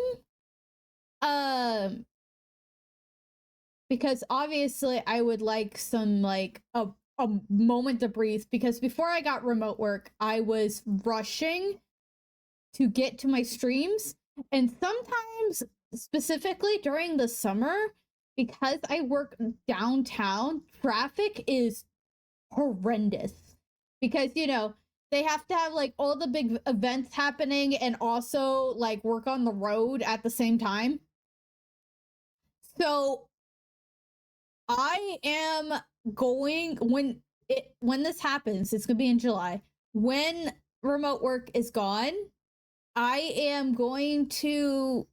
Because obviously I would like some like a moment to breathe, because before I got remote work, I was rushing to get to my streams, and sometimes specifically during the summer, because I work downtown, traffic is horrendous because you know they have to have like all the big events happening and also like work on the road at the same time. So I am going when this happens, it's gonna be in July. When remote work is gone, I am going to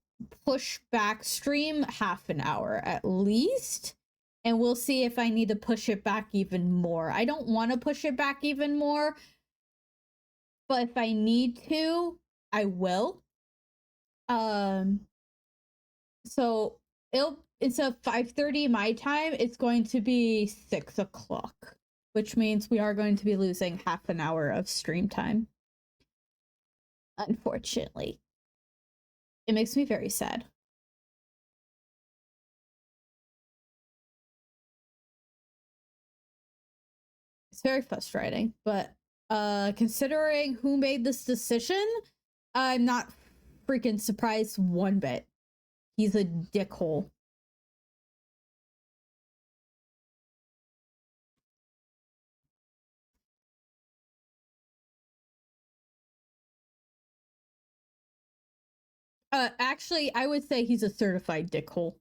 push back stream half an hour at least. And we'll see if I need to push it back even more. I don't want to push it back even more, but if I need to, I will. So instead of 5:30 my time, it's going to be 6 o'clock, which means we are going to be losing half an hour of stream time. Unfortunately. It makes me very sad. It's very frustrating, but considering who made this decision, I'm not freaking surprised one bit. He's a dickhole. Actually, I would say he's a certified dickhole.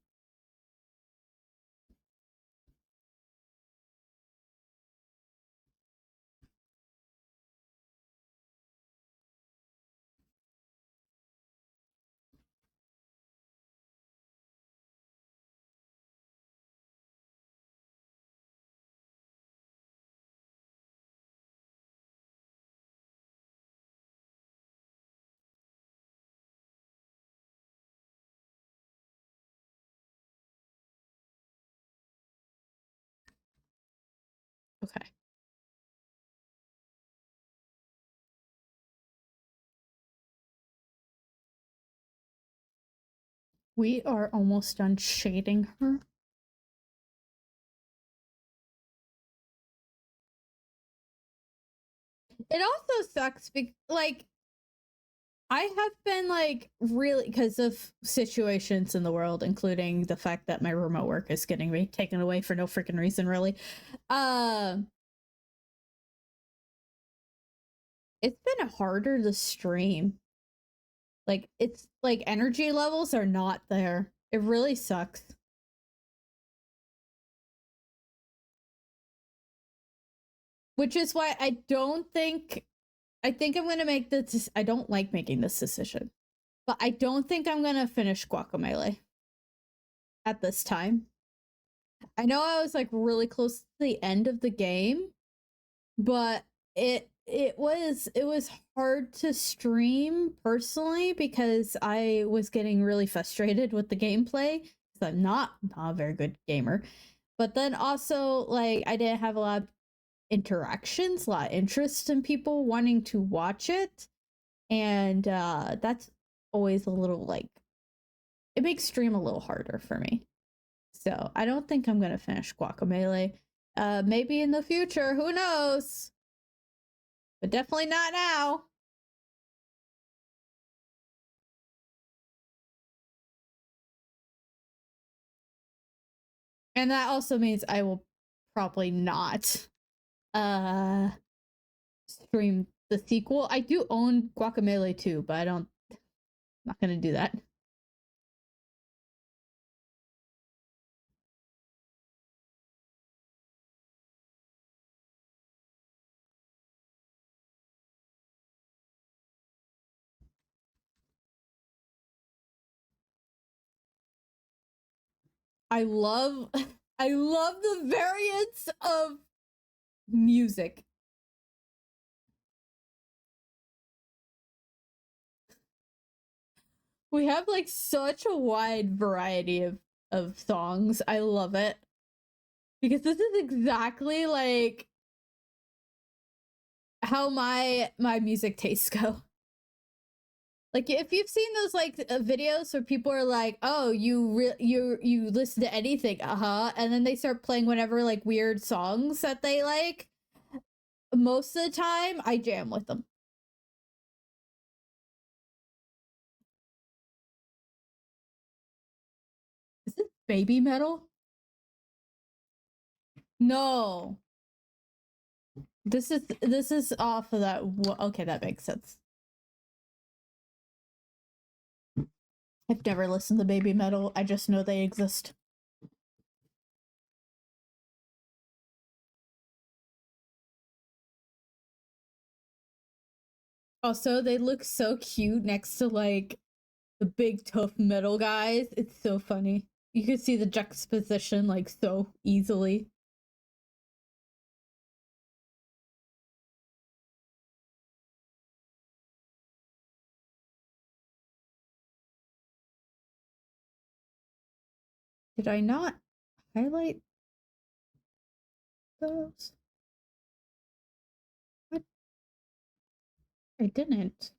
Okay. We are almost done shading her. It also sucks because, like, I have been like really because of situations in the world, including the fact that my remote work is getting me taken away for no freaking reason, really. Uh, it's been harder to stream. Like, it's like energy levels are not there. It really sucks. Which is why I think I'm gonna make this. I don't like making this decision, but I don't think I'm gonna finish Guacamelee at this time. I know I was like really close to the end of the game, but it was hard to stream personally because I was getting really frustrated with the gameplay because I'm not a very good gamer. But then also like I didn't have a lot of interactions, a lot of interest in people wanting to watch it. And that's always a little like it makes stream a little harder for me. So I don't think I'm gonna finish Guacamelee. Maybe in the future, who knows? But definitely not now. And that also means I will probably not uh stream the sequel. I do own Guacamelee too, but I'm not gonna do that. I love I love the variants of music. We have like such a wide variety of songs. I love it. Because this is exactly like how my music tastes go. Like if you've seen those like videos where people are like, "Oh, you listen to anything, and then they start playing whatever like weird songs that they like. Most of the time, I jam with them. Is it baby metal? No, this is off of that. Okay, that makes sense. I've never listened to baby metal. I just know they exist. Also, they look so cute next to like the big tough metal guys. It's so funny. You can see the juxtaposition like so easily. Did I not highlight those? What? I didn't.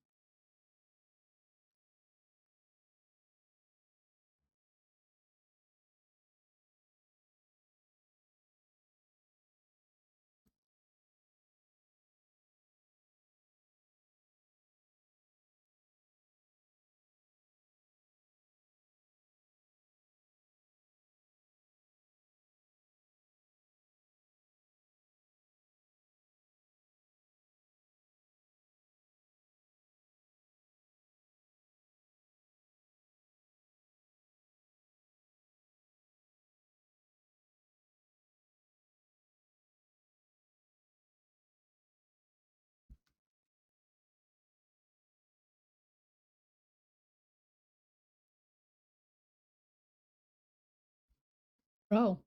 Oh,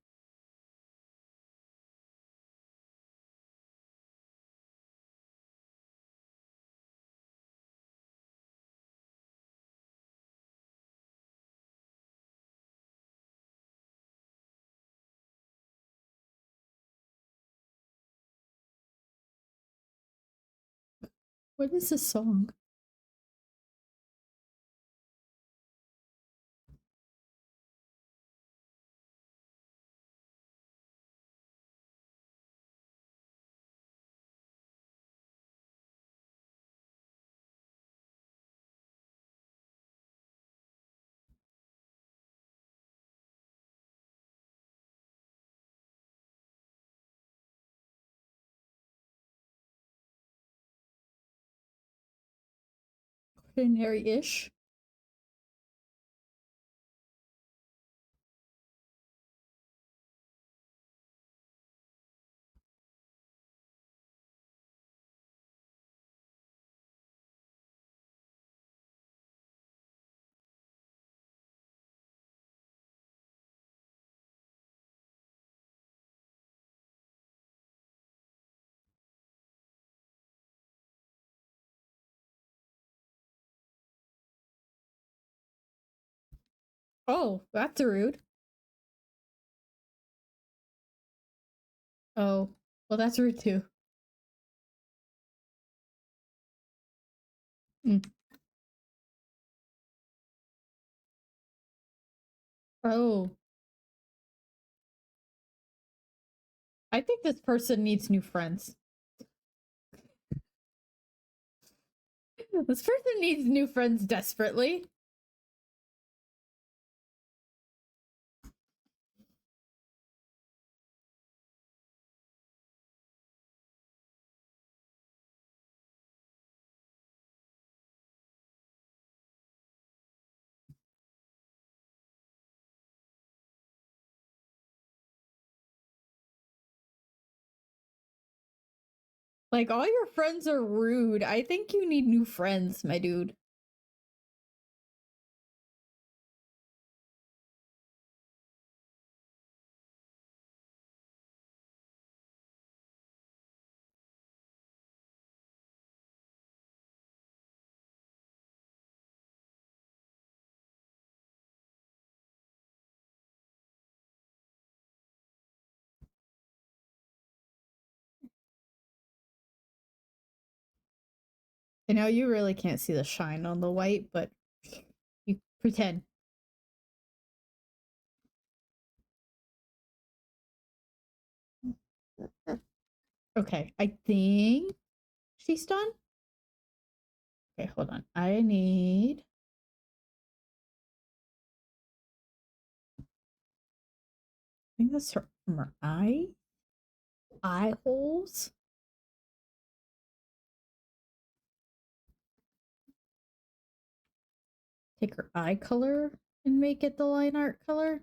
what is this song? Ordinary-ish. Oh, that's rude. Oh, well, that's rude too. Mm. Oh, I think this person needs new friends. This person needs new friends desperately. Like, all your friends are rude. I think you need new friends, my dude. I know you really can't see the shine on the white, but you pretend. Okay, I think she's done. Okay, hold on. I think that's her eye holes. Take her eye color and make it the line art color.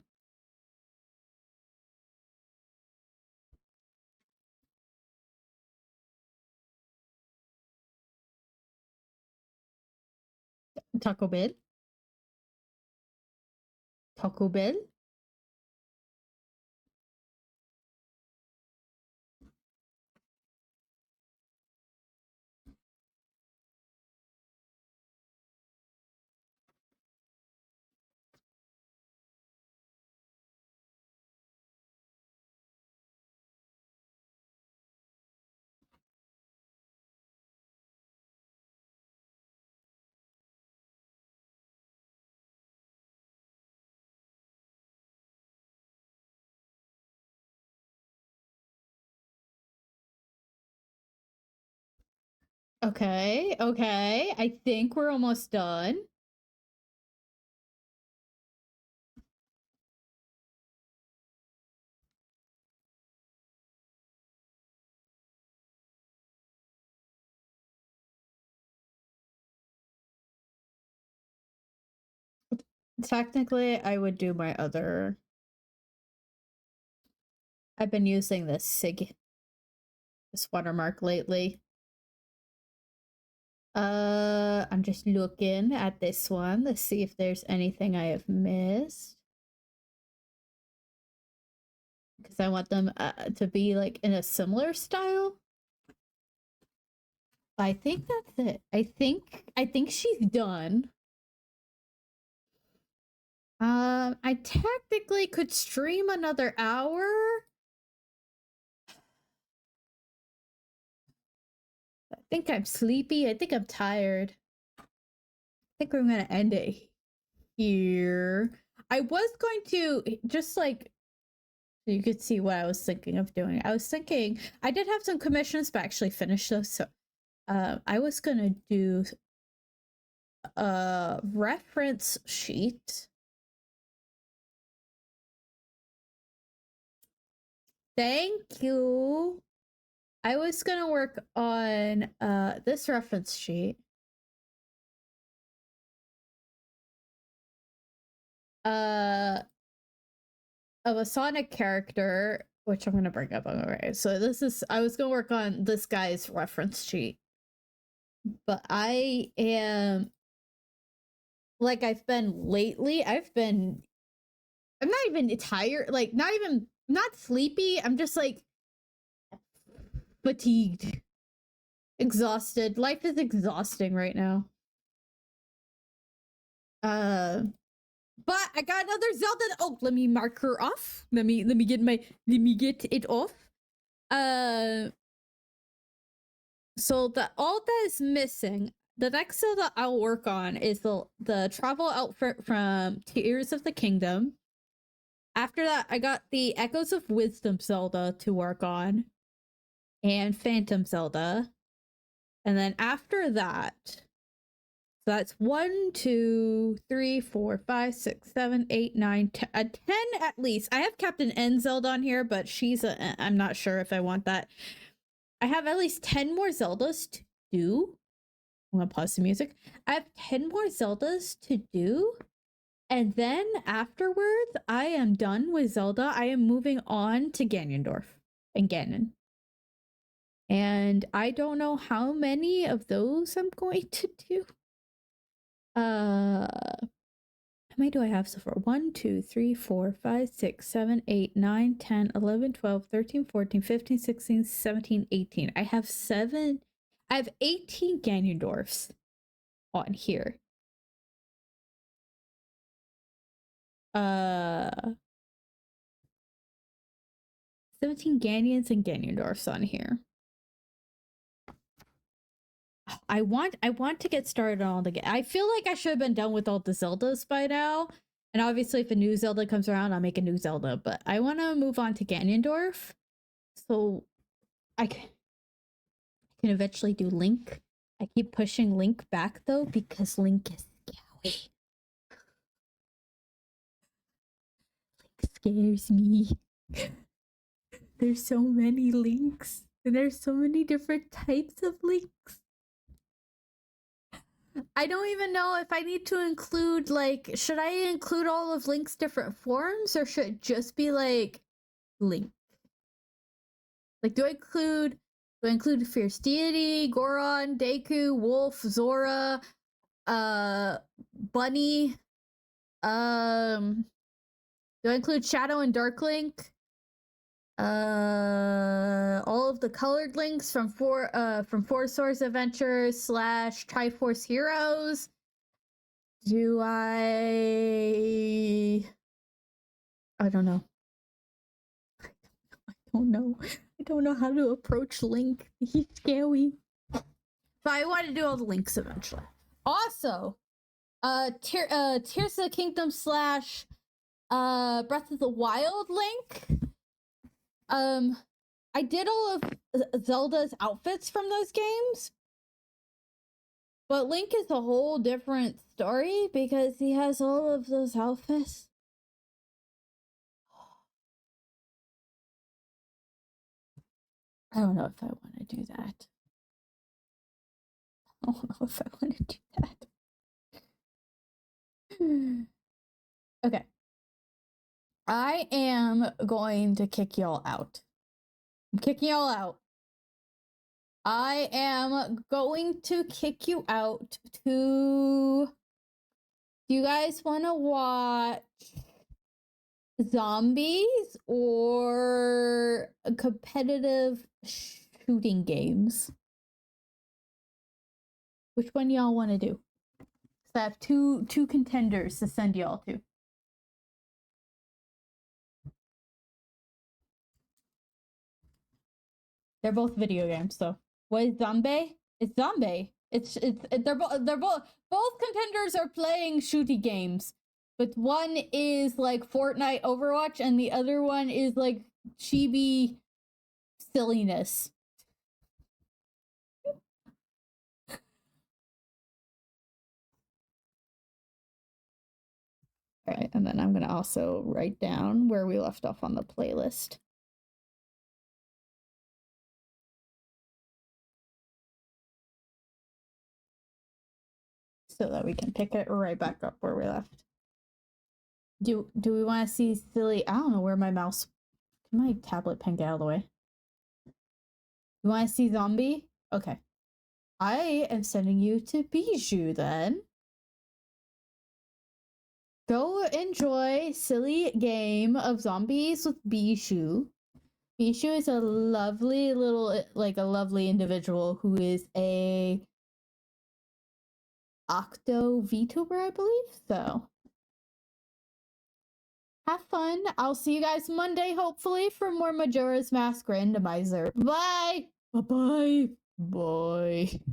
Taco Bell. Taco Bell. Okay, okay. I think we're almost done. Technically, I would do my other. I've been using this watermark lately. I'm just looking at this one. Let's see if there's anything I have missed. I want them to be like in a similar style. I think that's it. I think she's done. I technically could stream another hour. I think I'm sleepy. I think I'm tired. I think we're gonna end it here. I was going to just like so you could see what I was thinking of doing. I was thinking I did have some commissions, but actually finished those. So I was gonna do a reference sheet. Thank you. I was gonna work on this reference sheet. Of a Sonic character, which I'm gonna bring up on the right. So this is I was gonna work on this guy's reference sheet. But I am like I've been lately, I'm not even tired, like not sleepy. I'm just like fatigued, exhausted. Life is exhausting right now. But I got another Zelda. Oh, let me mark her off. Let me get it off. So all that is missing. The next Zelda I'll work on is the travel outfit from Tears of the Kingdom. After that, I got the Echoes of Wisdom Zelda to work on, and Phantom Zelda. And then after that, so that's 1, 2, 3, 4, 5, 6, 7, 8, 9, 10, 10 at least. I have Captain N Zelda on here, but I'm not sure if I want that. I have at least 10 more Zeldas to do. I'm gonna pause the music. I have 10 more Zeldas to do. And then afterwards, I am done with Zelda. I am moving on to Ganondorf and Ganon. And I don't know how many of those I'm going to do. How many do I have so far? 1, 2, 3, 4, 5, 6, 7, 8, 9, 10, 11, 12, 13, 14, 15, 16, 17, 18. I have 18 Ganondorfs on here. 17 Ganyons and Ganondorfs on here. I want to get started on all the. I feel like I should have been done with all the Zeldas by now. And obviously, if a new Zelda comes around, I'll make a new Zelda. But I want to move on to Ganondorf, so I can eventually do Link. I keep pushing Link back though because Link is scary. Link scares me. There's so many Links, and there's so many different types of Links. I don't even know if I need to include, like, should I include all of Link's different forms, or should it just be, like, Link? Like, do I include Fierce Deity, Goron, Deku, Wolf, Zora, Bunny? Do I include Shadow and Dark Link? All of the colored links from Four Swords Adventures / Triforce Heroes. Do I don't know. I don't know. I don't know how to approach Link. He's scary. But I want to do all the links eventually. Also, Tears of the Kingdom / Breath of the Wild Link. I did all of Zelda's outfits from those games. But Link is a whole different story because he has all of those outfits. I don't know if I want to do that. I don't know if I want to do that. Okay. I am going to kick y'all out. I'm kicking y'all out. I am going to kick you out to... Do you guys want to watch Zombies or competitive shooting games? Which one y'all want to do? So I have two contenders to send y'all to. They're both video games, so what is zombie? It's zombie. They're both contenders are playing shooty games, but one is like Fortnite Overwatch and the other one is like chibi silliness. All right, and then I'm gonna also write down where we left off on the playlist. So that we can pick it right back up where we left. Do we want to see silly? I don't know where my mouse. Can my tablet pen get out of the way? You want to see zombie? Okay. I am sending you to Bijou then. Go enjoy silly game of zombies with Bijou. Bijou is a lovely little, like a lovely individual who is a Octo VTuber, I believe. So have fun. I'll see you guys Monday, hopefully, for more Majora's Mask Randomizer. Bye! Bye-bye! Bye.